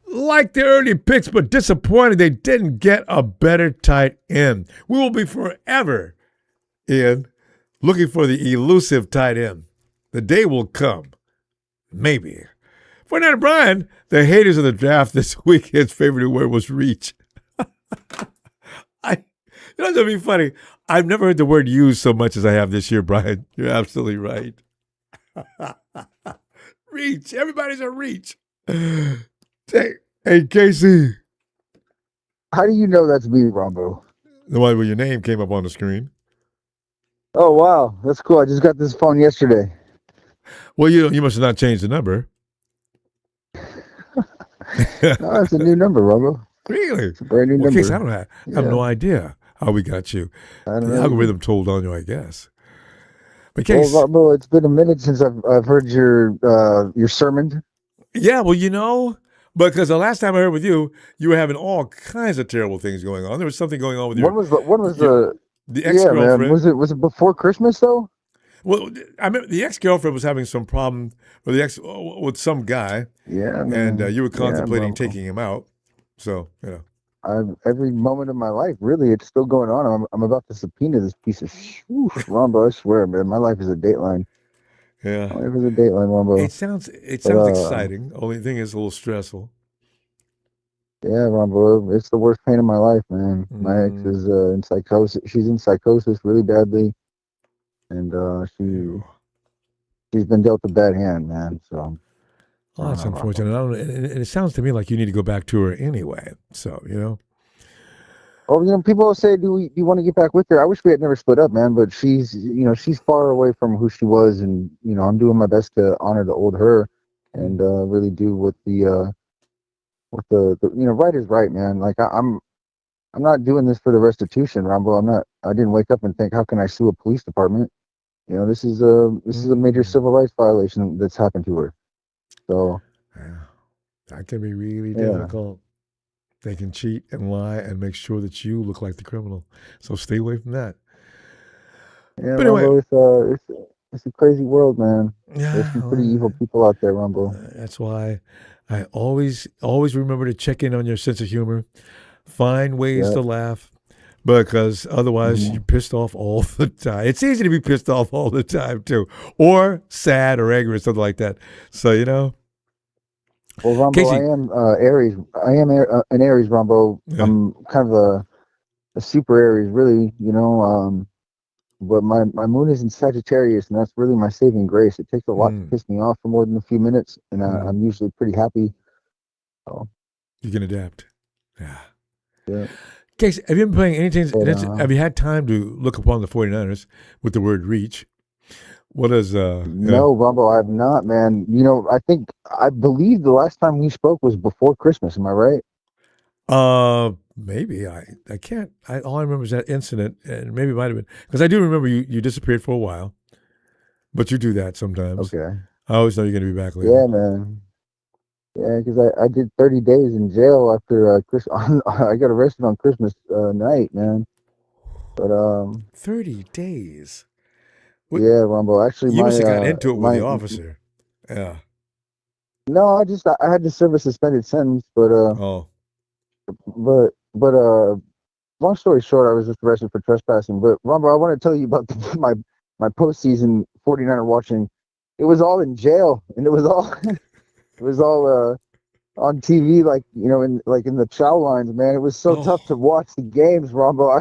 like the early picks, but disappointed they didn't get a better tight end. We will be forever, Ian, looking for the elusive tight end. The day will come. Maybe. For now, Brian, the haters of the draft this weekend's favorite word was reach. You know, that'd be funny. I've never heard the word used so much as I have this year, Brian. You're absolutely right. Reach. Everybody's a reach. Hey, Casey. How do you know that's me, Ronbo? The one where your name came up on the screen. Oh, wow. That's cool. I just got this phone yesterday. Well, you must have not changed the number. No, it's a new number, Ronbo. Really? It's a brand new number. Casey, I have no idea how we got you. The algorithm told on you, I guess. But Casey, well, Ronbo, it's been a minute since I've heard your sermon. Yeah, well, because the last time I heard with you, you were having all kinds of terrible things going on. There was something going on with When was the ex-girlfriend? Yeah, man. Was it before Christmas though? Well, I remember the ex-girlfriend was having some problem with some guy. Yeah, man. And you were contemplating taking him out. So, every moment of my life, really, it's still going on. I'm about to subpoena this piece of Ronbo. I swear, man, my life is a dateline. Yeah, my life is a dateline, Ronbo. It sounds exciting. Only thing is a little stressful. Yeah, Ronbo, it's the worst pain of my life, man. My ex is in psychosis. She's in psychosis really badly, and she's been dealt a bad hand, man. So. Oh, that's unfortunate. And it sounds to me like you need to go back to her anyway. So, Oh, people will say, do you want to get back with her? I wish we had never split up, man. But she's far away from who she was, and I'm doing my best to honor the old her, and really do what the right is right, man. Like I'm not doing this for the restitution, Ronbo. I didn't wake up and think, how can I sue a police department? This is a major civil rights violation that's happened to her. So that can be really difficult. They can cheat and lie and make sure that you look like the criminal. So stay away from that. Yeah, but anyway, Ronbo, it's a crazy world, man. Yeah, there's some pretty evil people out there, Ronbo. That's why I always remember to check in on your sense of humor. Find ways to laugh. Because otherwise you're pissed off all the time. It's easy to be pissed off all the time too, or sad or angry or something like that. So Well, Ronbo, Casey, I am Aries. I am an Aries, Ronbo. Yeah. I'm kind of a super Aries, really. But my moon is in Sagittarius, and that's really my saving grace. It takes a lot to piss me off for more than a few minutes, and I'm usually pretty happy. So you can adapt. Yeah. Casey, have you been playing anything? Have you had time to look upon the 49ers with the word reach? What is No, Ronbo, I have not, man. I believe the last time we spoke was before Christmas. Am I right? Maybe I can't. All I remember is that incident, and maybe it might have been because I do remember you disappeared for a while, but you do that sometimes. Okay. I always know you're going to be back later. Yeah, man. Yeah, because I did 30 days in jail after I got arrested on Christmas night, man. But 30 days. Yeah, Ronbo. Actually, you must have got into it with the officer. Yeah. No, I had to serve a suspended sentence, but long story short, I was just arrested for trespassing. But Ronbo, I want to tell you about my postseason 49er watching. It was all in jail, and it was all on TV, like in the chow lines, man. It was so tough to watch the games, Ronbo.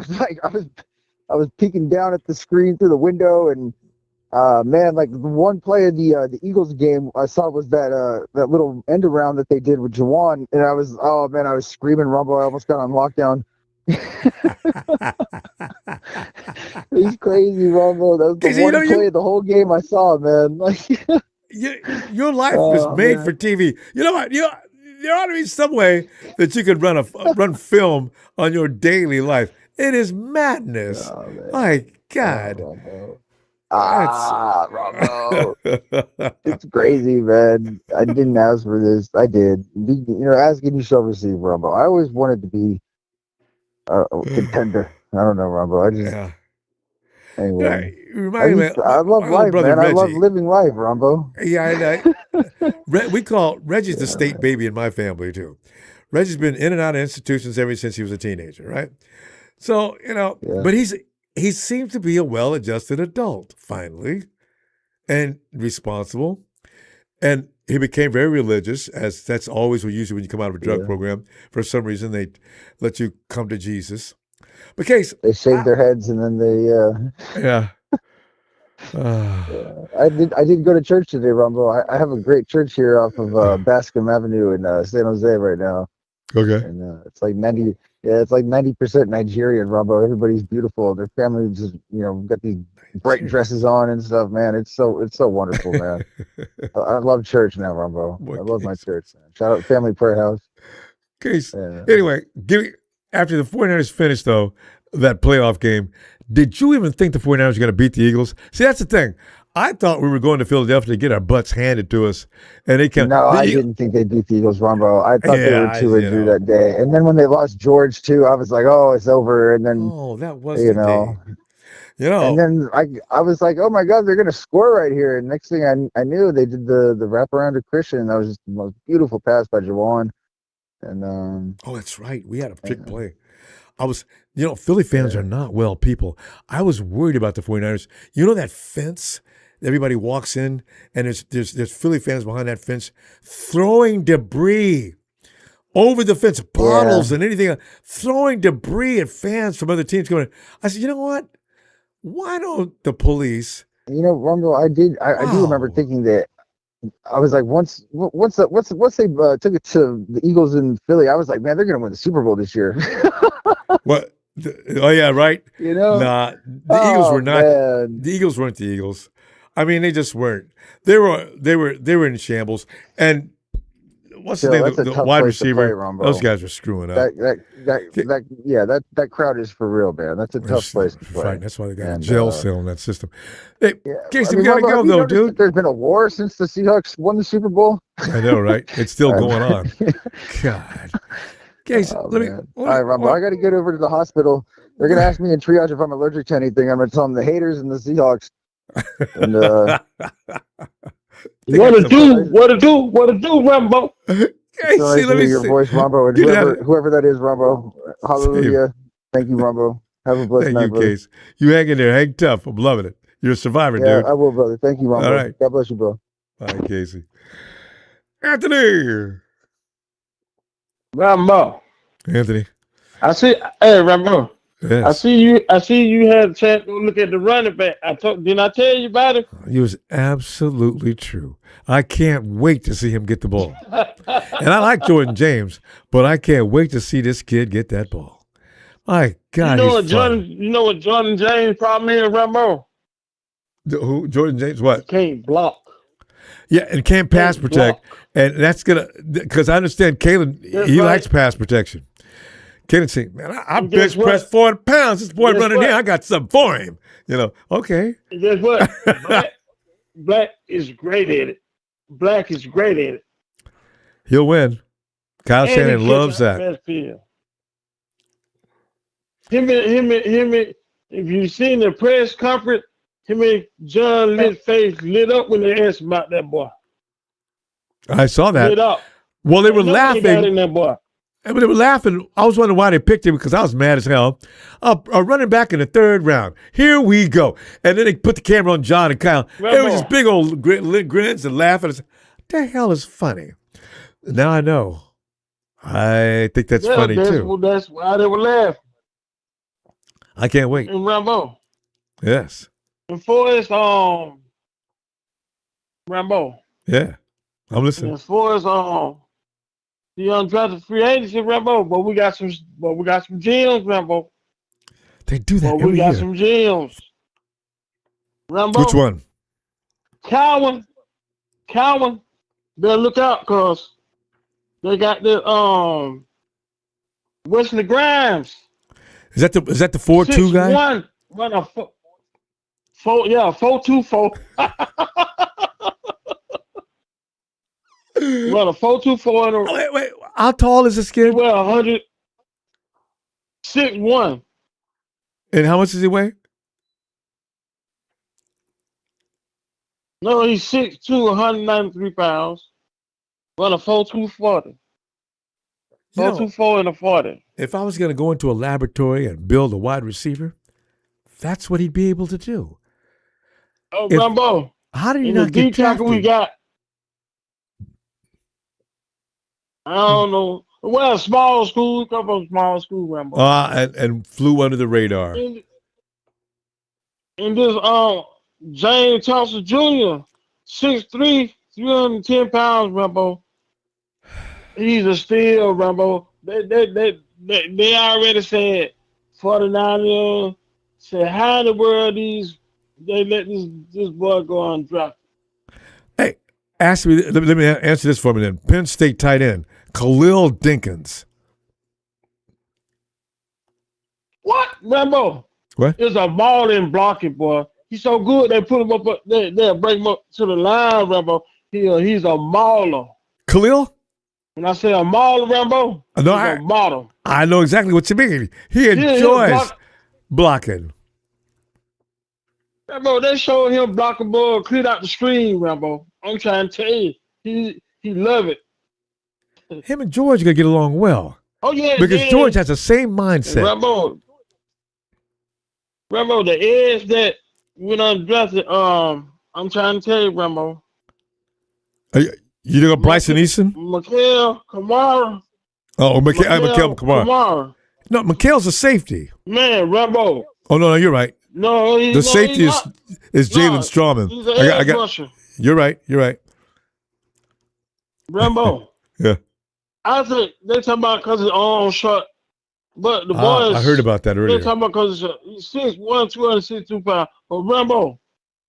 I was peeking down at the screen through the window, and man, like the one play of the Eagles game I saw was that little end around that they did with Jawan, and I was screaming, Ronbo. I almost got on lockdown. It's crazy, Ronbo. That was the one play of the whole game I saw, man. Like your life was made for TV. You know what? There ought to be some way that you could run film on your daily life. It is madness. My God. Ronbo. It's crazy, man. I didn't ask for this. I did. Asking you shall receive, Ronbo. I always wanted to be a contender. I don't know, Ronbo. Anyway, I love life, man. Reggie. I love living life, Ronbo. Yeah, we call Reggie's the state baby in my family too. Reggie's been in and out of institutions ever since he was a teenager, right? So but he seems to be a well-adjusted adult, finally, and responsible. And he became very religious, as that's always usually when you come out of a drug program. For some reason, they let you come to Jesus. But Case, They shaved their heads and then they. Yeah. I did go to church today, Ronbo. I have a great church here off of Bascom Avenue in San Jose right now. Okay. And it's like 90. Yeah, it's like 90% Nigerian, Ronbo. Everybody's beautiful. Their family just got these bright dresses on and stuff. Man, it's so wonderful, man. I love church now, Ronbo. I love my church. Man. Shout out Family Prayer House. Case. Anyway, after the 49ers finished though that playoff game, did you even think the 49ers were going to beat the Eagles? See, that's the thing. I thought we were going to Philadelphia to get our butts handed to us, and they kept. No, I didn't think they beat the Eagles, Ronbo. I thought they were 2-2 that day, and then when they lost George too, I was like, "Oh, it's over." And then, that was the day. And then I was like, "Oh my God, they're gonna score right here!" And next thing I knew, they did the wraparound to Christian. That was just the most beautiful pass by Jawan. And oh, that's right. We had a big play. I was, Philly fans are not well people. I was worried about the 49ers. You know that fence? Everybody walks in, and there's Philly fans behind that fence throwing debris over the fence, bottles and anything, throwing debris at fans from other teams coming in. I said, you know what? Why don't the police? Ronbo, I do remember thinking that. I was like, once they took it to the Eagles in Philly, I was like, man, they're gonna win the Super Bowl this year. What? Oh yeah, right. Nah, the Eagles were not. Man. The Eagles weren't the Eagles. I mean, they just weren't. They were in shambles. And what's the name? The wide receiver. Those guys were screwing up. That crowd is for real, man. That's a tough place to play. Right. That's why they got a jail cell in that system. Hey, Casey, I mean, we gotta Ronbo, go have you though, noticed dude. that there's been a war since the Seahawks won the Super Bowl. I know, right? It's still going on. God. Casey, All right, Ronbo, I got to get over to the hospital. They're going to ask me in triage if I'm allergic to anything. I'm going to tell them the haters and the Seahawks. And what to do, Ronbo? Casey, let me hear your voice, Ronbo, and whoever that is, Ronbo. Hallelujah. Thank you, Ronbo. Have a blessed night, Thank you, brother. Case. You hang in there. Hang tough. I'm loving it. You're a survivor, Yeah, dude. I will, brother. Thank you, Ronbo. All right. God bless you, bro. Bye, Casey. Anthony. Rambo. Anthony. Hey, Rambo. Yes. I see you had a chance to go look at the running back. Didn't I tell you about it? It was absolutely true. I can't wait to see him get the ball. And I like Jordan James, but I can't wait to see this kid get that ball. My God, you know what Jordan James' problem is, Rambo? Who? Jordan James? What? Can't block. Yeah, and can't pass protect. And that's because I understand Kalen, he likes pass protection. Kalen saying, man, I bench press 40 pounds. This boy running here, I got something for him. Okay. And guess what? Black is great at it. Black is great at it. He'll win. Kyle Shanahan loves that. Him, if you seen the press conference, him and John Lynch face lit up when they asked about that boy. I saw that. Lit up. Well, they were laughing. That boy. But they were laughing. I was wondering why they picked him because I was mad as hell. A running back in the third round. Here we go. And then they put the camera on John and Kyle. It was just big old grins and laughing. I said, what the hell is funny? Now I know. I think that's funny too. That's why they were laughing. I can't wait. And Rambo. Yes. And Forrest, Rambo. Yeah. I'm listening. As far as the undrafted free agency, Rambo, but we got some gems, Rambo. They do that we every got year. some gems. Rambo. Which one? Cowan. Better look out, cause they got the Wesley Grimes. Is that the 4-2 guy? 6'1", run a 4.24. Run a 4.24. Wait. How tall is this kid? Well, 6'1". And how much does he weigh? No, he's 6'2", 193 pounds. Run a 4.240. 4.24 and a 40. If I was going to go into a laboratory and build a wide receiver, that's what he'd be able to do. Oh, Ronbo. How did he in not the get D tackle we drafted? got? I don't know. Well, small school. We come from small school, Ronbo. And flew under the radar. And this James Thompson Jr., 6'3", 310 pounds, Ronbo. He's a steal, Ronbo. They already said 49 said how in the world they let this boy go undrafted. Hey, let me answer this for me then. Penn State tight end Khalil Dinkins. What, Rambo? What? It's a balling blocking boy. He's so good they put him up. They'll bring him up to the line, Rambo. He's a mauler. Khalil? When I say a mauler, Rambo, he's a model. I know exactly what you mean. He enjoys blocking. Rambo, they showed him blocking ball, cleared out the screen, Rambo. I'm trying to tell you, he love it. Him and George are gonna get along well. Oh yeah, because George has the same mindset. Rambo, the edge that when undrafted, I'm trying to tell you, Rambo. You know Bryson Easton? Mikael Kamara. Oh, Mikael Kamara. Kamara. No, Mikael's a safety. Man, Rambo. Oh no, you're right. No, the safety is Jalen Strawman. He's an edge rusher. You're right. You're right. Rambo. Yeah. I think they talking about because his arm short, but the boys. I heard about that earlier. They talking about because he's 6'1", 262 pounds. But Rambo,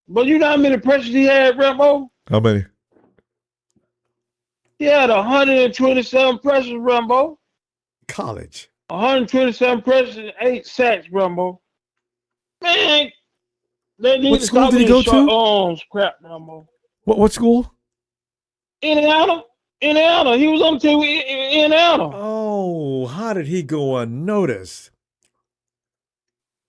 but you know how many pressures he had, Rambo? How many? He had 127 pressures, Rambo. College. 127 pressures and 8 sacks, Rambo. Man, they need what to school stop did he these go short to? arms crap, Rambo. What school? Indiana. He was on the team with Indiana. Oh, how did he go unnoticed?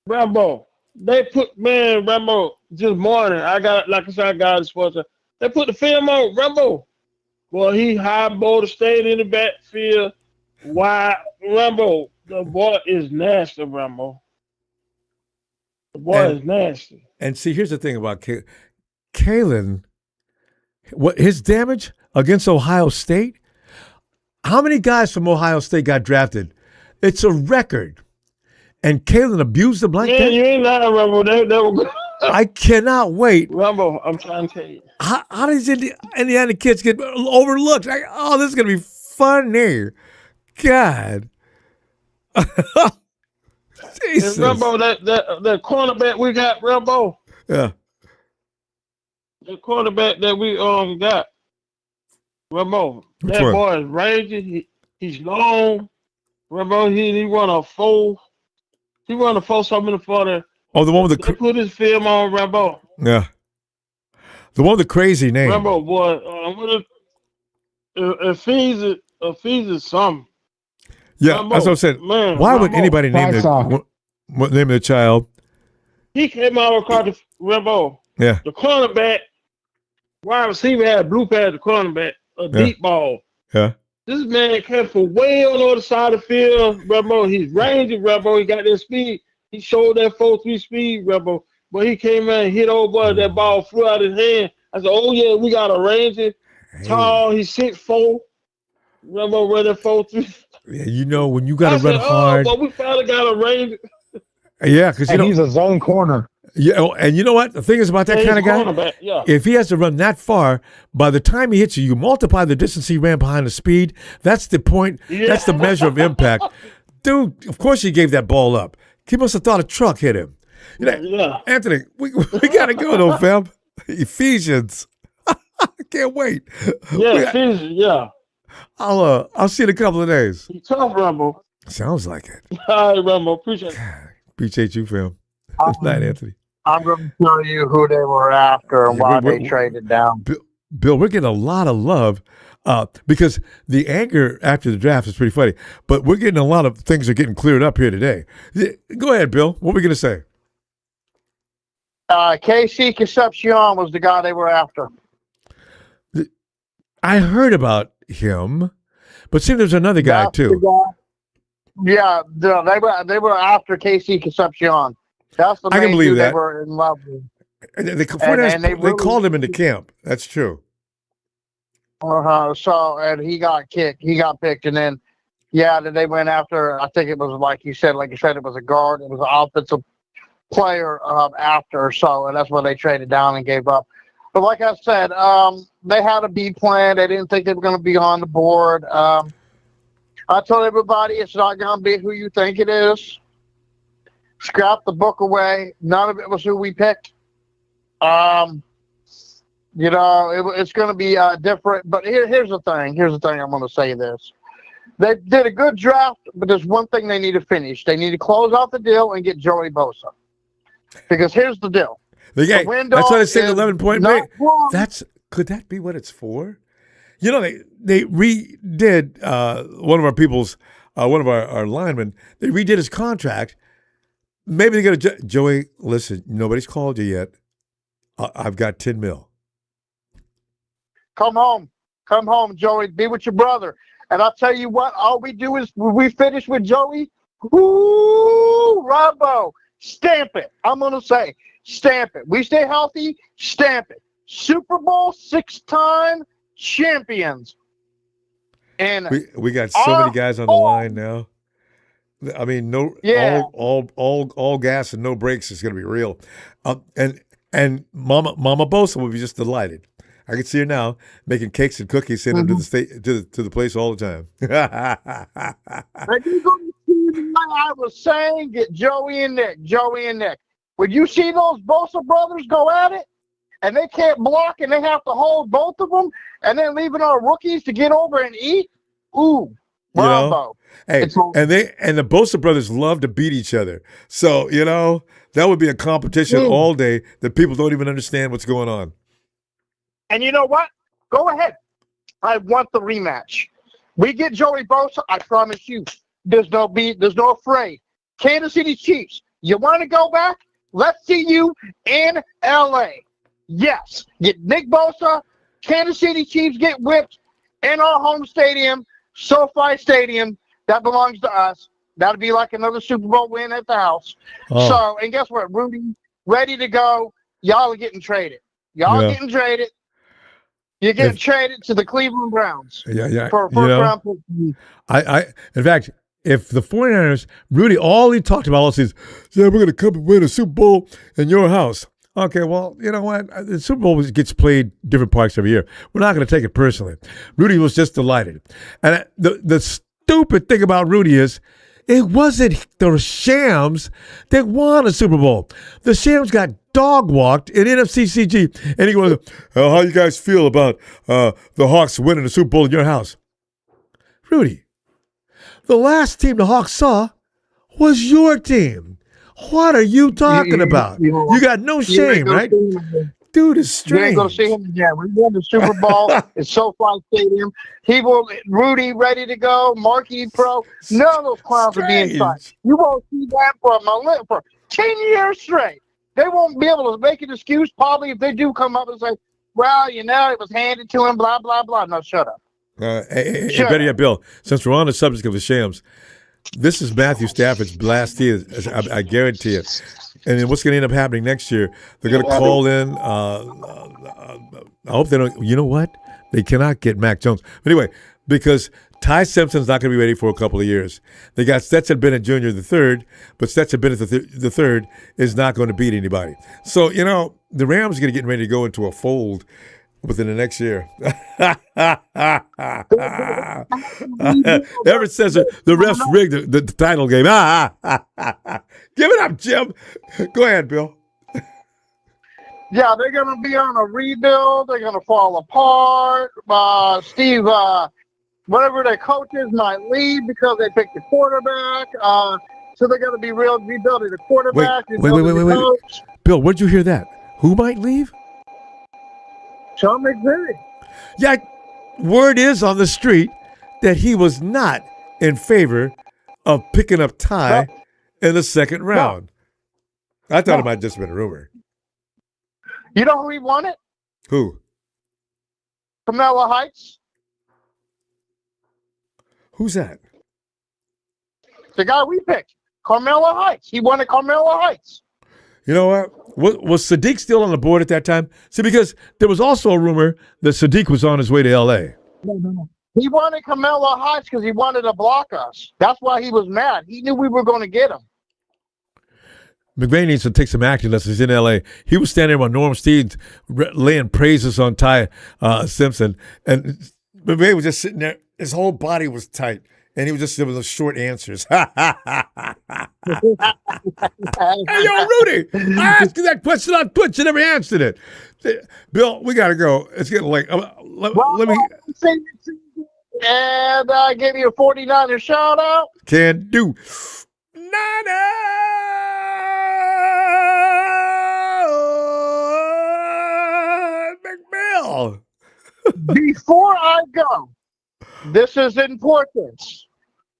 Rambo. They put Rambo this morning. I got the sports. They put the film on Rambo. Well, he high-bowled stayed in the backfield. Why, Rambo? The boy is nasty, Rambo. The boy is nasty. And see, here's the thing about Kalen. What his damage against Ohio State? How many guys from Ohio State got drafted? It's a record. And Kalen abused them like that. You ain't lying, Rambo. They were I cannot wait. Rambo, I'm trying to tell you. How does Indiana kids get overlooked? Like, oh, this is gonna be funny. God. Jesus. And Rambo, that cornerback we got, Rambo. Yeah. The quarterback that we got, Rambo. That boy is rangy. He's long. Rambo, he run a 4. He run a 4 something in the 40. Oh, the one with the they put his film on Rambo. Yeah. The one with the crazy name. Rambo, boy, if he's something. Yeah, Rambo, that's what I'm saying. Man, why would Rambo, anybody name their child? He came out across the Rambo. Yeah. The cornerback, wide receiver had a blue pad, the cornerback, a deep ball. Yeah. This man came from way on the other side of the field, Rambo. He's rangy, Rambo. He got that speed. He showed that 4.3 speed, Rambo. But he came in and hit over, that ball flew out his hand. I said, oh, yeah, we got a ranger. Tall, he's 6'4". Rambo running 4.3. Yeah, you know, when you got to run hard. But we finally got a ranger. Yeah, because he's a zone corner. Yeah, and you know what? The thing is about that kind of guy, if he has to run that far, by the time he hits you, you multiply the distance he ran behind the speed. That's the point. Yeah. That's the measure of impact. Dude, of course he gave that ball up. He must have thought a truck hit him. You know, Anthony, we got to go, though, fam. Ephesians. I can't wait. Yeah, Ephesians, yeah. I'll see you in a couple of days. He's tough, Rambo. Sounds like it. All right, Rambo. Appreciate it. Appreciate you, fam. Good night, Anthony. I'm going to tell you who they were after and why they traded down. Bill, we're getting a lot of love because the anger after the draft is pretty funny, but we're getting a lot of things are getting cleared up here today. Go ahead, Bill. What were we going to say? KC Concepcion was the guy they were after. I heard about him, but see, there's another guy too. Yeah, they were after KC Concepcion. That's the I can main believe dude they that. were in love with. They They really, called him into camp. That's true. So, and he got kicked. He got picked, and then, yeah, then they went after. I think it was like you said, it was a guard. It was an offensive player after. So, and that's when they traded down and gave up. But like I said, they had a B plan. They didn't think they were going to be on the board. I told everybody it's not going to be who you think it is. Scrap the book away. None of it was who we picked. It's going to be different. But here's the thing. Here's the thing. I'm going to say this. They did a good draft, but there's one thing they need to finish. They need to close out the deal and get Joey Bosa. Because here's the deal. That's why they say the 11-point break. Could that be what it's for? You know, they redid one of our people's, one of our linemen. They redid his contract. Maybe they got to Joey. Listen, nobody's called you yet. I've got $10 million. Come home, Joey. Be with your brother. And I'll tell you what. All we do is when we finish with Joey. Whoo, Ronbo, stamp it. I'm gonna say, stamp it. We stay healthy, stamp it. Super Bowl 6-time champions. And we got so many guys on the line now. I mean, all gas and no brakes is going to be real. And Mama Bosa will be just delighted. I can see her now making cakes and cookies, sending them to the place all the time. I was saying, get Joey and Nick. When you see those Bosa brothers go at it, and they can't block, and they have to hold both of them, and then leaving our rookies to get over and eat. Ooh, bravo! Hey, and the Bosa brothers love to beat each other. So that would be a competition all day that people don't even understand what's going on. And you know what? Go ahead. I want the rematch. We get Joey Bosa. I promise you, there's no afraid. Kansas City Chiefs. You want to go back? Let's see you in L.A. Yes, get Nick Bosa. Kansas City Chiefs get whipped in our home stadium, SoFi Stadium. That belongs to us. That'll be like another Super Bowl win at the house. So, and guess what? Rudy, ready to go. Y'all are getting traded. Getting traded. You're getting traded to the Cleveland Browns. Yeah. For a first-round pick. In fact, if the 49ers, Rudy, all he talked about all is, we're going to come and win a Super Bowl in your house. Okay, well, you know what? The Super Bowl gets played different parts every year. We're not going to take it personally. Rudy was just delighted. And the stupid thing about Rudy is, it wasn't the Shams that won a Super Bowl. The Shams got dog walked in NFC CG. And he goes, how you guys feel about the Hawks winning the Super Bowl in your house? Rudy, the last team the Hawks saw was your team. What are you talking about? You got no shame, right? Dude is strange. You ain't going to see him again. We won the Super Bowl at SoFi Stadium. Rudy ready to go, marquee pro. None of those clowns will be inside. You won't see that for 10 years straight. They won't be able to make an excuse. Probably if they do come up and say, well, it was handed to him, blah, blah, blah. No, shut up. Hey, better yet, Bill, since we're on the subject of the Shams, this is Matthew Stafford's last year, I guarantee it. And then what's going to end up happening next year? They're going to call in. I hope they don't. You know what? They cannot get Mac Jones. But anyway, because Ty Simpson's not going to be ready for a couple of years. They got Stetson Bennett Jr. the third, but Stetson Bennett the third is not going to beat anybody. So, the Rams are going to get ready to go into a fold within the next year. Ever since the refs rigged the title game. Give it up, Jim. Go ahead, Bill. Yeah, they're going to be on a rebuild. They're going to fall apart. Steve, whatever their coaches might leave because they picked the quarterback. So they're going to be rebuilding the quarterback. Wait. Bill, where'd you hear that? Who might leave? Sean McVay. Yeah, word is on the street that he was not in favor of picking up Ty in the second round. I thought it might have just been a rumor. You know who he wanted? Who? Carmelo Heights. Who's that? The guy we picked, Carmelo Heights. He wanted Carmelo Heights. You know what? Was Sadiq still on the board at that time? See, because there was also a rumor that Sadiq was on his way to L.A. No. He wanted Carmelo Heights because he wanted to block us. That's why he was mad. He knew we were going to get him. McVay needs to take some acting lessons in L.A. He was standing on Norm Steeds laying praises on Ty Simpson, and McVay was just sitting there. His whole body was tight, and he was just giving those short answers. Hey, yo, Rudy, I asked you that question on Twitch. You never answered it. Bill, we got to go. It's getting late. Let me... And I gave you a 49er shout out. Can do. Niner! McBill. Before I go, this is important.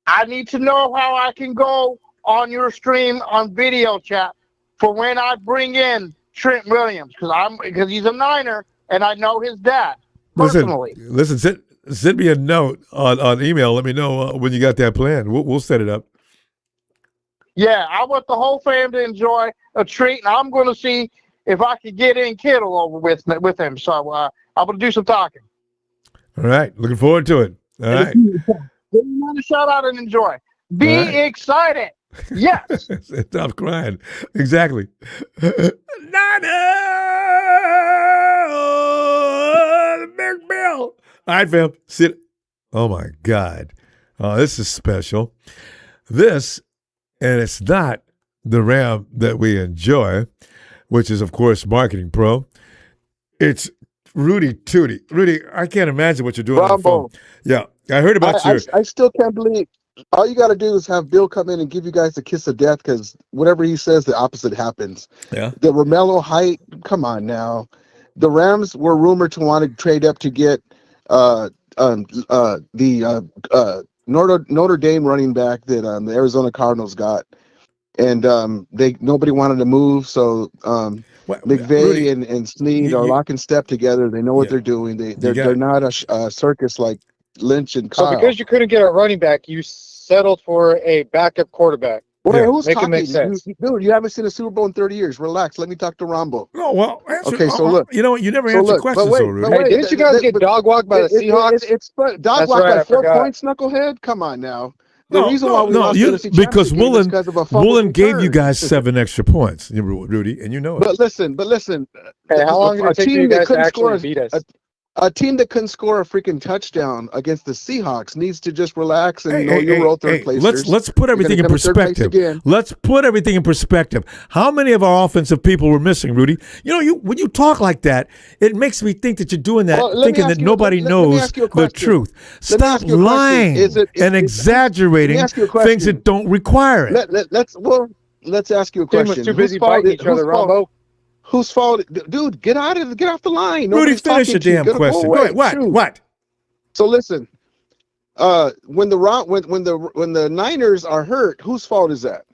I need to know how I can go on your stream on video chat for when I bring in Trent Williams because he's a Niner and I know his dad personally. Listen, send me a note on email. Let me know when you got that plan. We'll set it up. Yeah, I want the whole fam to enjoy a treat, and I'm going to see if I can get in Kittle over with him. So I'm going to do some talking. All right, looking forward to it. All right. Give me a shout out and enjoy. Be excited. Yes. Stop crying. Exactly. Niner! Big Bill. All right, fam. Sit. Oh, my God. Oh, this is special. This, and it's not the Ram that we enjoy, which is, of course, Marketing Pro. It's Rudy Tootie. Rudy, I can't imagine what you're doing on the phone. Yeah, I heard about your... I still can't believe... All you got to do is have Bill come in and give you guys the kiss of death because whatever he says, the opposite happens. Yeah. The Romello height, come on now. The Rams were rumored to want to trade up to get the Notre Dame running back that the Arizona Cardinals got, and nobody wanted to move. So McVay Rudy, and Snead are locking step together. They know what they're doing. They're not a circus like Lynch and Kyle. So because you couldn't get a running back, you settled for a backup quarterback. Well, who's Make it talking? make sense. Dude, you haven't seen a Super Bowl in 30 years. Relax. Let me talk to Ronbo. No, well, okay. So look, you know what? You never answer questions, though, Rudy. Hey, didn't you guys get dog walked by the Seahawks? It's dog walked by 4 points, knucklehead. Come on now. The reason why we lost the because Woolen, because of a fumble Woolen gave you return. guys 7 extra points, Rudy, and you know it. But listen. Hey, how long did it take you guys to actually beat us? A team that couldn't score a freaking touchdown against the Seahawks needs to just relax and you roll third place. Let's put everything in perspective. Let's put everything in perspective. How many of our offensive people were missing, Rudy? You know, when you talk like that, it makes me think that you're doing that, thinking that nobody knows the truth. Stop lying and exaggerating things that don't require it. Let's ask you a question. Team was too busy fighting each other, Ronbo. Whose fault? Dude, get off the line. Rudy, finish your damn question. Go ahead. What? So listen, when the Niners are hurt, whose fault is that?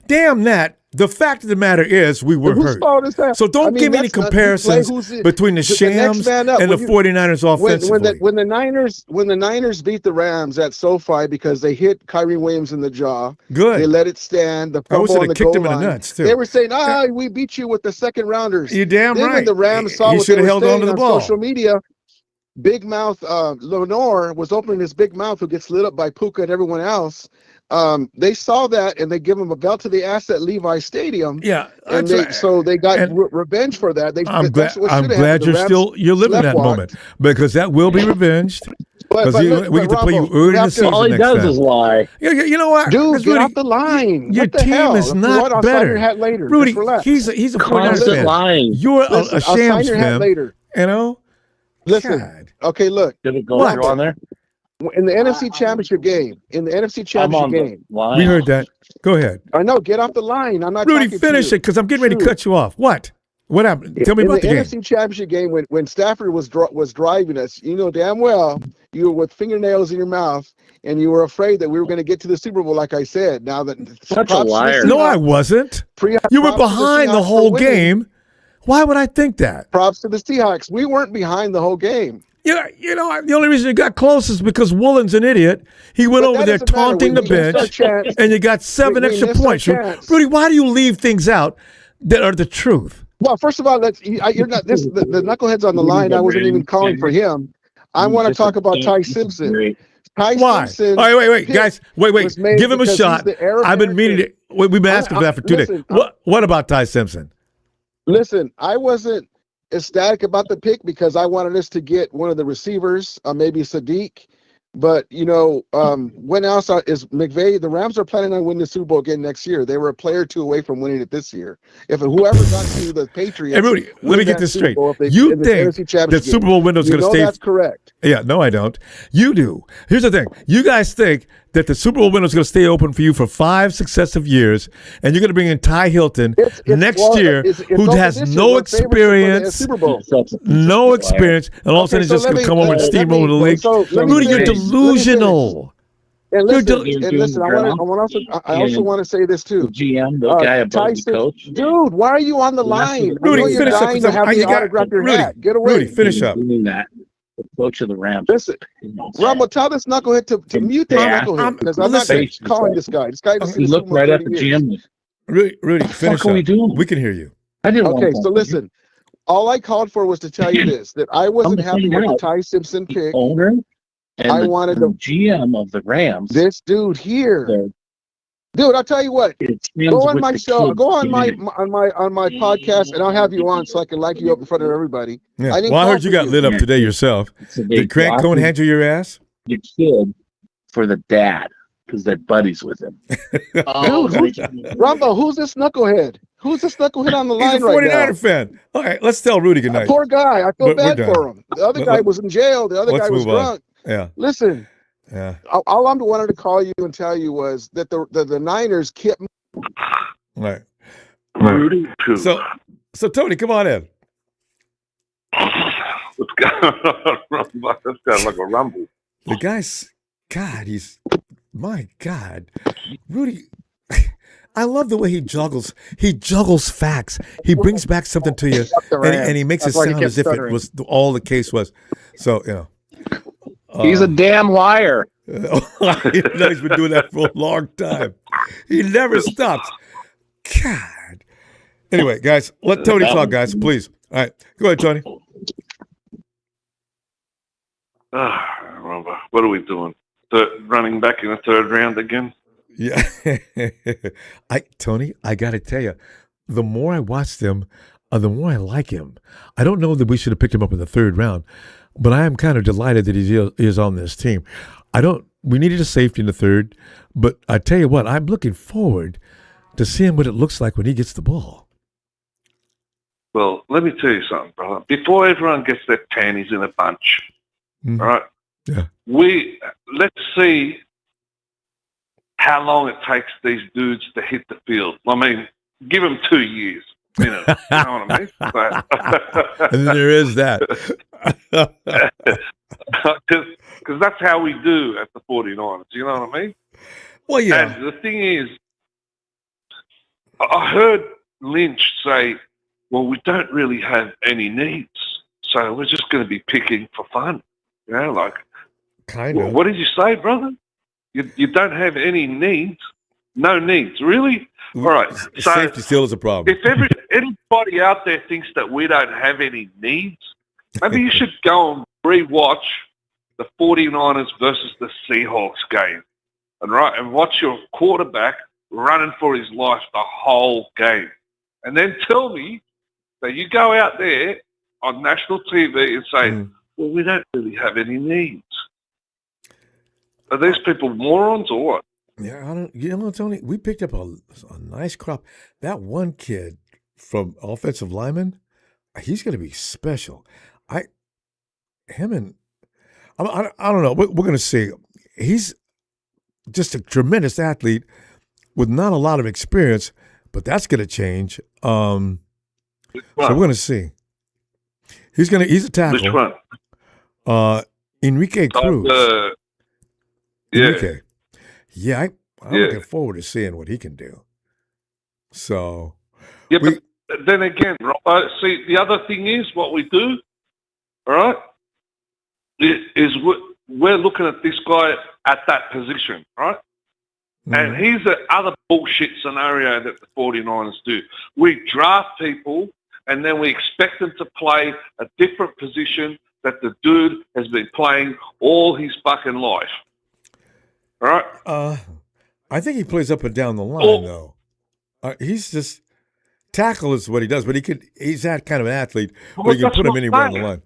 Damn that. The fact of the matter is we were hurt. Whose fault is that? So don't give me any comparisons between the Shams and the 49ers offensively. When the Niners beat the Rams at SoFi because they hit Kyrie Williams in the jaw. Good. They let it stand. The I wish fumble they'd on the kicked goal him in the line. nuts, too. They were saying, we beat you with the second rounders. You're damn then right. When the Rams saw He what should they have were held on saying to the on ball. social media, Big Mouth Lenore was opening his big mouth, who gets lit up by Puka and everyone else. They saw that and they give him a belt to the ass at Levi Stadium. Yeah, and so they got revenge for that. I'm glad you're living that moment because that will be revenged. Because we get to play you early in the season. All he does is lie. You know what, dude? Get off the line. Your team is not better. Rudy, he's a constant lying. You're a Shams fan. Later. You know. Listen. Okay, look. Did it go on there? In the NFC Championship game, we heard that. Go ahead. I know. Get off the line. I'm not. Rudy, finish it because I'm getting ready to cut you off. What happened? Tell me about the game. In the NFC Championship game, when Stafford was driving us, you know damn well you were with fingernails in your mouth, and you were afraid that we were going to get to the Super Bowl. Like I said, now that such a liar. No, I wasn't. You were behind the whole game. Why would I think that? Props to the Seahawks. We weren't behind the whole game. You know, the only reason it got close is because Woolen's an idiot. He went over there taunting the bench, and you got 7 extra points. Rudy, why do you leave things out that are the truth. Well, first of all, you're not this. The knucklehead's on the line. I wasn't even calling for him. I want to talk about Ty Simpson. Ty Why? Simpson. All right, wait, guys, wait. Give him a because shot. he's the heir I've been meaning apparent. to. We've been asking for that for 2 days. What about Ty Simpson? Listen, I wasn't ecstatic about the pick because I wanted us to get one of the receivers, maybe Sadiq. But when else is McVay? The Rams are planning on winning the Super Bowl again next year. They were a player or two away from winning it this year. If whoever got to the Patriots, Hey, Rudy, let me get this straight. You think the Super Bowl window is going to stay? That's correct. Yeah, no, I don't. You do. Here's the thing. You guys think that the Super Bowl window is going to stay open for you for 5 successive years, and you're going to bring in Ty Hilton next year, who has no experience, no experience, and all of a sudden he's just going to come over and steamroll the league. Rudy, you're delusional. And listen, I also want to say this too. GM, the guy above the coach. Dude, why are you on the line? Rudy, finish up. To have the autograph your hat. Get away. Rudy, finish up. That. The coach of the Rams. Listen, Ronbo, tell this knucklehead to mute this knucklehead because I'm not calling this guy. This guy he looked right at the GM. Rudy, finish up. We can can hear you. I didn't. Okay, so listen. All I called for was to tell you this: that I wasn't happy with the Ty Simpson pick. Owner. And I wanted the GM of the Rams. This dude here. Dude, I'll tell you what. Go on my show. Go on my podcast, and I'll have you on so I can light you up in front of everybody. Yeah. I heard you got lit up today yourself. Did Grant Cohn hand you your ass? The kid for the dad because they're buddies with him. Dude, Ronbo, who's this knucklehead? Who's this knucklehead on the line right now? He's a 49er fan. All right, let's tell Rudy goodnight. Poor guy. I feel bad for him. The other guy was in jail. The other guy was drunk. Yeah. Listen. Yeah. All I wanted to call you and tell you was that the Niners kept. Right. Rudy. So Tony, come on in. What's going on? This guy's like a rumble. The guy's my God, Rudy. I love the way he juggles. He juggles facts. He brings back something to you, and he makes it sound as if it was all the case was. So he's a damn liar. He's been doing that for a long time. He never stops. God. Anyway, guys, let Tony talk, guys, please. All right, go ahead, Tony. What are we doing? Running back in the third round again? Yeah. Tony, I got to tell you, the more I watch them, the more I like him. I don't know that we should have picked him up in the third round, but I am kind of delighted that he is on this team. We needed a safety in the third, but I tell you what, I'm looking forward to seeing what it looks like when he gets the ball. Well, let me tell you something, brother. Before everyone gets their panties in a bunch, all right? Yeah. Let's see how long it takes these dudes to hit the field. I mean, give them 2 years. You know what I mean? And there is that. Because that's how we do at the 49ers. You know what I mean? Well, yeah. And the thing is, I heard Lynch say, well, we don't really have any needs, so we're just going to be picking for fun. You know, like, kind of. What did you say, brother? You don't have any needs? No needs, really? All right. So safety still is a problem. If anybody out there thinks that we don't have any needs, maybe you should go and rewatch the 49ers versus the Seahawks game, and watch your quarterback running for his life the whole game, and then tell me that you go out there on national TV and say, well, we don't really have any needs. Are these people morons or what? Yeah, Tony, we picked up a nice crop. That one kid from offensive lineman, he's going to be special. I don't know. We're going to see. He's just a tremendous athlete with not a lot of experience, but that's going to change. So we're going to see. He's a tackle. Which one? Enrique Cruz. Enrique. Yeah, I'm looking forward to seeing what he can do. So, but then again, see, the other thing is what we do, all right, is we're looking at this guy at that position, right? And he's the other bullshit scenario that the 49ers do. We draft people and then we expect them to play a different position that the dude has been playing all his fucking life. All right? I think he plays up and down the line, though. He's just tackle is what he does, but he's that kind of an athlete where you can put him anywhere on the line.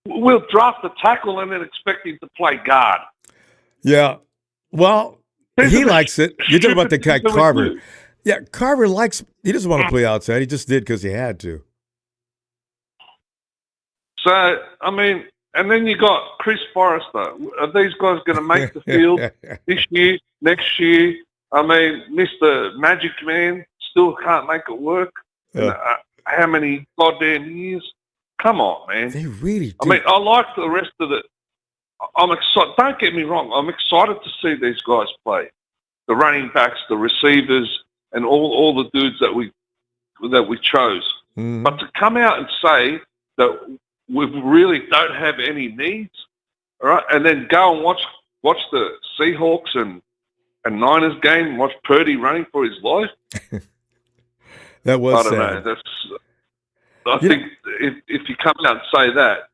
We'll draft the tackle and then expect him to play guard. Yeah. Well, he likes it. You're talking about the guy Carver. Yeah, Carver he doesn't want to play outside. He just did because he had to. So, I mean, and then you got Chris Forrester. Are these guys going to make the field this year, next year? I mean, Mr. Magic Man still can't make it work. How many goddamn years? Come on, man. They really do. I mean, I like the rest of it. I'm excited. Don't get me wrong. I'm excited to see these guys play. The running backs, the receivers, and all the dudes that we chose. Mm-hmm. But to come out and say that we really don't have any needs, all right, and then go and watch the Seahawks and Niners game and watch Purdy running for his life. That was I don't know. I think if you come out and say that,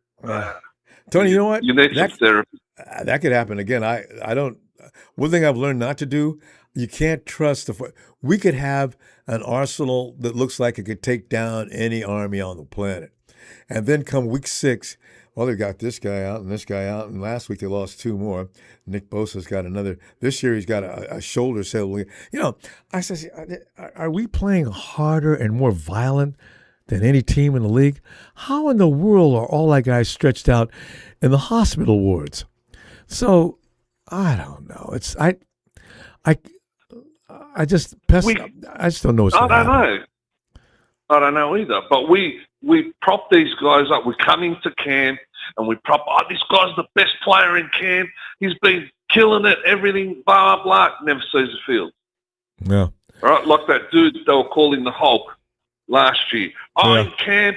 Tony, you know what? You need some therapy. That could happen again. I don't. One thing I've learned not to do. You can't trust we could have an arsenal that looks like it could take down any army on the planet, and then come week 6, well, they got this guy out and this guy out, and last week they lost 2 more. Nick Bosa's got another. This year he's got a shoulder cell. I said, are we playing harder and more violent than any team in the league? How in the world are all our guys stretched out in the hospital wards? So I don't know. I just don't know what's going to happen. I don't know either. But we prop these guys up. We come into camp and we prop. Oh, this guy's the best player in camp. He's been killing it. Everything. Blah blah. Never sees the field. Yeah. All right, like that dude they were calling the Hulk last year. In camp,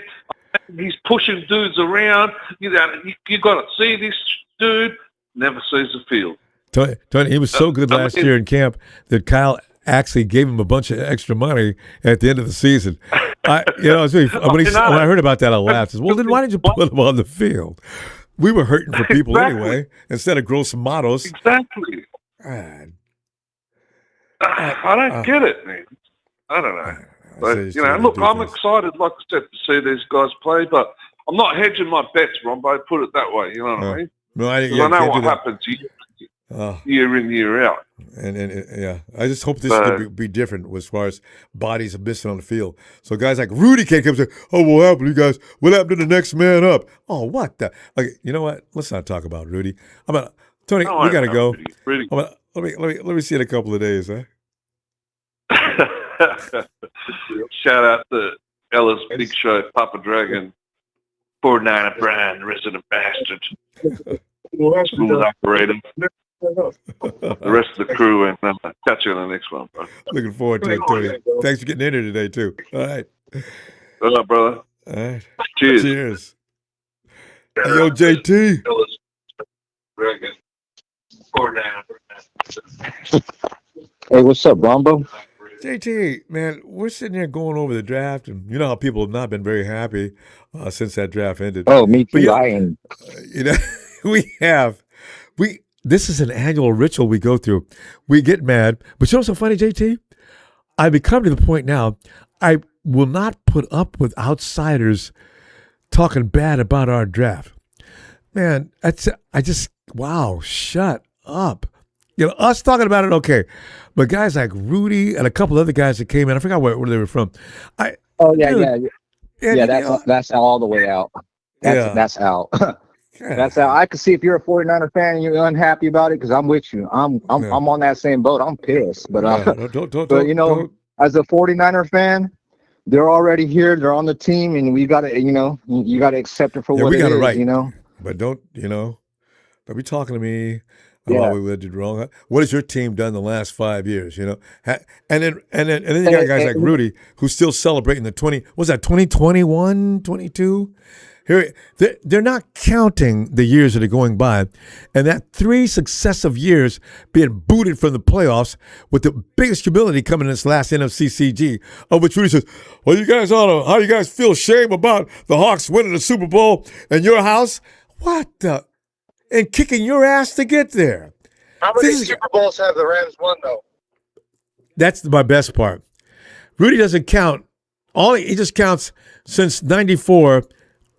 he's pushing dudes around. You got to see this dude. Never sees the field. Tony, he was so good last year in camp that Kyle actually gave him a bunch of extra money at the end of the season. It's really, when I heard about that, I laughed. I said, well, then why didn't you put him on the field? We were hurting for people anyway, instead of gross mottos. Exactly. I don't get it, man. I don't know. But, look, I'm excited, like I said, to see these guys play, but I'm not hedging my bets, Ronbo, put it that way, you know what I mean? No, I know what happens year in, year out. And I just hope this could be different as far as bodies are missing on the field. So guys like Rudy can't come and say, oh, what happened, you guys? What happened to the next man up? Oh, what the? Okay, you know what? Let's not talk about Rudy. Tony, we got to go. Rudy. Let me see in a couple of days, huh? Shout out to Ellis Big Show, Papa Dragon, 49er Brian, resident bastard. Smooth operator. The rest of the crew, and catch you on the next one, bro. Looking forward to it, Tony. Thanks for getting in here today, too. All right. What's up, brother? All right. Cheers. Hey, yo, JT. Hey, what's up, Ronbo? JT, man, we're sitting here going over the draft, and you know how people have not been very happy since that draft ended. Oh, me too. I am. This is an annual ritual we go through. We get mad, but you know what's so funny, JT? I've become to the point now, I will not put up with outsiders talking bad about our draft. Man, wow, shut up. Us talking about it, okay. But guys like Rudy and a couple other guys that came in, I forgot where they were from. That's all the way out. That's out. That's how I can see if you're a 49er fan and you're unhappy about it, because I'm with you. I'm on that same boat. I'm pissed. But as a 49er fan, they're already here. They're on the team, and we got to, you got to accept it for what it is. Right. But don't be talking to me about what we did wrong. What has your team done the last 5 years? And then you got guys like Rudy who's still celebrating the 2021, 22. Here, they're not counting the years that are going by, and that 3 successive years being booted from the playoffs with the biggest humility coming in this last NFCCG, of which Rudy says, "Well, how you guys feel shame about the Hawks winning the Super Bowl in your house? What the? And kicking your ass to get there." How many Super Bowls have the Rams won, though? That's my best part. Rudy doesn't count. He just counts since 94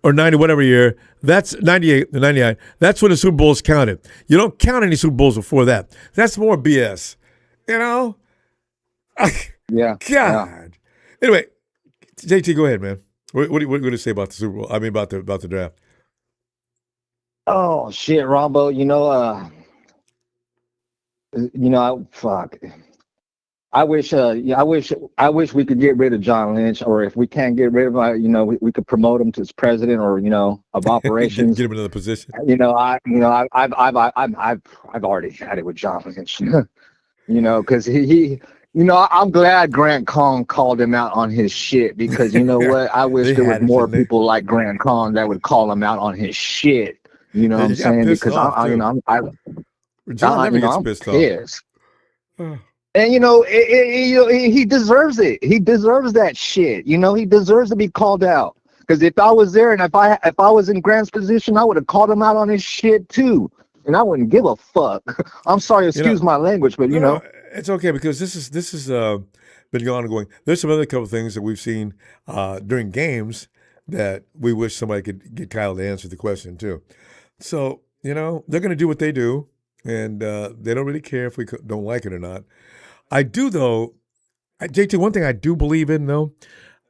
or 90, whatever year. That's 98, 99. That's when the Super Bowls counted. You don't count any Super Bowls before that. That's more BS. You know? Yeah. God. Yeah. Anyway, JT, go ahead, man. What are you going to say about the Super Bowl? I mean, about the draft. Oh shit, Ronbo. Fuck. I wish we could get rid of John Lynch, or if we can't get rid of him, we could promote him to as president, or of operations. Get him another position. I've already had it with John Lynch. Because I'm glad Grant Kong called him out on his shit, because you know what? I wish there was more people like Grant Kong that would call him out on his shit. You know what I'm saying? Because I'm pissed. And he deserves it. He deserves that shit. He deserves to be called out. Because if I was there and if I was in Grant's position, I would have called him out on his shit too, and I wouldn't give a fuck. I'm sorry, excuse my language, but it's okay, because this is been ongoing. There's some other couple of things that we've seen during games that we wish somebody could get Kyle to answer the question too. So they're going to do what they do, and they don't really care if we don't like it or not. I do, though. JT, one thing I do believe in, though,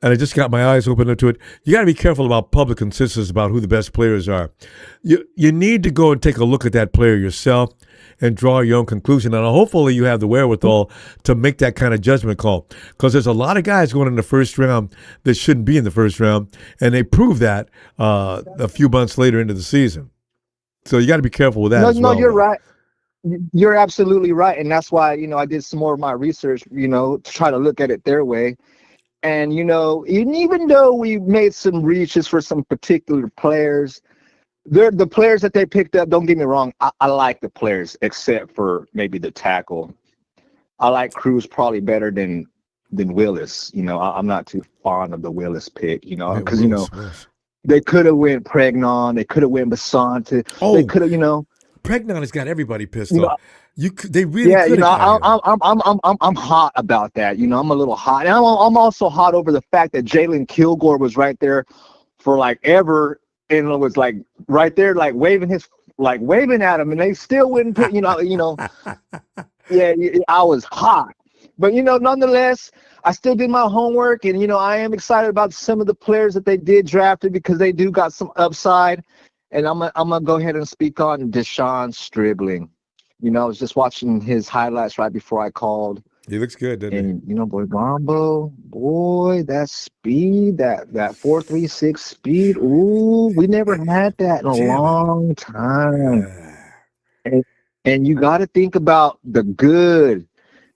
and I just got my eyes open to it, you got to be careful about public consensus about who the best players are. You need to go and take a look at that player yourself and draw your own conclusion. And hopefully you have the wherewithal to make that kind of judgment call, because there's a lot of guys going in the first round that shouldn't be in the first round, and they prove that a few months later into the season. So you got to be careful with that as well. No, you're right. You're absolutely right, and that's why I did some more of my research, to try to look at it their way. And even though we made some reaches for some particular players, the players that they picked up. Don't get me wrong, I like the players, except for maybe the tackle. I like Cruz probably better than Willis. I'm not too fond of the Willis pick. Because they could have went Pregnon, they could have went Basante. They could have, Pregnon has got everybody pissed off. They really could have. I'm hot about that. I'm a little hot, and I'm also hot over the fact that Jalen Kilgore was right there for ever, and it was right there, waving at him, and they still wouldn't put. Yeah, I was hot, but nonetheless, I still did my homework, and I am excited about some of the players that they did drafted, because they do got some upside. And I'm gonna go ahead and speak on Deshaun Stribling. I was just watching his highlights right before I called. He looks good, doesn't he? And boy, Ronbo, that speed, that 4.36 speed. Ooh, we never had that in a long time. And you got to think about the good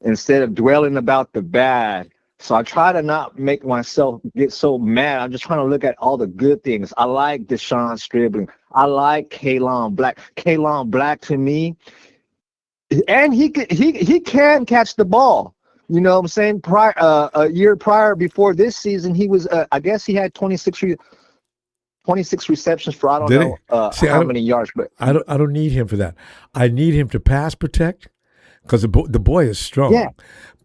instead of dwelling about the bad. So I try to not make myself get so mad. I'm just trying to look at all the good things. I like Deshaun Stribling. I like Kalon Black. Kalon Black, to me, and he can catch the ball. You know what I'm saying? A year prior, before this season, he was I guess he had 26 receptions for I don't know how many yards. But I don't need him for that. I need him to pass protect, because the boy is strong. Yeah.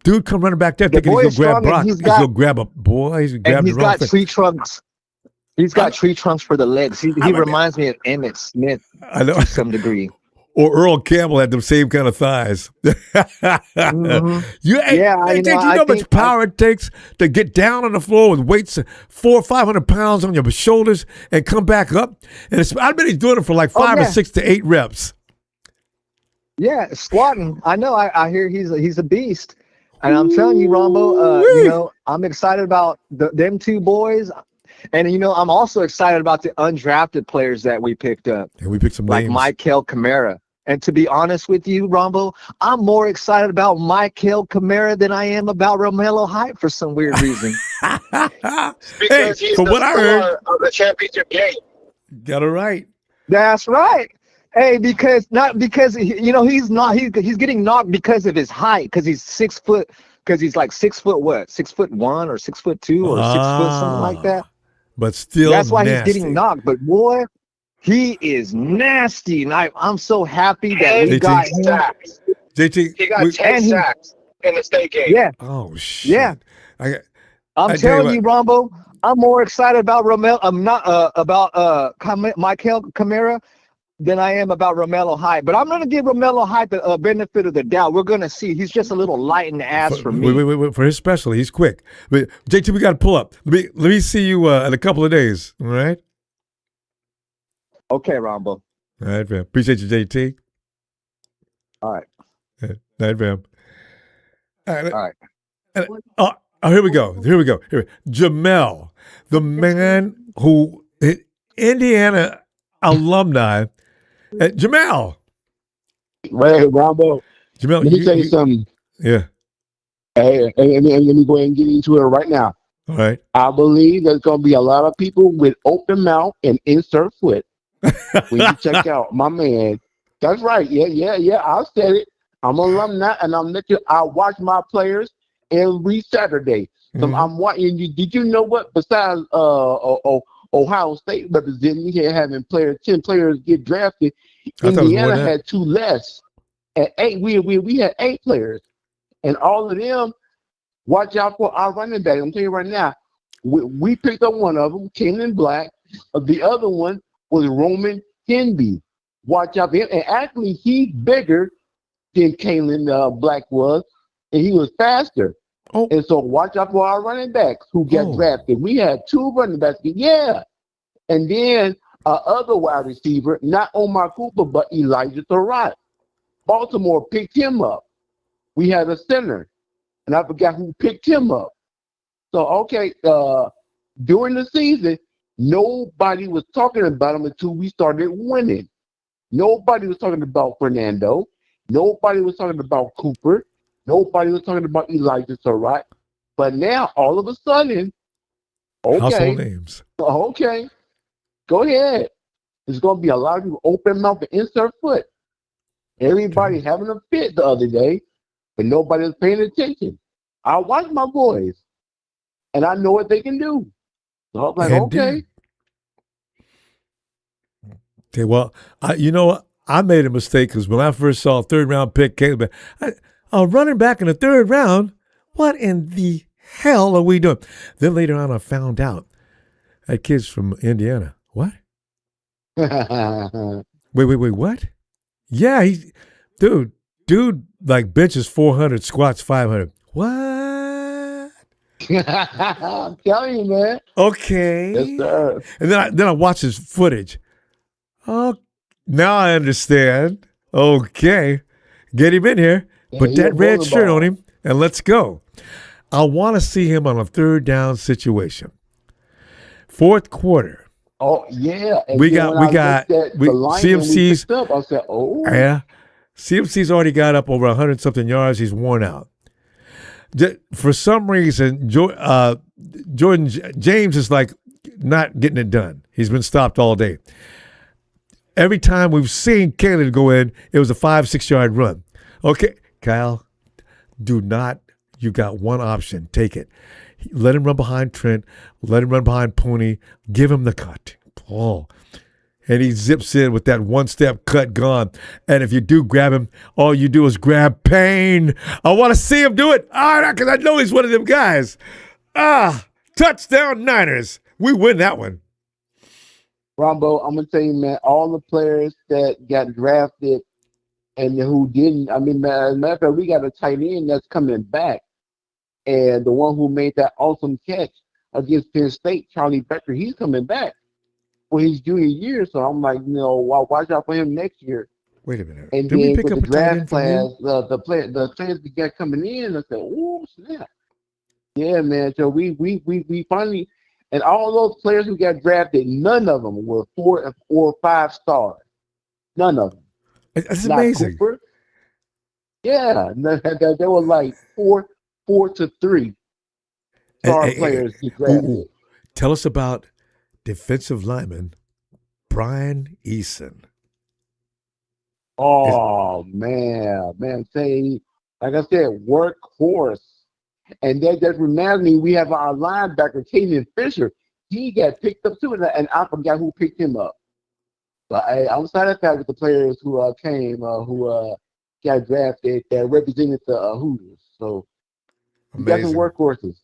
Dude, come running back there thinking he's gonna grab Brock. He's gonna grab a boy. He's got tree trunks. He's got tree trunks for the legs. He reminds me of Emmitt Smith to some degree. Or Earl Campbell had the same kind of thighs. Mm-hmm. You know how much power it takes to get down on the floor with weights 400 or 500 pounds on your shoulders and come back up? And I bet he's doing it for 5 or 6 to 8 reps. Yeah, squatting. I know. I hear he's a beast. And I'm telling you, Ronbo, I'm excited about them two boys. And, I'm also excited about the undrafted players that we picked up. And we picked some names. Like Michael Kamara. And to be honest with you, Ronbo, I'm more excited about Michael Kamara than I am about Romello Height for some weird reason. Because he's the star of the championship game. Got it right. That's right. Hey, because he's getting knocked because of his height, because he's 6 foot, because he's like 6 foot what? 6'1" or 6'2" or 6 foot, something like that. But still That's why he's nasty. getting knocked. But boy, he is nasty. And I'm so happy that we JT. got him. sacks. JT, He got 10 sacks in the state game. Yeah. Oh shit. Yeah. I'm telling you, Ronbo, I'm more excited about Michael Kamara than I am about Romello Hyde. But I'm going to give Romello Hyde the benefit of the doubt. We're going to see. He's just a little light in the ass for me. Wait. For his special, he's quick. But JT, we got to pull up. Let me see you in a couple of days. All right. Okay, Ronbo. All right, fam. Appreciate you, JT. All right. All right, fam. All right. All right. Here we go. Jamel, the man who Indiana alumni. Jamel. Wait, Ronbo. Jamel, let me tell you something. Yeah. Hey, and let me go ahead and get into it right now. All right. I believe there's going to be a lot of people with open mouth and insert foot when you check out my man. That's right. Yeah. I said it. I'm an alumni, and I watch my players every Saturday. So I'm watching you. Did you know what? Besides Ohio State representing here having 10 players get drafted, Indiana had 2 less. At 8, we had 8 players, and all of them. Watch out for our running back. I'm telling you right now, we picked up one of them, Kalen Black. The other one was Roman Kenby. Watch out for him. And actually, he's bigger than Kalen Black was, and he was faster. Oh. And so watch out for our running backs who got drafted. We had 2 running backs. Yeah. And then our other wide receiver, not Omar Cooper, but Elijah Surratt. Baltimore picked him up. We had a center. And I forgot who picked him up. So, okay, during the season, nobody was talking about him until we started winning. Nobody was talking about Fernando. Nobody was talking about Cooper. Nobody was talking about Elijah Surratt. But now, all of a sudden, household names. Okay, go ahead. There's going to be a lot of people open mouth and insert foot. Everybody having a fit the other day. But nobody was paying attention. I watch my boys, and I know what they can do. So I'm like, okay. Okay, well, you know what? I made a mistake because when I first saw a 3rd-round pick, Caleb, a running back in the 3rd round, what in the hell are we doing? Then later on, I found out that kid's from Indiana. What? Wait, what? Yeah, dude, like benches 400, squats 500. What? I'm telling you, man. Okay. Yes, sir. And then I watched his footage. Oh, now I understand. Okay. Get him in here. Put that red shirt on him, and let's go. I want to see him on a 3rd down situation. 4th quarter. Oh, yeah. And we got CMC's. I said, oh. Yeah. CMC's already got up over 100-something yards. He's worn out. For some reason, Jordan James is like not getting it done. He's been stopped all day. Every time we've seen Caleb go in, it was a 5-6 yard run. Okay, Kyle, you got one option. Take it. Let him run behind Trent. Let him run behind Pooney. Give him the cut. Oh. And he zips in with that 1-step cut gone. And if you do grab him, all you do is grab Payne. I want to see him do it. Because I know he's one of them guys. Touchdown Niners. We win that one. Ronbo, I'm going to tell you, man, all the players that got drafted and who didn't, as a matter of fact, we got a tight end that's coming back. And the one who made that awesome catch against Penn State, Charlie Becker, he's coming back for his junior year. So I'm like, watch out for him next year. Wait a minute. And Did we pick with up the a tight end draft class, from the players we got coming in, I said, oh, snap. Yeah, man. So we finally, and all those players who got drafted, none of them were 4 or 5 stars. None of them. That's Not amazing. Cooper. Yeah, they were like 4 to 3 star players get drafted. Tell us about defensive lineman Brian Eason. Oh man, say like I said, workhorse. And that just reminds me, we have our linebacker, Kaden Fisher. He got picked up too, and I forgot who picked him up. But outside of that, with the players who got drafted that represented the Hooters. So you got some Amazing. workhorses.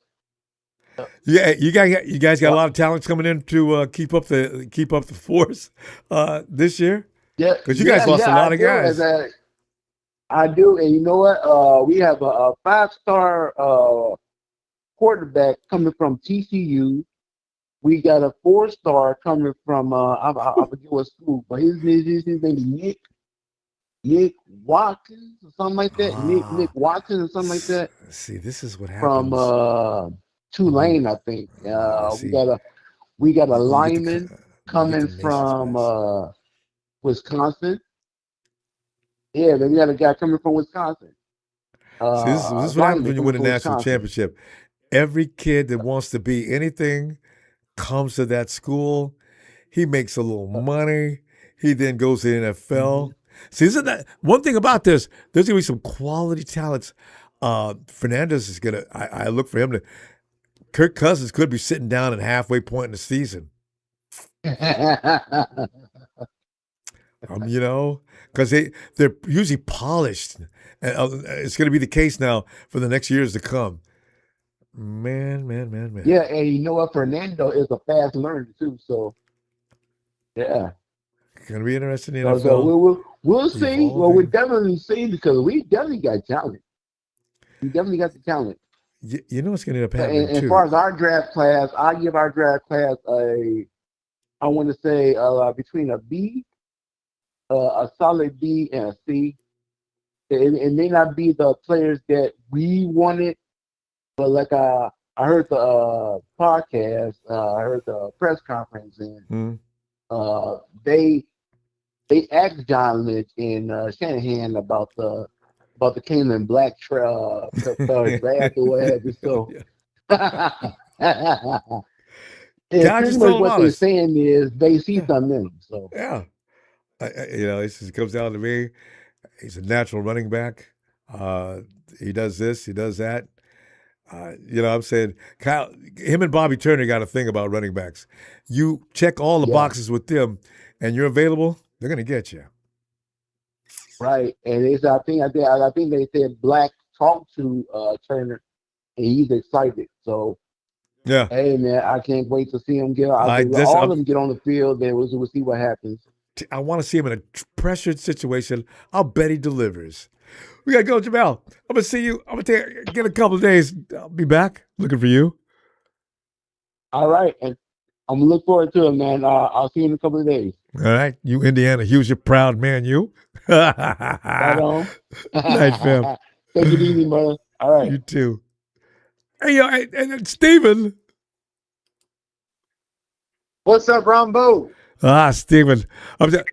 Yeah, you guys got a lot of talents coming in to keep up the force this year. Yeah, because you guys lost a lot of guys. I do, and you know what? We have a 5-star quarterback coming from TCU. We got a 4-star coming from I forget what school, but his name is Nick Watkins or something like that. Nick Watkins or something like that. See, this is what From happens. Tulane, I think. We got a lineman coming from Wisconsin. Yeah, then we got a guy coming from Wisconsin. See, this is what happens when you win a national championship. Every kid that wants to be anything comes to that school. He makes a little money. He then goes to the NFL. See, isn't that one thing about this? There's gonna be some quality talents. Fernandez is gonna. I look for him to. Kirk Cousins could be sitting down at halfway point in the season. Because they're usually polished. And it's going to be the case now for the next years to come. Man. Yeah, and you know what? Fernando is a fast learner too. So, yeah. Going to be interesting in the NFL. So we'll see. Well, we'll definitely see because we definitely got talent. We definitely got the talent. You know what's going to end up happening too. As far as our draft class, I give our draft class I want to say between a B, a solid B, and a C. It may not be the players that we wanted, but like I heard the podcast, I heard the press conference, and they asked John Lynch and Shanahan about the Cayman Black draft or whatever. So, pretty much what they're saying is they see something in him. So yeah, it comes down to me. He's a natural running back. He does this, he does that. I'm saying, Kyle, him and Bobby Turner got a thing about running backs. You check all the boxes with them, and you're available, they're going to get you. Right, and I think they said Black talked to Turner, and he's excited. So yeah, hey man, I can't wait to see him get all of them get on the field. Then we'll see what happens. I want to see him in a pressured situation. I'll bet he delivers. We got to go, Jamal. I'm going to see you. I'm going to get a couple of days. I'll be back looking for you. All right. And I'm going to look forward to it, man. I'll see you in a couple of days. All right. You, Indiana Hughes, you're proud man, you. Right on. Nice, fam. Take it easy, brother. All right. You too. Hey, and Steven. What's up, Ronbo? Steven.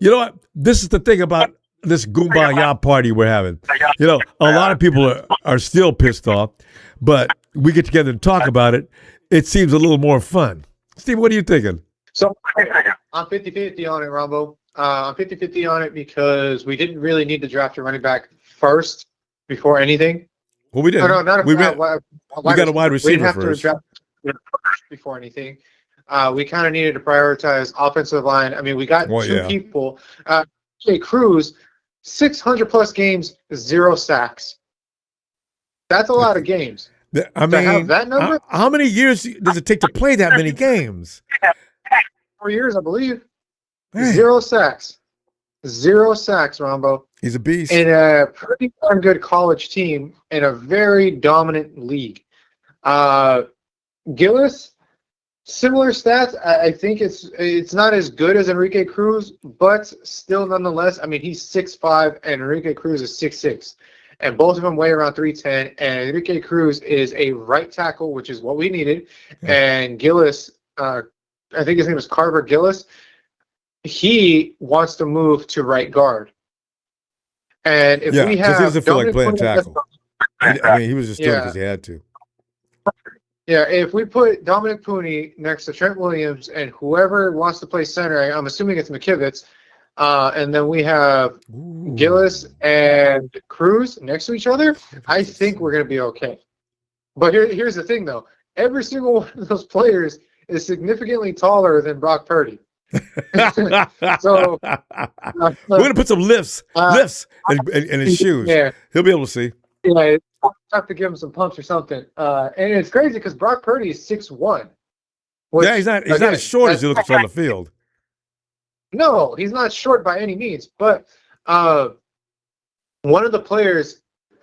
You know what? This is the thing about this Kumbaya party we're having. A lot of people are still pissed off, but we get together and talk about it. It seems a little more fun. Steve, what are you thinking? So I'm 50-50 on it, Ronbo. I'm 50-50 on it because we didn't really need to draft a running back first before anything. Well, we didn't. We got a wide receiver we didn't have first. to draft before anything. We kind of needed to prioritize offensive line. I mean, we got two people. Jay Cruz, 600 plus games, 0 sacks. That's a lot of games. I mean, have that number? How many years does it take to play that many games? 4 years, I believe. 0 sacks. 0 sacks, Ronbo. He's a beast. In a pretty darn good college team in a very dominant league. Gillis, similar stats. I think it's not as good as Enrique Cruz, but still nonetheless, I mean, he's 6'5", and Enrique Cruz is 6'6". And both of them weigh around 310. And Enrique Cruz is a right tackle, which is what we needed. And Gillis, I think his name is Carver Gillis, he wants to move to right guard. And if we have, he doesn't feel like playing tackle. I mean, he was just doing it because he had to. Yeah, if we put Dominic Pooney next to Trent Williams and whoever wants to play center, I'm assuming it's McKivitz, and then we have Gillis and Cruz next to each other, I think we're going to be okay. But here's the thing, though. Every single one of those players is significantly taller than Brock Purdy. So we're going to put some lifts in his shoes. Yeah. He'll be able to see. Yeah, it's tough to give him some pumps or something. And it's crazy because Brock Purdy is 6'1". Yeah, he's not as short as he looks on the field. No, he's not short by any means. But one of the players,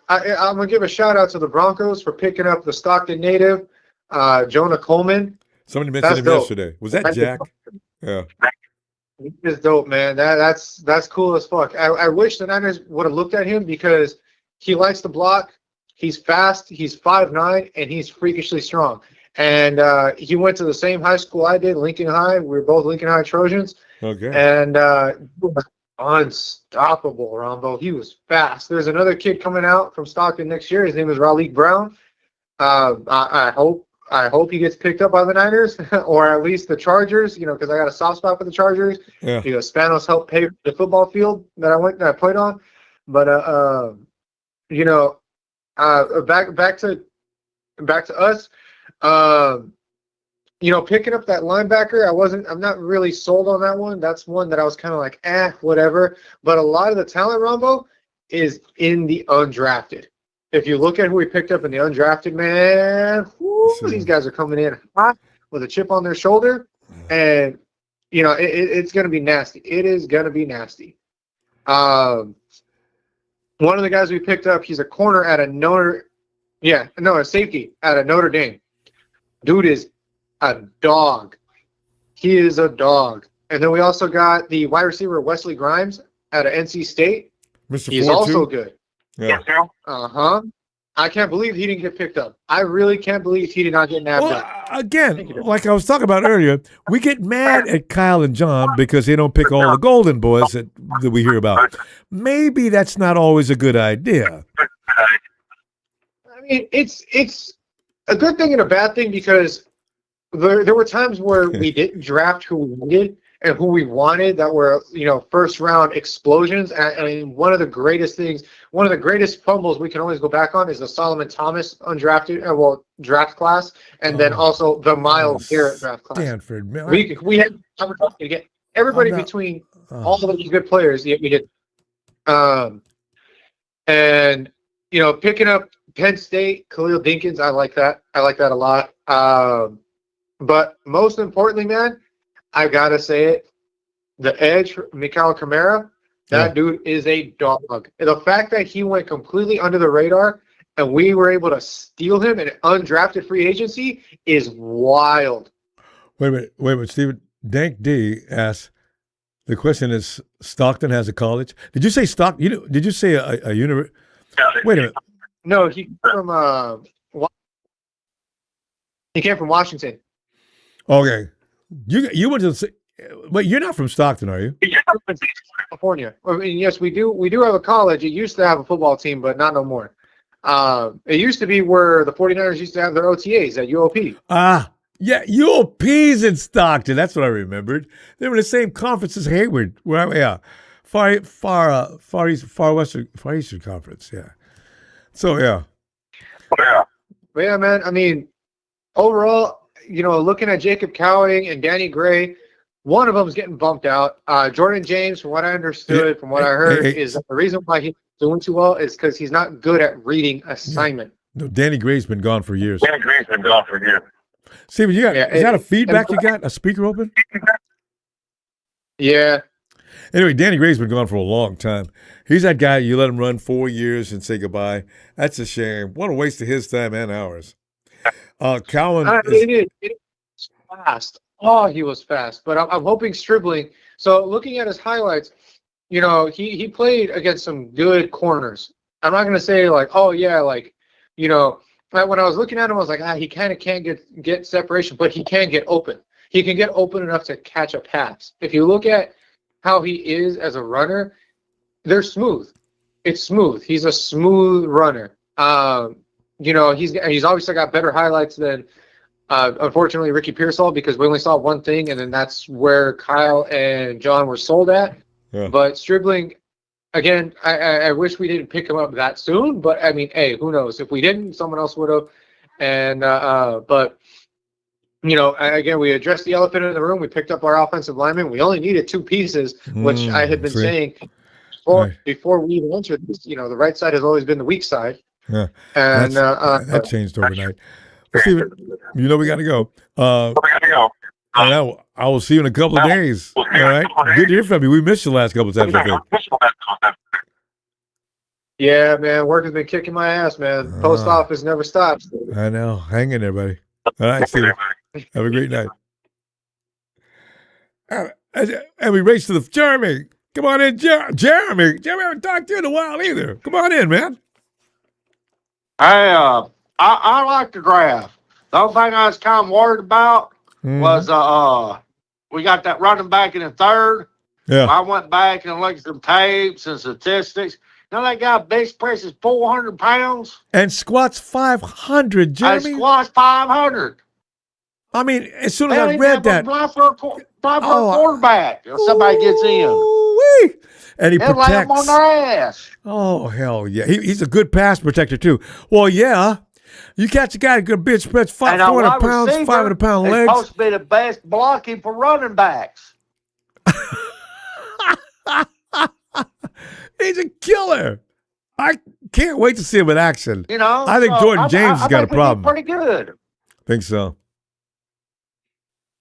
I'm going to give a shout out to the Broncos for picking up the Stockton native, Jonah Coleman. Somebody mentioned him yesterday. Was that Jack? Yeah. He's dope, man. That's cool as fuck. I wish the Niners would have looked at him because he likes to block. He's fast. He's 5'9", and he's freakishly strong. And he went to the same high school I did, Lincoln High. We were both Lincoln High Trojans. Okay. And unstoppable, Ronbo. He was fast. There's another kid coming out from Stockton next year. His name is Raleek Brown. I hope he gets picked up by the Niners or at least the Chargers, because I got a soft spot for the Chargers. Yeah. Spanos helped pay for the football field that I played on. But back to us. Picking up that linebacker, I'm not really sold on that one. That's one that I was kind of like, whatever. But a lot of the talent, Ronbo, is in the undrafted. If you look at who we picked up in the undrafted, man, these guys are coming in hot with a chip on their shoulder, and it's going to be nasty. It is going to be nasty. One of the guys we picked up, he's a corner at a safety at a Notre Dame. Dude is a dog. He is a dog. And then we also got the wide receiver Wesley Grimes at NC State. He's also good. Yeah. I can't believe he didn't get picked up. I really can't believe he did not get nabbed up. Again, like I was talking about earlier, we get mad at Kyle and John because they don't pick all the golden boys that we hear about. Maybe that's not always a good idea. I mean, it's a good thing and a bad thing because there were times where we didn't draft who we needed and who we wanted that were, first round explosions. I mean, one of the greatest fumbles we can always go back on is the Solomon Thomas undrafted, draft class, and then also the Myles Garrett draft class. Stanford, man. We had opportunity to get everybody between all of these good players. Yet we did, and picking up Penn State, Khalil Dinkins, I like that. I like that a lot. But most importantly, man, I gotta say it, the edge, Mikael Kamara, that dude is a dog. The fact that he went completely under the radar and we were able to steal him in undrafted free agency is wild. Wait a minute, Stephen. Dank D asks, the question is, Stockton has a college? Did you say Stockton? Did you say a university? Wait a minute. No, he came from Washington. Okay. You went to wait, you're not from Stockton, are you? California. I mean, yes, we do have a college. It used to have a football team, but not no more. It used to be where the 49ers used to have their OTAs at UOP. Yeah, UOP's in Stockton. That's what I remembered. They were in the same conference as Hayward. Far Eastern Conference. Yeah. So yeah. But yeah, man. I mean, overall, looking at Jacob Cowing and Danny Gray, one of them is getting bumped out. Jordan James, from what I understood, from what I heard, is the reason why he's doing too well is because he's not good at reading assignment. No, Danny Gray's been gone for years. Steven, is that a feedback you got? A speaker open? Yeah. Anyway, Danny Gray's been gone for a long time. He's that guy you let him run 4 years and say goodbye. That's a shame. What a waste of his time and ours. Cowan it is fast. Oh, he was fast. But I'm hoping Stribling. So looking at his highlights, he played against some good corners. I'm not going to say when I was looking at him, I was like, he kind of can't get separation, but he can get open. He can get open enough to catch a pass. If you look at how he is as a runner, they're smooth. It's smooth. He's a smooth runner. He's obviously got better highlights than Unfortunately, Ricky Pearsall, because we only saw one thing, and then that's where Kyle and John were sold at. Yeah. But Stribling, again, I wish we didn't pick him up that soon. But I mean, hey, who knows? If we didn't, someone else would have. And but you know, again, we addressed the elephant in the room. We picked up our offensive lineman. We only needed 2 pieces, which I had been saying before we even entered this. You know, the right side has always been the weak side. Yeah. And that changed overnight. Steven, you know we got to go. And I will see you in a couple of days. All right. Good to hear from you. We missed you the last couple of times, I think. Yeah, man. Work has been kicking my ass, man. Post office never stops. I know. Hang in there, buddy. All right, Steven. Have a great night. And we race to the Jeremy. Come on in, Jeremy. Jeremy, I haven't talked to you in a while either. Come on in, man. Hey, I like the draft. The only thing I was kind of worried about was we got that running back in the third. Yeah. I went back and looked at some tapes and statistics. You know that guy bench presses 400 pounds? And squats 500, Jeremy. And squats 500. I mean, as soon as I read that. Fly for a quarterback. If somebody gets in. Woo-wee. And he They'll lay them on protects. their ass. Oh, hell yeah. He's a good pass protector, too. Well, yeah. You catch a guy that can bench press 400 pounds, 500-pound legs. It's supposed to be the best blocking for running backs. He's a killer. I can't wait to see him in action. You know, I think Jordan James has got a problem. Pretty good. Think so.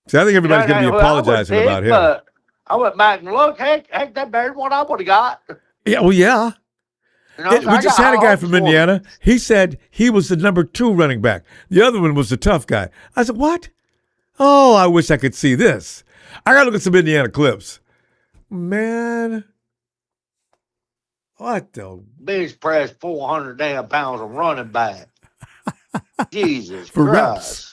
See, I think everybody's going to be apologizing about him. But I went back and looked. Heck, that better than what I would have got. Yeah, well, yeah. You know, We just had a guy from Indiana. He said he was the number 2 running back. The other one was the tough guy. I said, what? Oh, I wish I could see this. I got to look at some Indiana clips. Man. What the? Bench press 400 damn pounds of running back. Jesus For Christ.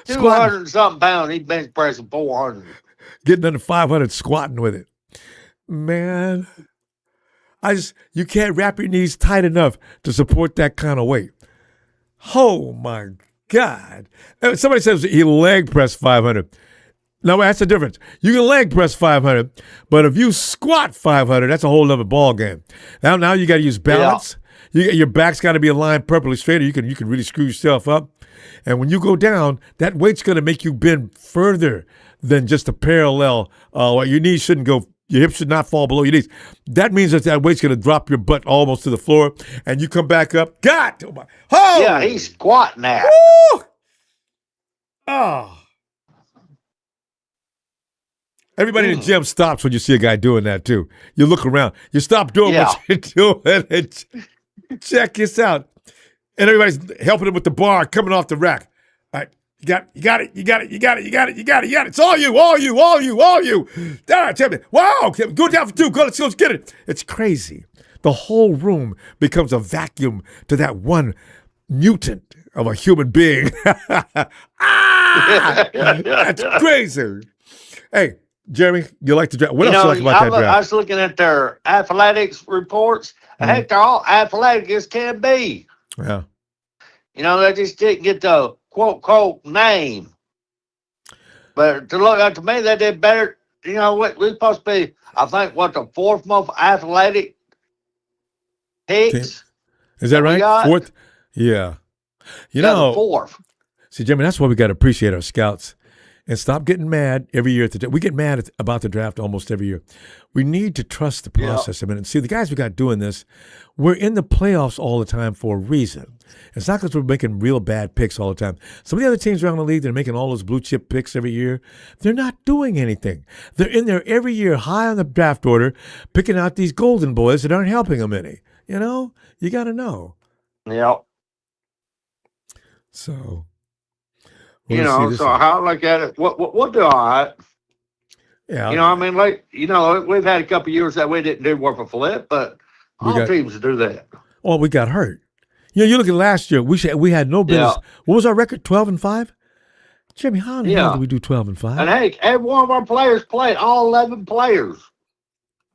200 something pounds, he bench pressing 400. Getting under 500, squatting with it. Man. You can't wrap your knees tight enough to support that kind of weight. Oh my God. Somebody says he leg press 500. No, that's the difference. You can leg press 500, but if you squat 500, that's a whole other ball game. Now you got to use balance. Yeah. Your back's got to be aligned perfectly straight, or you can really screw yourself up. And when you go down, that weight's going to make you bend further than just a parallel. Your knees shouldn't go. Your hips should not fall below your knees. That means that weight's going to drop your butt almost to the floor, and you come back up. God, oh yeah, he's squatting that. Woo! Oh. Everybody in the gym stops when you see a guy doing that too. You look around. You stop doing what you're doing and check this out. And everybody's helping him with the bar coming off the rack. All right, you got it. It's all you. All right, wow, go down for 2. Let's get it. It's crazy. The whole room becomes a vacuum to that one mutant of a human being. That's crazy. Hey, Jeremy, you like the draft? What else you like about that draft? I was looking at their athletics reports. Heck, they're all athletic as can be. Yeah. You know, they just didn't get the quote name. But to me, they did better. You know, we're supposed to be, I think, the 4th most athletic picks. Is that right? 4th? Yeah. You know, 4th. See, Jeremy, that's why we got to appreciate our scouts. And stop getting mad every year. We get mad about the draft almost every year. We need to trust the process a minute. See, the guys we got doing this, we're in the playoffs all the time for a reason. It's not because we're making real bad picks all the time. Some of the other teams around the league that are making all those blue chip picks every year, they're not doing anything. They're in there every year high on the draft order, picking out these golden boys that aren't helping them any. You know? You got to know. Yep. So... You know, so how I look at it, we'll do all right. Yeah. You know, I mean, we've had a couple of years that we didn't do worth a flip, but all teams do that. Well, we got hurt. You know, you look at last year, we had no business. Yeah. What was our record, 12-5? Jimmy, how in the hell did we do 12-5? And hey, every one of our players played, all 11 players.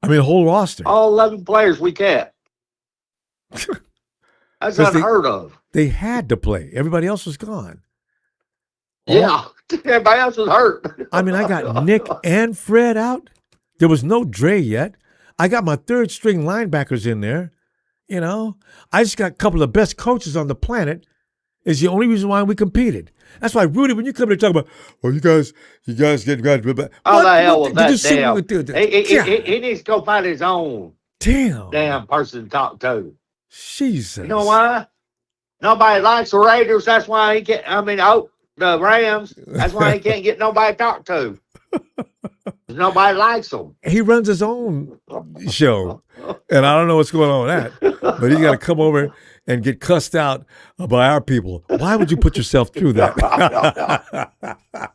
I mean, the whole roster. All 11 players we kept. That's unheard of. They had to play. Everybody else was gone. Yeah, everybody else was hurt. I mean, I got Nick and Fred out. There was no Dre yet. I got my third string linebackers in there. You know, I just got a couple of the best coaches on the planet. Is the only reason why we competed. That's why, Rudy, when you come to talk about, you guys get How the hell was that damn? He He needs to go find his own damn person to talk to. Jesus. You know why? Nobody likes the Raiders. That's why he can't. I mean, the Rams. That's why he can't get nobody to talk to. Nobody likes them. He runs his own show, and I don't know what's going on with that. But he's got to come over and get cussed out by our people. Why would you put yourself through that?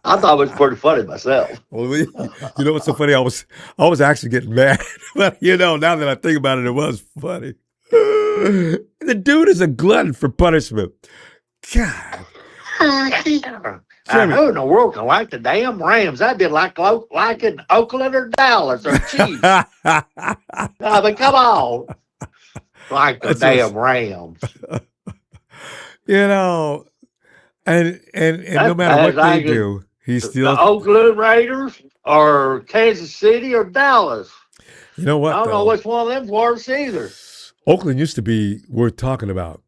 I thought it was pretty funny myself. Well, you know what's so funny? I was actually getting mad, but now that I think about it, it was funny. The dude is a glutton for punishment. God. Who in the world can like the damn Rams? That'd be like liking Oakland or Dallas or Chiefs. I mean, come on. Like the damn Rams. And no matter what they do, he's still the Oakland Raiders or Kansas City or Dallas. You know what? I don't know which one of them's worse either. Oakland used to be worth talking about.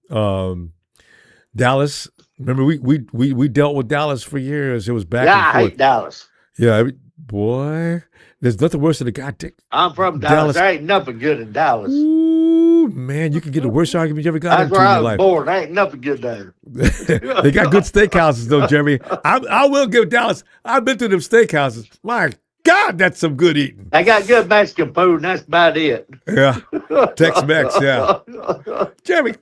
Dallas. Remember, we dealt with Dallas for years. It was back and forth. I hate Dallas. Yeah, boy, there's nothing worse than a goddamn. I'm from Dallas. There ain't nothing good in Dallas. Ooh, man, you can get the worst argument you ever got That's into where in I your was life. born. There ain't nothing good there. They got good steakhouses, though, Jeremy. I will give Dallas. I've been to them steakhouses. My God, that's some good eating. They got good Mexican food, and that's about it. Yeah, Tex-Mex, yeah. Jeremy,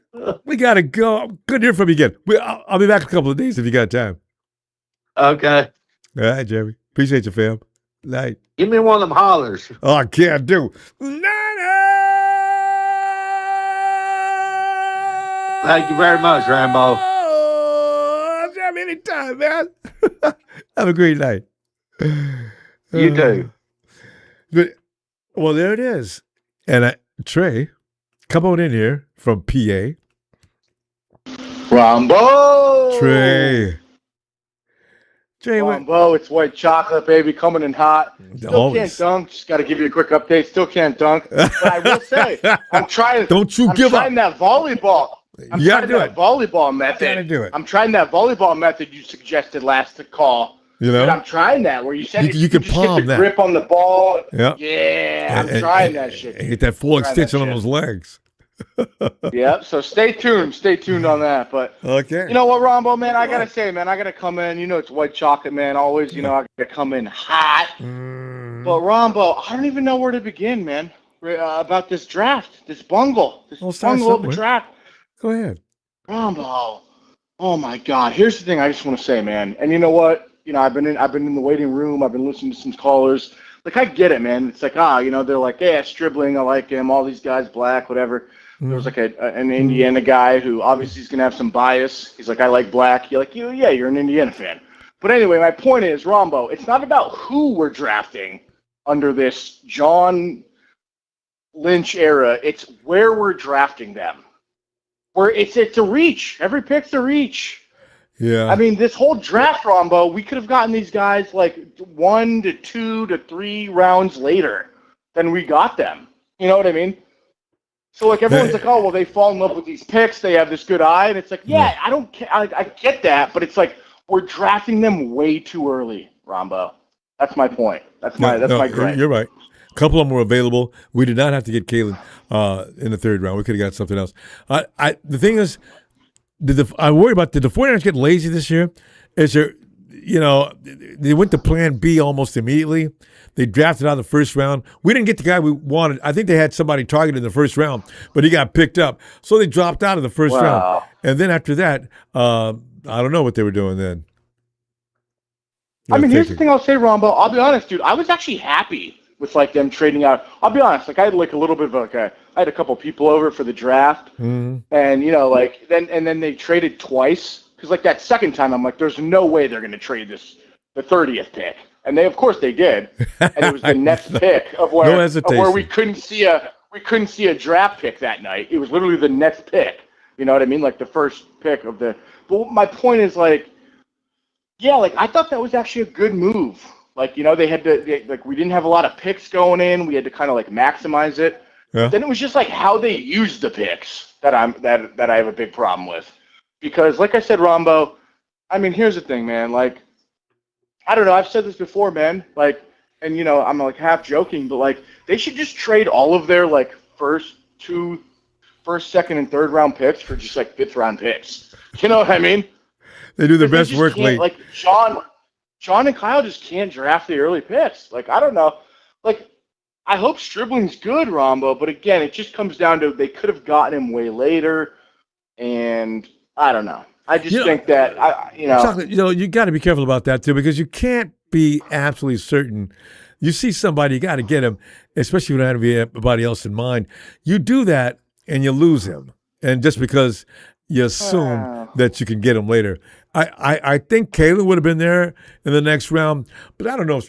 we got to go. Good to hear from you again. I'll be back in a couple of days if you got time. Okay. All right, Jeremy. Appreciate you, fam. Night. Give me one of them hollers. Oh, I can't do. Thank you very much, Rambo. Oh, Jeremy, anytime, man. Have a great night. You too. Well, there it is. And Trey, come on in here from PA. Ronbo! Trey, Ronbo, it's white chocolate, baby, coming in hot. Still Always. can't dunk. Just got to give you a quick update. Still can't dunk. But I will say, I'm trying. Don't you give I'm trying that volleyball. I'm You gotta trying do that it. volleyball method. Gotta do it. I'm trying that volleyball method you suggested last call. You know? And I'm trying that where you said You can just palm get the that. grip on the ball. Yeah. Yeah, I'm trying that shit. And get that full Trying that extension on shit. those legs. Yep. So stay tuned. Stay tuned on that. But Okay. you know what, Rombo, man, I gotta say, man, I gotta come in. You know, it's white chocolate, man. Always, I gotta come in hot. Mm. But Rombo, I don't even know where to begin, man. About this draft, this bungle, start bungle of a somewhere. draft. Go ahead. Rombo, oh my God. Here's the thing I just want to say, man. And you know what? I've been in the waiting room. I've been listening to some callers. Like, I get it, man. It's like, they're like, yeah, Stribling, I like him. All these guys, black, whatever. There was like an Indiana guy who obviously is going to have some bias. He's like, I like black. You're like, yeah, you're an Indiana fan. But anyway, my point is, Rombo, it's not about who we're drafting under this John Lynch era. It's where we're drafting them. Where it's a reach. Every pick's a reach. Yeah. I mean, this whole draft, Rombo, we could have gotten these guys like 1 to 2 to 3 rounds later than we got them. You know what I mean? So like everyone's like, oh well, they fall in love with these picks. They have this good eye, and it's like, yeah, I don't care. I get that, but it's like we're drafting them way too early, Rombo. That's my point. That's my gripe. You're right. A couple of them were available. We did not have to get Kalen in the third round. We could have got something else. The thing is, I worry about did the 49ers get lazy this year? Is there, they went to plan B almost immediately. They drafted out in the first round. We didn't get the guy we wanted. I think they had somebody targeted in the first round, but he got picked up. So they dropped out of the first round. And then after that, I don't know what they were doing then. I mean, here's the thing I'll say, Rombo. I'll be honest, dude. I was actually happy with like them trading out. I'll be honest. Like I had like a little bit of I had a couple people over for the draft, and then they traded twice because like that second time I'm like, there's no way they're going to trade the 30th pick, and of course they did, and it was the next pick of where we couldn't see a draft pick that night. It was literally the next pick. You know what I mean? Like the first pick of the. But my point is like. Yeah, like I thought that was actually a good move. Like, you know, we didn't have a lot of picks going in. We had to kind of like maximize it. Yeah. But then it was just like how they used the picks that I have a big problem with. Because like I said, Ronbo, I mean, here's the thing, man. Like, I don't know. I've said this before, man. Like, and you know, I'm like half joking, but like they should just trade all of their like first, second, and third round picks for just like fifth round picks. You know what I mean? They do the Because best just work can't- late. Like Sean and Kyle just can't draft the early picks. Like, I don't know. Like, I hope Stribling's good, Ronbo, but again, it just comes down to they could have gotten him way later, and I don't know. I just think that Chocolate, you got to be careful about that too, because you can't be absolutely certain. You see somebody, you got to get him, especially when you don't have anybody else in mind. You do that and you lose him, and just because you assume that you can get him later. I think Kayla would have been there in the next round, but I don't know if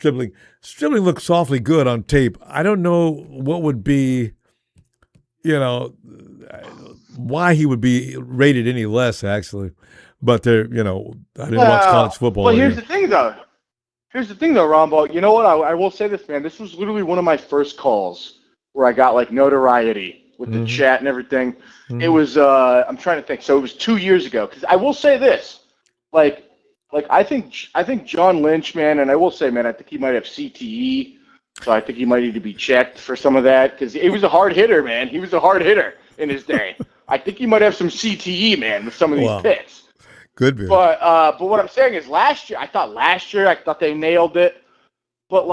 Stribling looks awfully good on tape. I don't know what would be, why he would be rated any less, actually. But I didn't watch college football. But here's the thing, though. Ronbo. You know what? I will say this, man. This was literally one of my first calls where I got like notoriety with the chat and everything. Mm-hmm. It was I'm trying to think. So it was 2 years ago. Because I will say this, like I think John Lynch, man, and I will say, man, I think he might have CTE, so I think he might need to be checked for some of that because he was a hard hitter, man. He was a hard hitter in his day. I think he might have some CTE, man, with some of these picks. Good be. But what I'm saying is last year I thought they nailed it. But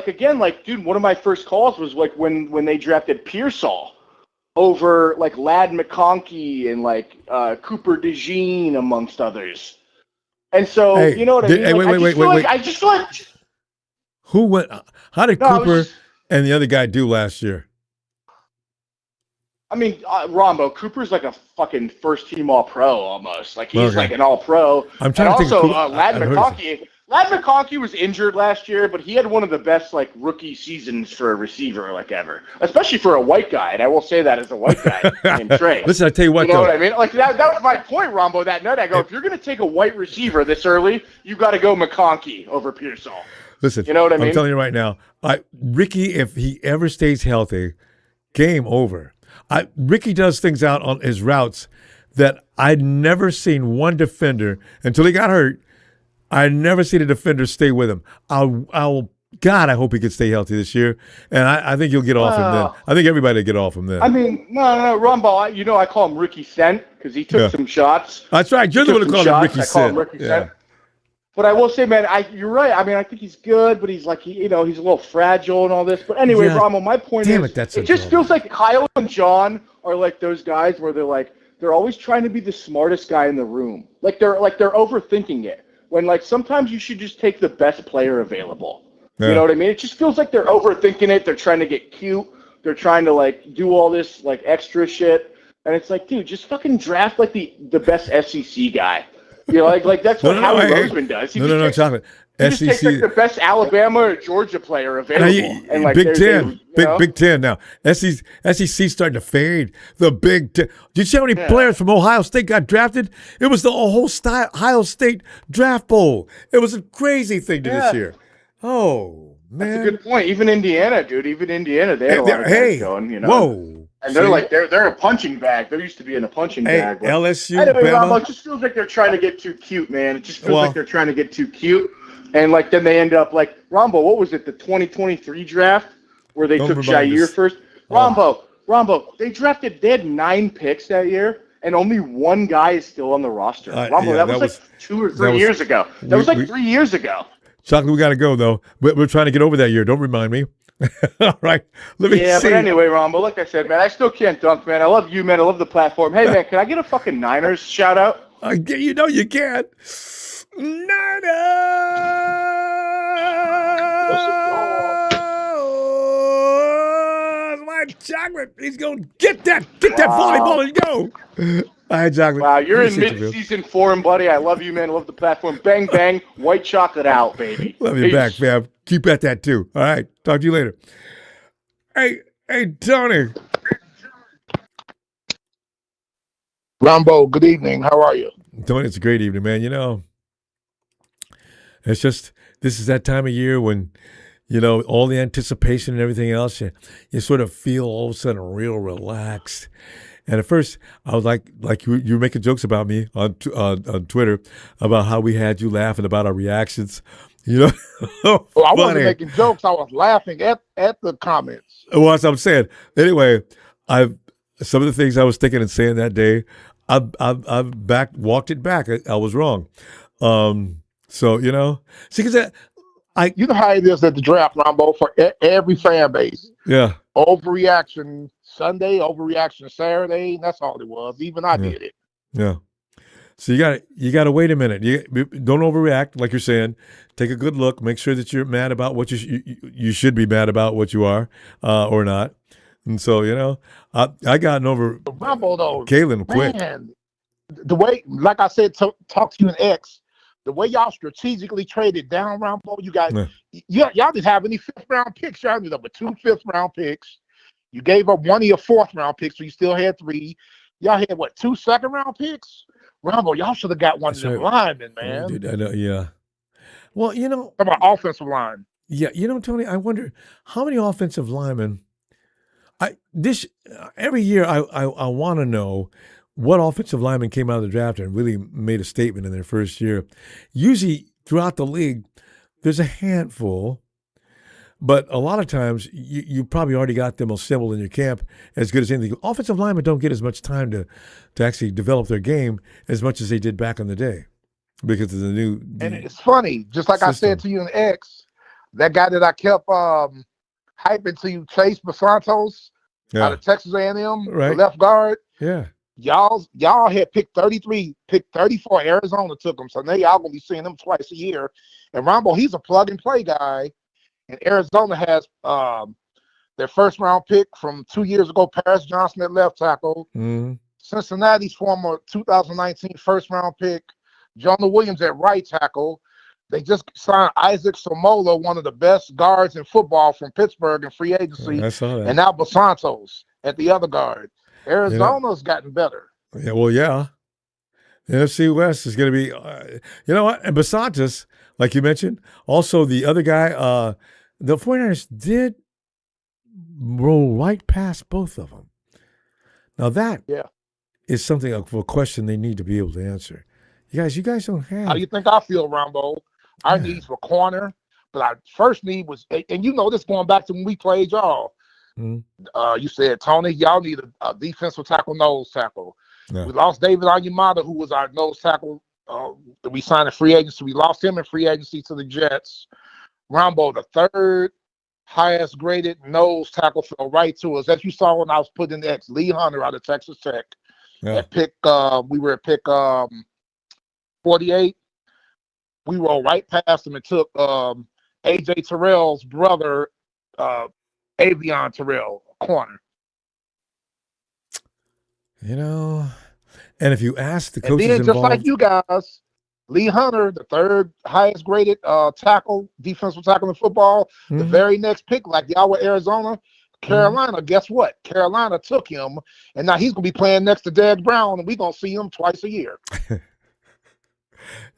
again, dude, one of my first calls was like when they drafted Pearsall over like Ladd McConkey and Cooper DeJean amongst others. And so you know what I mean? Wait. I just feel like who went? How did Cooper and the other guy do last year? I mean, Ronbo, Cooper's like a fucking first-team All-Pro almost. Like, he's like an All-Pro. I'm trying to think. Ladd McConkey was injured last year, but he had one of the best, rookie seasons for a receiver, ever. Especially for a white guy, and I will say that as a white guy named Trey. Listen, I tell you what, you know what I mean? Like, that was my point, Ronbo, that night. I go, if you're going to take a white receiver this early, you got to go McConkey over Pearsall. Listen, you know what I mean? I'm telling you right now, Ricky, if he ever stays healthy, game over. Ricky does things out on his routes that I'd never seen one defender until he got hurt. I'd never seen a defender stay with him. God, I hope he can stay healthy this year, and I think he'll get off him then. I think everybody will get off him then. I mean, no, Ronbo, I call him Ricky Scent because he took some shots. That's right. You're the one who called him Ricky Scent. I call him Ricky Scent. But I will say, man, you're right. I mean, I think he's good, but he's he's a little fragile and all this. But anyway, Ronbo, my point is, it just feels like Kyle and John are like those guys where they're always trying to be the smartest guy in the room. They're overthinking it. When sometimes you should just take the best player available. Yeah. You know what I mean? It just feels like they're overthinking it. They're trying to get cute. They're trying to do all this extra shit. And it's dude, just fucking draft the best SEC guy. You know, that's what Howie Roseman does. He Chocolate. He just takes the best Alabama or Georgia player available. And Big Ten. Big Ten now. SEC starting to fade. The Big Ten. Did you see how many players from Ohio State got drafted? It was the whole Ohio State draft bowl. It was a crazy thing this year. Oh, man. That's a good point. Even Indiana, dude. They had a lot of guys going, Whoa. And they're a punching bag. They're used to be in a punching bag. LSU, anyway, Bama. It just feels like they're trying to get too cute, man. It just feels like they're trying to get too cute. And then they end up Ronbo, what was it, the 2023 draft where they took Jair first? Ronbo, they had 9 picks that year, and only one guy is still on the roster. Ronbo, that was 2 or 3 years ago. That was 3 years ago. Chocolate, we got to go, though. We're trying to get over that year. Don't remind me. All right. Let me see. But anyway, Ronbo, like I said, man, I still can't dunk, man. I love you, man. I love the platform. Hey, man, can I get a fucking Niners shout out? You know you can. Niners! My Chocolate, he's going to get that volleyball and go. All right, Chocolate. Wow, you're in mid-season form, buddy. I love you, man. I love the platform. Bang, bang. White chocolate out, baby. Love you back, fam. Keep at that, too. All right. Talk to you later. Hey, Tony. Ronbo, good evening. How are you? Tony, it's a great evening, man. It's just, this is that time of year when, all the anticipation and everything else, you sort of feel all of a sudden real relaxed. And at first, I was like you were making jokes about me on Twitter about how we had you laughing about our reactions. Well, I wasn't Funny. making jokes. I was laughing at the comments. Well, that's what I'm saying. Anyway, some of the things I was thinking and saying that day, I've walked it back. I was wrong. So see, because You know how it is at the draft, Ronbo, for every fan base. yeah. Overreaction Sunday, overreaction Saturday. That's all it was. Even I did it. Yeah. So you got to wait a minute. You don't overreact, like you're saying. Take a good look. Make sure that you're mad about what you should be mad about what you are or not. And so I gotten over Ronbo, though, Kalen quick. man, the way, like I said, talk to you in X. The way y'all strategically traded down, Ronbo, you guys, y'all didn't have any fifth-round picks. Y'all ended up with 2 fifth-round picks. You gave up one of your fourth-round picks, so you still had 3. Y'all had, 2 second-round picks? Ronbo, y'all should have got one of them linemen, man. I know, yeah. Well, Talk about offensive line. Yeah, Tony, I wonder how many offensive linemen. Every year I want to know what offensive lineman came out of the draft and really made a statement in their first year. Usually throughout the league, there's a handful, but a lot of times you probably already got them assembled in your camp as good as anything. Offensive linemen don't get as much time to actually develop their game as much as they did back in the day because of the new. And it's funny, just like system. I said to you in X, that guy that I kept hyping to you, Chase Basantos, out of Texas A&M, right. The left guard. Yeah. Y'all had picked 33, picked 34. Arizona took him, so now y'all gonna be seeing him twice a year. And Ronbo, he's a plug and play guy. And Arizona has their first round pick from 2 years ago, Paris Johnson at left tackle. Mm-hmm. Cincinnati's former 2019 first round pick, Jonah Williams at right tackle. They just signed Isaac Somola, one of the best guards in football from Pittsburgh in free agency. I saw that. And now Basantos at the other guard. Arizona's gotten better. Yeah, well, yeah. The NFC West is going to be, you know what? And Basantos, like you mentioned, also the other guy, the 49ers did roll right past both of them. Now that is something of a question they need to be able to answer. You guys don't have. How do you think I feel, Ronbo? Our needs were corner, but our first need was, and this going back to when we played y'all. Mm-hmm. You said, Tony, y'all need a defensive tackle, nose tackle. Yeah. We lost David Onyemata, who was our nose tackle. We signed a free agency. We lost him in free agency to the Jets. Ronbo, the third highest graded nose tackle, fell right to us. As you saw when I was putting the X, Lee Hunter out of Texas Tech. Yeah. We were at pick 48. We rolled right past him and took A.J. Terrell's brother, Avion Terrell, corner. And if you ask the coaches and then, involved, just like you guys, Lee Hunter, the third highest graded tackle, defensive tackle in football, the very next pick, like y'all were Arizona, Carolina, guess what? Carolina took him, and now he's going to be playing next to Derek Brown, and we're going to see him twice a year.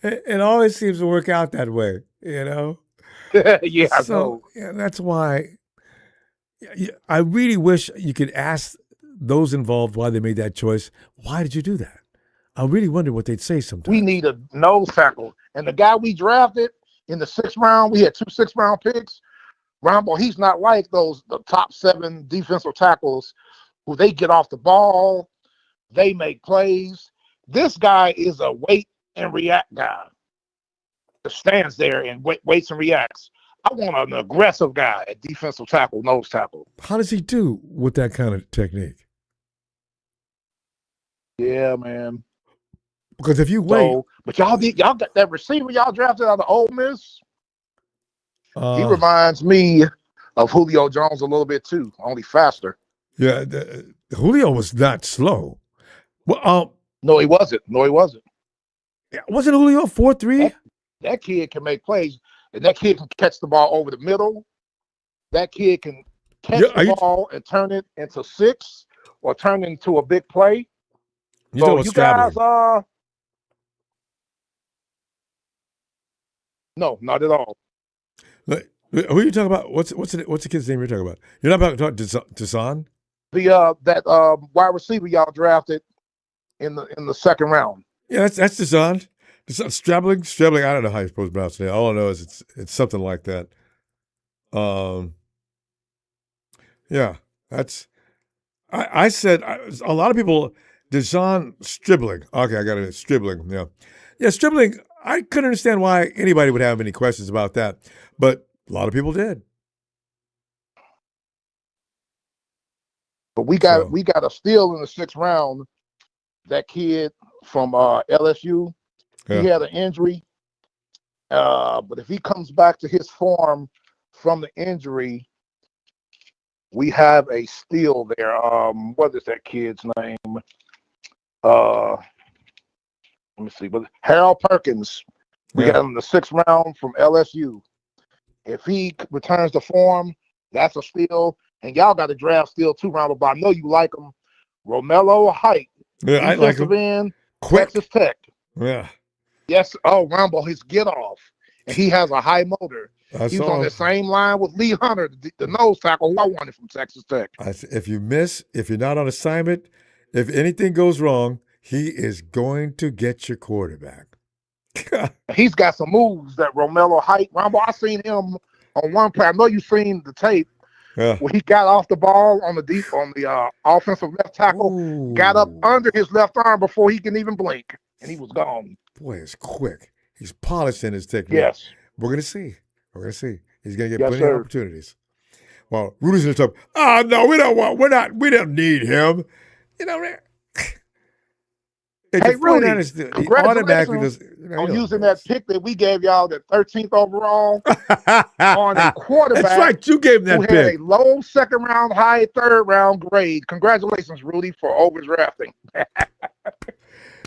It always seems to work out that way, Yeah, so that's why I really wish you could ask those involved why they made that choice. Why did you do that? I really wonder what they'd say sometimes. We need a nose tackle. And the guy we drafted in the 6th round, we had 2 6th-round picks. Ronbo, he's not like the top 7 defensive tackles who they get off the ball, they make plays. This guy is a wait and react guy that stands there and waits and reacts. I want an aggressive guy at defensive tackle, nose tackle. How does he do with that kind of technique? Yeah, man. Because if you wait, but y'all got that receiver y'all drafted out of Ole Miss. He reminds me of Julio Jones a little bit too, only faster. Yeah, Julio was not slow. Well, no, he wasn't. Wasn't Julio 4.3? That kid can make plays, and that kid can catch the ball over the middle. That kid can catch the ball and turn it into 6 or turn it into a big play. You So talking about you Strabling? guys, no, not at all. Look, who are you talking about? What's the kid's name you're talking about? You're not about to talk Desan? That wide receiver y'all drafted in the second round. Yeah, that's Desan. Strabling. I don't know how you're supposed to pronounce it. All I know is it's something like that. Yeah, that's. I said a lot of people. Desan Stribling. Okay, I got it. Stribling. Yeah, Stribling. I couldn't understand why anybody would have any questions about that, but a lot of people did. But we got a steal in the sixth round. That kid from LSU, Yeah. he had an injury. But if he comes back to his form from the injury, we have a steal there. What is that kid's name? Let me see. But Harold Perkins. We got him in the sixth round from LSU. If he returns to form, that's a steal. And y'all got a draft steal too, Ronbo. But I know you like him. Romello Height. Yeah, I like him. End, Quick. Texas Tech. Yeah. Yes. Oh, Ronbo, his get off. And he has a high motor. He was on the same line with Lee Hunter, the nose tackle who I wanted from Texas Tech. If you miss, if you're not on assignment, if anything goes wrong, he is going to get your quarterback. He's got some moves that Romello Height. Ronbo, I seen him on one play. I know you've seen the tape. Yeah. Where he got off the ball on the offensive left tackle, got up under his left arm before he can even blink, and he was gone. Boy, it's quick. He's polished in his technique. Yes. We're gonna see. He's gonna get Yes, plenty sir. of opportunities. Well, Rudy's in the top. Oh no, we don't need him. You know, Hey, Rudy, he automatically does. on using that pick that we gave y'all, the 13th overall, on a quarterback. That's right, you gave him that who pick. had a low second round, high third round grade. Congratulations, Rudy, for overdrafting.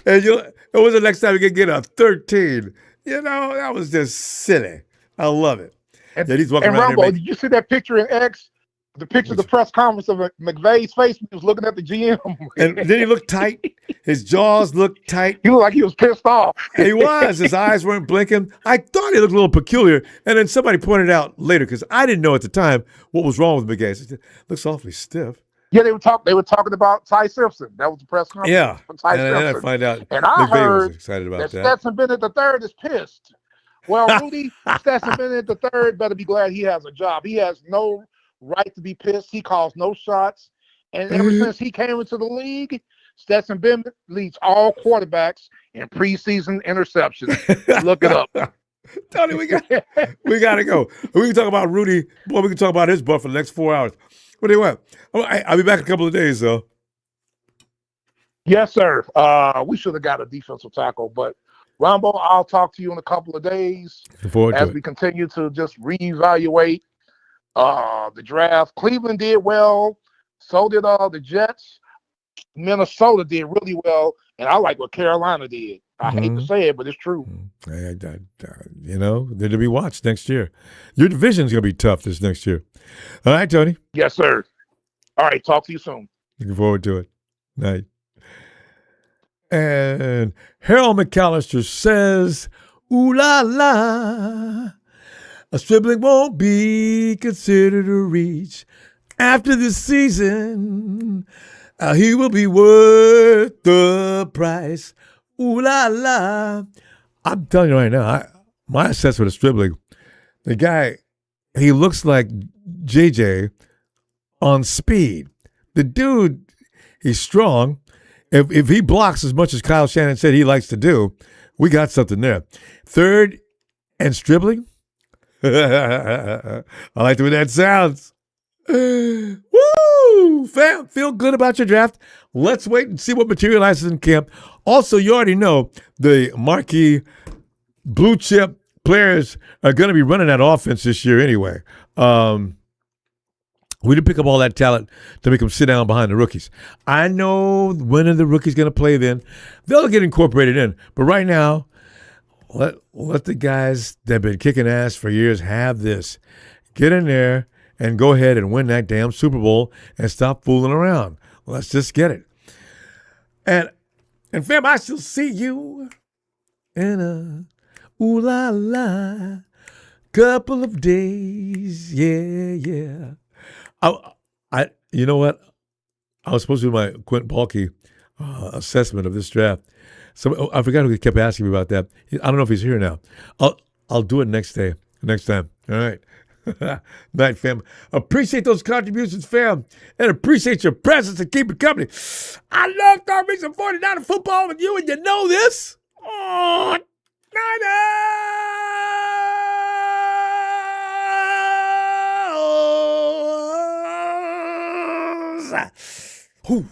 And it was the next time you could get a 13. You know, that was just silly. I love it. And, he's walking and around Ronbo, there did you see that picture in X? The picture of the press conference of McVay's face. He was looking at the GM. And then he looked tight. His jaws looked tight. He looked like he was pissed off. He was. His eyes weren't blinking. I thought he looked a little peculiar. And then somebody pointed out later, because I didn't know at the time what was wrong with McVay. I said, looks awfully stiff. Yeah, they were talking about Ty Simpson. That was the press conference. Yeah. For Ty And Simpson. then I find out and I McVay heard was excited about that. Stetson Bennett III is pissed. Well, Rudy, Stetson Bennett III better be glad he has a job. He has no right to be pissed. He calls no shots. And ever since he came into the league, Stetson Bennett leads all quarterbacks in preseason interceptions. Look it up. Tony, we got to go. We can talk about Rudy. Boy, we can talk about his butt for the next 4 hours. But anyway, I'll be back in a couple of days, though. Yes, sir. We should have got a defensive tackle, but Ronbo, I'll talk to you in a couple of days as we continue to just reevaluate the draft. Cleveland did well. So did the Jets. Minnesota did really well, and I like what Carolina did. I hate to say it, but it's true. You know, they're to be watched next year. Your division's going to be tough this next year. All right, Tony. Yes, sir. All right, talk to you soon. Looking forward to it. Night. And Harold McAllister says, ooh la la, a Stribling won't be considered a reach after this season. He will be worth the price. Ooh la la. I'm telling you right now, my assessment of Stribling, the guy, he looks like JJ on speed. The dude, he's strong. If he blocks as much as Kyle Shanahan said he likes to do, we got something there. Third and Stribling. I like the way that sounds. Woo! Fam, feel good about your draft. Let's wait and see what materializes in camp. Also, you already know the marquee blue chip players are going to be running that offense this year anyway. We didn't pick up all that talent to make them sit down behind the rookies. I know when are the rookies going to play then. They'll get incorporated in. But right now, let the guys that have been kicking ass for years have this. Get in there and go ahead and win that damn Super Bowl and stop fooling around. Let's just get it. And And fam, I shall see you in a ooh la la couple of days. Yeah, yeah. You know what? I was supposed to do my Quentin Balky assessment of this draft. So I forgot who kept asking me about that. I don't know if he's here now. I'll do it next time. All right. Night, fam. Appreciate those contributions, fam, and appreciate your presence and keeping company. I love talking some 49er football with you, and you know this. Oh, Niners! Whew.